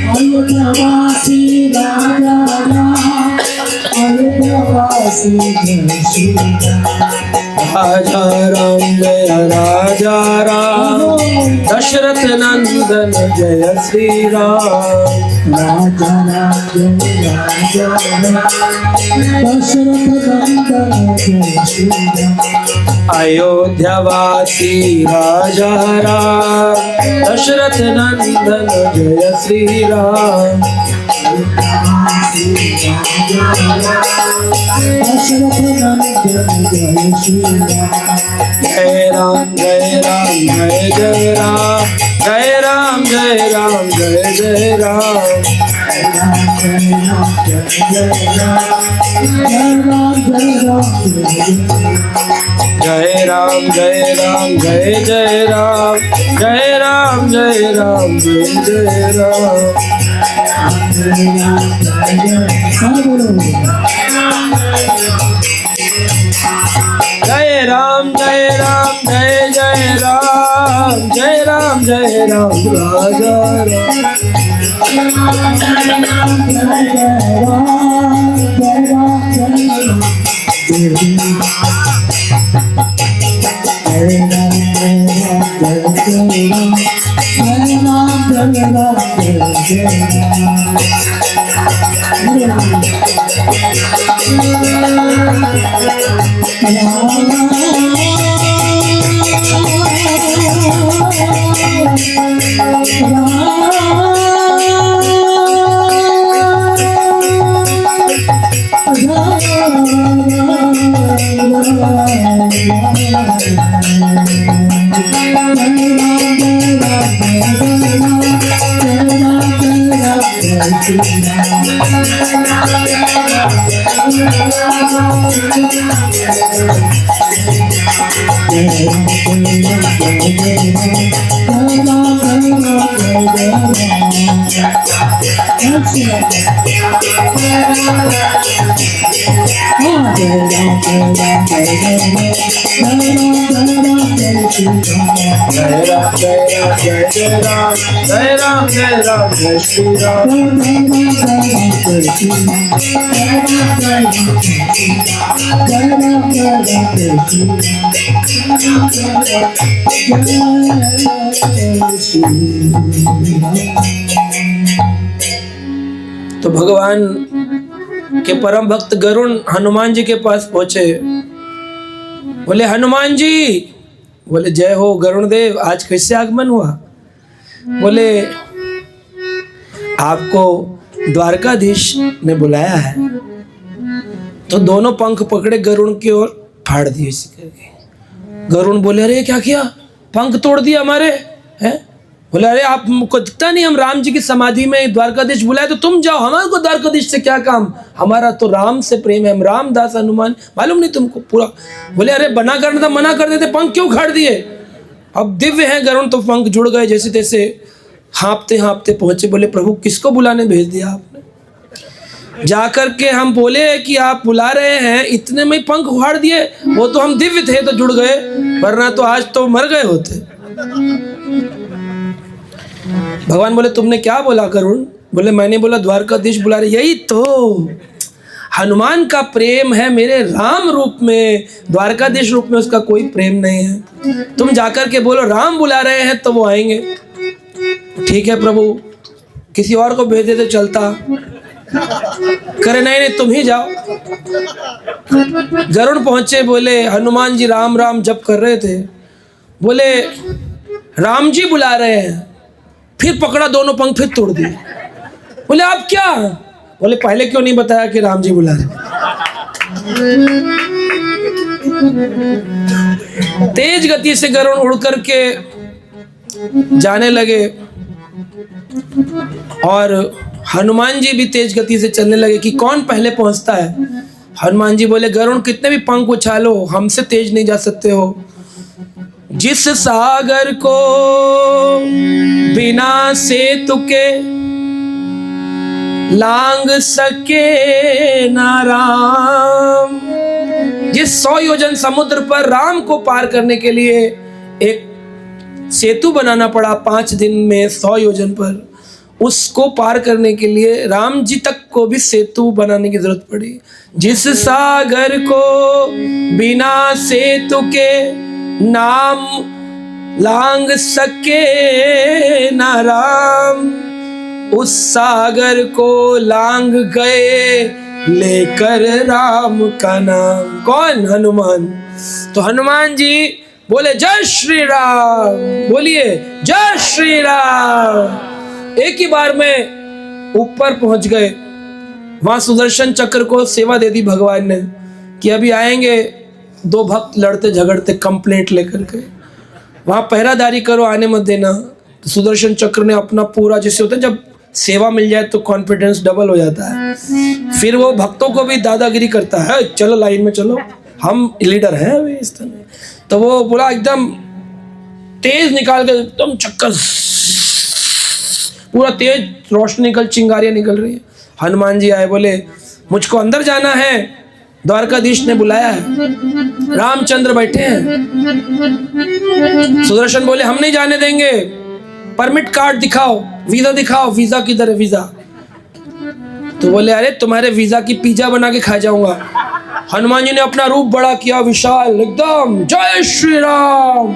अयोध्यावासी राजा राम, अयोध्यावासी जय श्री राम। राजा राम जय राजा राम, दशरथ नंदन जय श्री राम। राजा राम जय राजा राम, दशरथ नंदन जय श्री राम। अयोध्यावासी राजा राम, दशरथ नंदन जय श्री राम। दशरथ नंदन जय श्री राम। जय राम जय राम जय जय राम, जय राम जय राम जय जय राम। जय राम जय राम जय जय राम, जय राम जय राम जय जय राम। जय राम जय राम जय जय राम, जय राम जय राम राजा राम। जय राम जय श्री राम। तो भगवान के परम भक्त गरुण हनुमान जी के पास पहुंचे। बोले हनुमान जी, बोले जय हो गरुण देव, आज कैसे आगमन हुआ? बोले आपको द्वारकाधीश ने बुलाया है। तो दोनों पंख पकड़े गरुण की ओर फाड़ दिए। गरुण बोले अरे क्या किया, पंख तोड़ दिया हमारे हैं? बोले अरे आपको दिखता नहीं हम राम जी की समाधि में द्वारकाधीश बुलाए, तो तुम जाओ, हमारे को द्वारकाधीश से क्या काम, हमारा तो राम से प्रेम है, हम रामदास हनुमान, मालूम नहीं तुमको पूरा। बोले अरे बना करना था, मना कर देते, पंख क्यों उखाड़ दिए? अब दिव्य हैं गरुण, तो पंख जुड़ गए जैसे तैसे, हाँपते हाँपते पहुंचे। बोले प्रभु किसको बुलाने भेज दिया आपने? जाकर के हम बोले कि आप बुला रहे हैं, इतने में पंख उखाड़ दिए। वो तो हम दिव्य थे तो जुड़ गए, वरना तो आज तो मर गए होते। भगवान बोले तुमने क्या बोला गरुण? बोले मैंने बोला द्वारकाधीश बुला रहे। यही तो हनुमान का प्रेम है मेरे राम रूप में, द्वारकाधीश रूप में उसका कोई प्रेम नहीं है। तुम जाकर के बोलो राम बुला रहे हैं तो वो आएंगे। ठीक है प्रभु, किसी और को भेज देते चलता। करे नहीं नहीं तुम ही जाओ। गरुड़ पहुंचे, बोले हनुमान जी राम राम जप कर रहे थे। बोले राम जी बुला रहे हैं। फिर पकड़ा दोनों पंख, फिर तोड़ दिए। बोले आप क्या? बोले पहले क्यों नहीं बताया कि राम जी बुला रहे? तेज गति से गरुड़ उड़ करके जाने लगे और हनुमान जी भी तेज गति से चलने लगे कि कौन पहले पहुंचता है। हनुमान जी बोले गरुड़ कितने भी पंख उछालो हमसे तेज नहीं जा सकते हो। जिस सागर को बिना सेतु के लांग सके ना राम, जिस 100 योजन समुद्र पर राम को पार करने के लिए एक सेतु बनाना पड़ा 5 दिन में 100 योजन पर, उसको पार करने के लिए राम जी तक को भी सेतु बनाने की जरूरत पड़ी। जिस सागर को बिना सेतु के नाम लांग सके ना राम, उस सागर को लांग गए लेकर राम का नाम। कौन? हनुमान। तो हनुमान जी बोले जय श्री राम, बोलिए जय श्री राम। एक ही बार में ऊपर पहुंच गए। वहां सुदर्शन चक्र को सेवा दे दी भगवान ने कि अभी आएंगे 2 भक्त लड़ते झगड़ते कंप्लेंट लेकर के, वहां पहरादारी करो, आने मत देना। तो सुदर्शन चक्र ने अपना पूरा, जैसे होता है जब सेवा मिल जाए तो कॉन्फिडेंस डबल हो जाता है, फिर वो भक्तों को भी दादागिरी करता है, चलो लाइन में चलो, हम लीडर हैं अभी इस तरह। तो वो पूरा एकदम तेज निकाल के एकदम चक्कर, पूरा तेज रोशनी निकल, चिंगारियां निकल रही है। हनुमान जी आए, बोले मुझको अंदर जाना है, द्वारकाधीश ने बुलाया है, रामचंद्र बैठे हैं। सुदर्शन बोले हम नहीं जाने देंगे, परमिट कार्ड दिखाओ, वीजा दिखाओ। वीजा किधर है? वीजा। तो बोले अरे तुम्हारे वीजा की पिज्जा बना के खा जाऊंगा। हनुमान जी ने अपना रूप बड़ा किया, विशाल एकदम, जय श्री राम।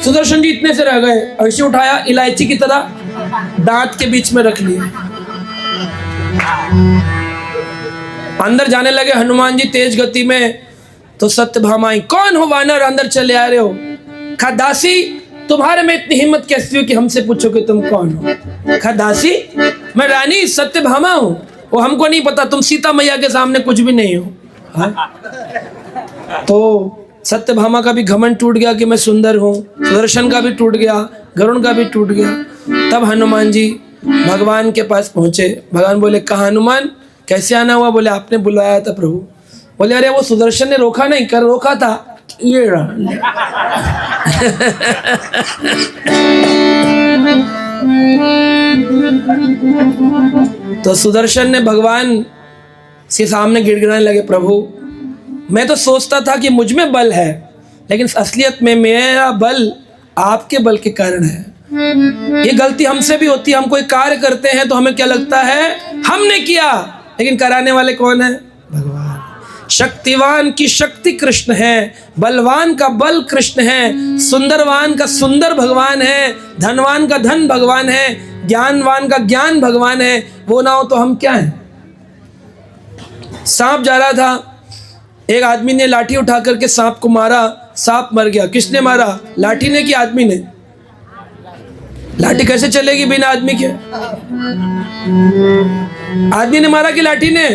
सुदर्शन जी इतने से रह गए, ऐसे उठाया इलायची की तरह दांत के बीच में रख लिया। अंदर जाने लगे हनुमान जी तेज गति में। तो सत्यभामा आई, कौन हो वानर, अंदर चले आ रहे हो? कहा दासी तुम्हारे में इतनी हिम्मत कैसी हो कि हमसे पूछो कि तुम कौन हो? कहा दासी मैं रानी सत्यभामा हूं। वो हमको नहीं पता, तुम सीता मैया के सामने कुछ भी नहीं हो। तो सत्यभामा का भी घमंड टूट गया कि मैं सुंदर हूँ, सुदर्शन का भी टूट गया, गरुड़ का भी टूट गया। तब हनुमान जी भगवान के पास पहुंचे। भगवान बोले कहा हनुमान कैसे आना हुआ? बोले आपने बुलाया था प्रभु। बोले अरे वो सुदर्शन ने रोका नहीं, कर रोका था ये तो सुदर्शन ने भगवान के सामने गिड़गिड़ाने लगे, प्रभु मैं तो सोचता था कि मुझ में बल है, लेकिन असलियत में मेरा बल आपके बल के कारण है। ये गलती हमसे भी होती है, हम कोई कार्य करते हैं तो हमें क्या लगता है हमने किया, लेकिन कराने वाले कौन है? भगवान। शक्तिवान की शक्ति कृष्ण है, बलवान का बल कृष्ण है, सुंदरवान का सुंदर भगवान है, धनवान का धन भगवान है, ज्ञानवान का ज्ञान भगवान है। वो ना हो तो हम क्या हैं? सांप जा रहा था, एक आदमी ने लाठी उठा करके सांप को मारा, सांप मर गया। किसने मारा? लाठी ने कि आदमी ने? लाठी कैसे चलेगी बिना आदमी के? आदमी ने मारा कि लाठी ने?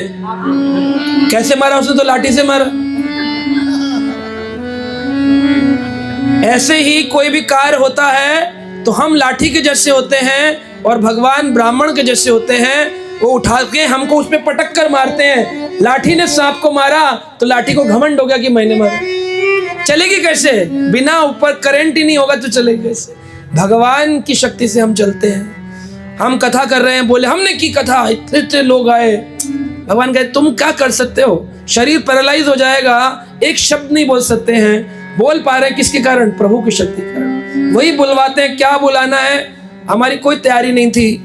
कैसे मारा उसने? तो लाठी से मारा। ऐसे ही कोई भी कार्य होता है तो हम लाठी के जैसे होते हैं और भगवान ब्राह्मण के जैसे होते हैं, वो उठा के हमको उस पे पटक कर मारते हैं। लाठी ने सांप को मारा तो लाठी को घमंड हो गया कि मैंने मारा। चलेगी कैसे? बिना ऊपर करंट ही नहीं होगा तो चलेगी कैसे? भगवान की शक्ति से हम चलते हैं। हम कथा कर रहे हैं, बोले हमने की कथा, इतने इतने लोग आए। भगवान कहे तुम क्या कर सकते हो? शरीर पैरालाइज हो जाएगा, एक शब्द नहीं बोल सकते हैं। बोल पा रहे हैं किसके कारण? प्रभु की शक्ति के कारण। वही बुलवाते हैं, क्या बुलाना है, हमारी कोई तैयारी नहीं थी,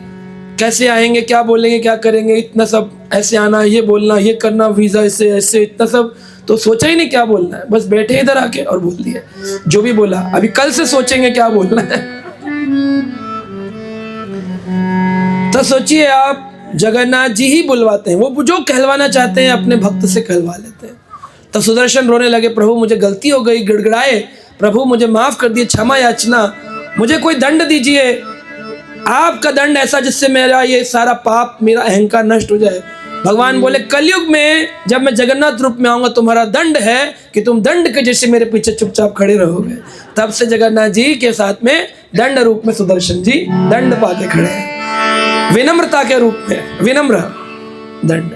कैसे आएंगे, क्या बोलेंगे, क्या करेंगे, इतना सब ऐसे आना, ये बोलना, ये करना, वीजा ऐसे ऐसे, इतना सब तो सोचा ही नहीं क्या बोलना है, बस बैठे इधर आके और बोल दिया जो भी बोला। अभी कल से सोचेंगे क्या बोलना है। तो सोचिए आप, जगन्नाथ जी ही बुलवाते हैं, वो जो कहलवाना चाहते हैं अपने भक्त से कहलवा लेते हैं। तो सुदर्शन रोने लगे, प्रभु मुझे गलती हो गई, गिड़गिड़ाए, प्रभु मुझे माफ कर दिए, क्षमा याचना, मुझे कोई दंड दीजिए, आपका दंड ऐसा जिससे मेरा ये सारा पाप, मेरा अहंकार नष्ट हो जाए। भगवान बोले कलयुग में जब मैं जगन्नाथ रूप में आऊंगा, तुम्हारा दंड है कि तुम दंड के जैसे मेरे पीछे चुपचाप खड़े रहोगे। तब से जगन्नाथ जी के साथ में दंड रूप में सुदर्शन जी दंड पाके खड़े हैं, विनम्रता के रूप में, विनम्र दंड।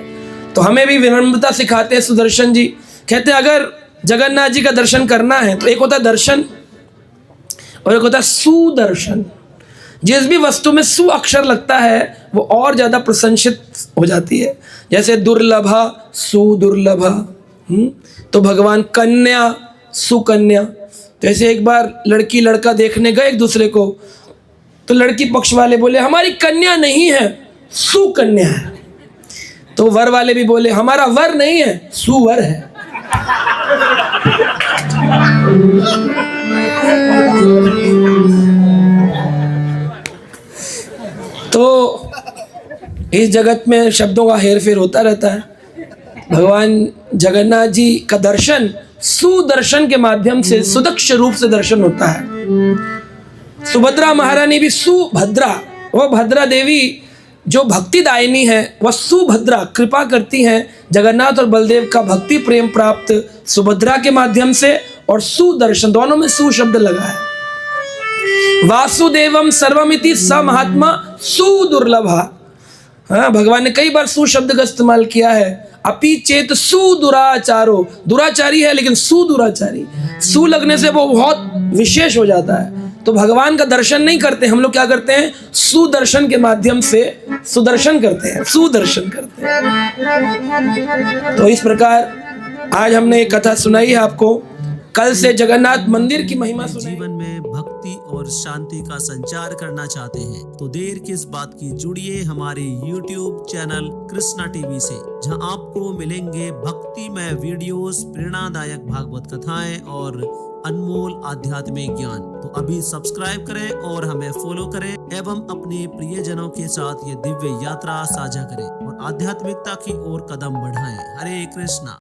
तो हमें भी विनम्रता सिखाते हैं सुदर्शन जी। कहते हैं अगर जगन्नाथ जी का दर्शन करना है तो एक होता है दर्शन और एक होता है सुदर्शन। जिस भी वस्तु में सु अक्षर लगता है वो और ज़्यादा प्रशंसित हो जाती है। जैसे दुर्लभा सुदुर्लभा, तो भगवान कन्या सुकन्या। तो ऐसे एक बार लड़की लड़का देखने गए एक दूसरे को, तो लड़की पक्ष वाले बोले हमारी कन्या नहीं है, सुकन्या है। तो वर वाले भी बोले हमारा वर नहीं है, सुवर है। तो इस जगत में शब्दों का हेरफेर होता रहता है। भगवान जगन्नाथ जी का दर्शन सुदर्शन के माध्यम से, सुदक्ष रूप से दर्शन होता है। सुभद्रा महारानी भी सुभद्रा, वो भद्रा देवी जो भक्ति दायिनी है, वह सुभद्रा कृपा करती हैं जगन्नाथ और बलदेव का भक्ति प्रेम प्राप्त सुभद्रा के माध्यम से, और सुदर्शन दोनों में सु शब्द लगा है। वासुदेवम सर्वमिति स महात्मा सुदुर्लभा। हाँ, भगवान ने कई बार सु शब्द का इस्तेमाल किया है। अपि चेत सुदुराचारो, दुराचारी है लेकिन सुदुराचारी, सु लगने से वो बहुत विशेष हो जाता है। तो भगवान का दर्शन नहीं करते हम लोग, क्या करते हैं सुदर्शन के माध्यम से सुदर्शन करते हैं, सुदर्शन करते हैं। तो इस प्रकार आज हमने एक कथा सुनाई है आपको, कल से जगन्नाथ मंदिर की महिमा सुनाई। जीवन में भक्ति और शांति का संचार करना चाहते हैं तो देर किस बात की, जुड़िए हमारे YouTube चैनल कृष्णा टीवी से, जहां आपको मिलेंगे भक्तिमय वीडियोस, प्रेरणादायक भागवत कथाएं और अनमोल आध्यात्मिक ज्ञान। तो अभी सब्सक्राइब करें और हमें फॉलो करें एवं अपने प्रियजनों के साथ ये दिव्य यात्रा साझा करें और आध्यात्मिकता की ओर कदम बढ़ाएं। हरे कृष्णा।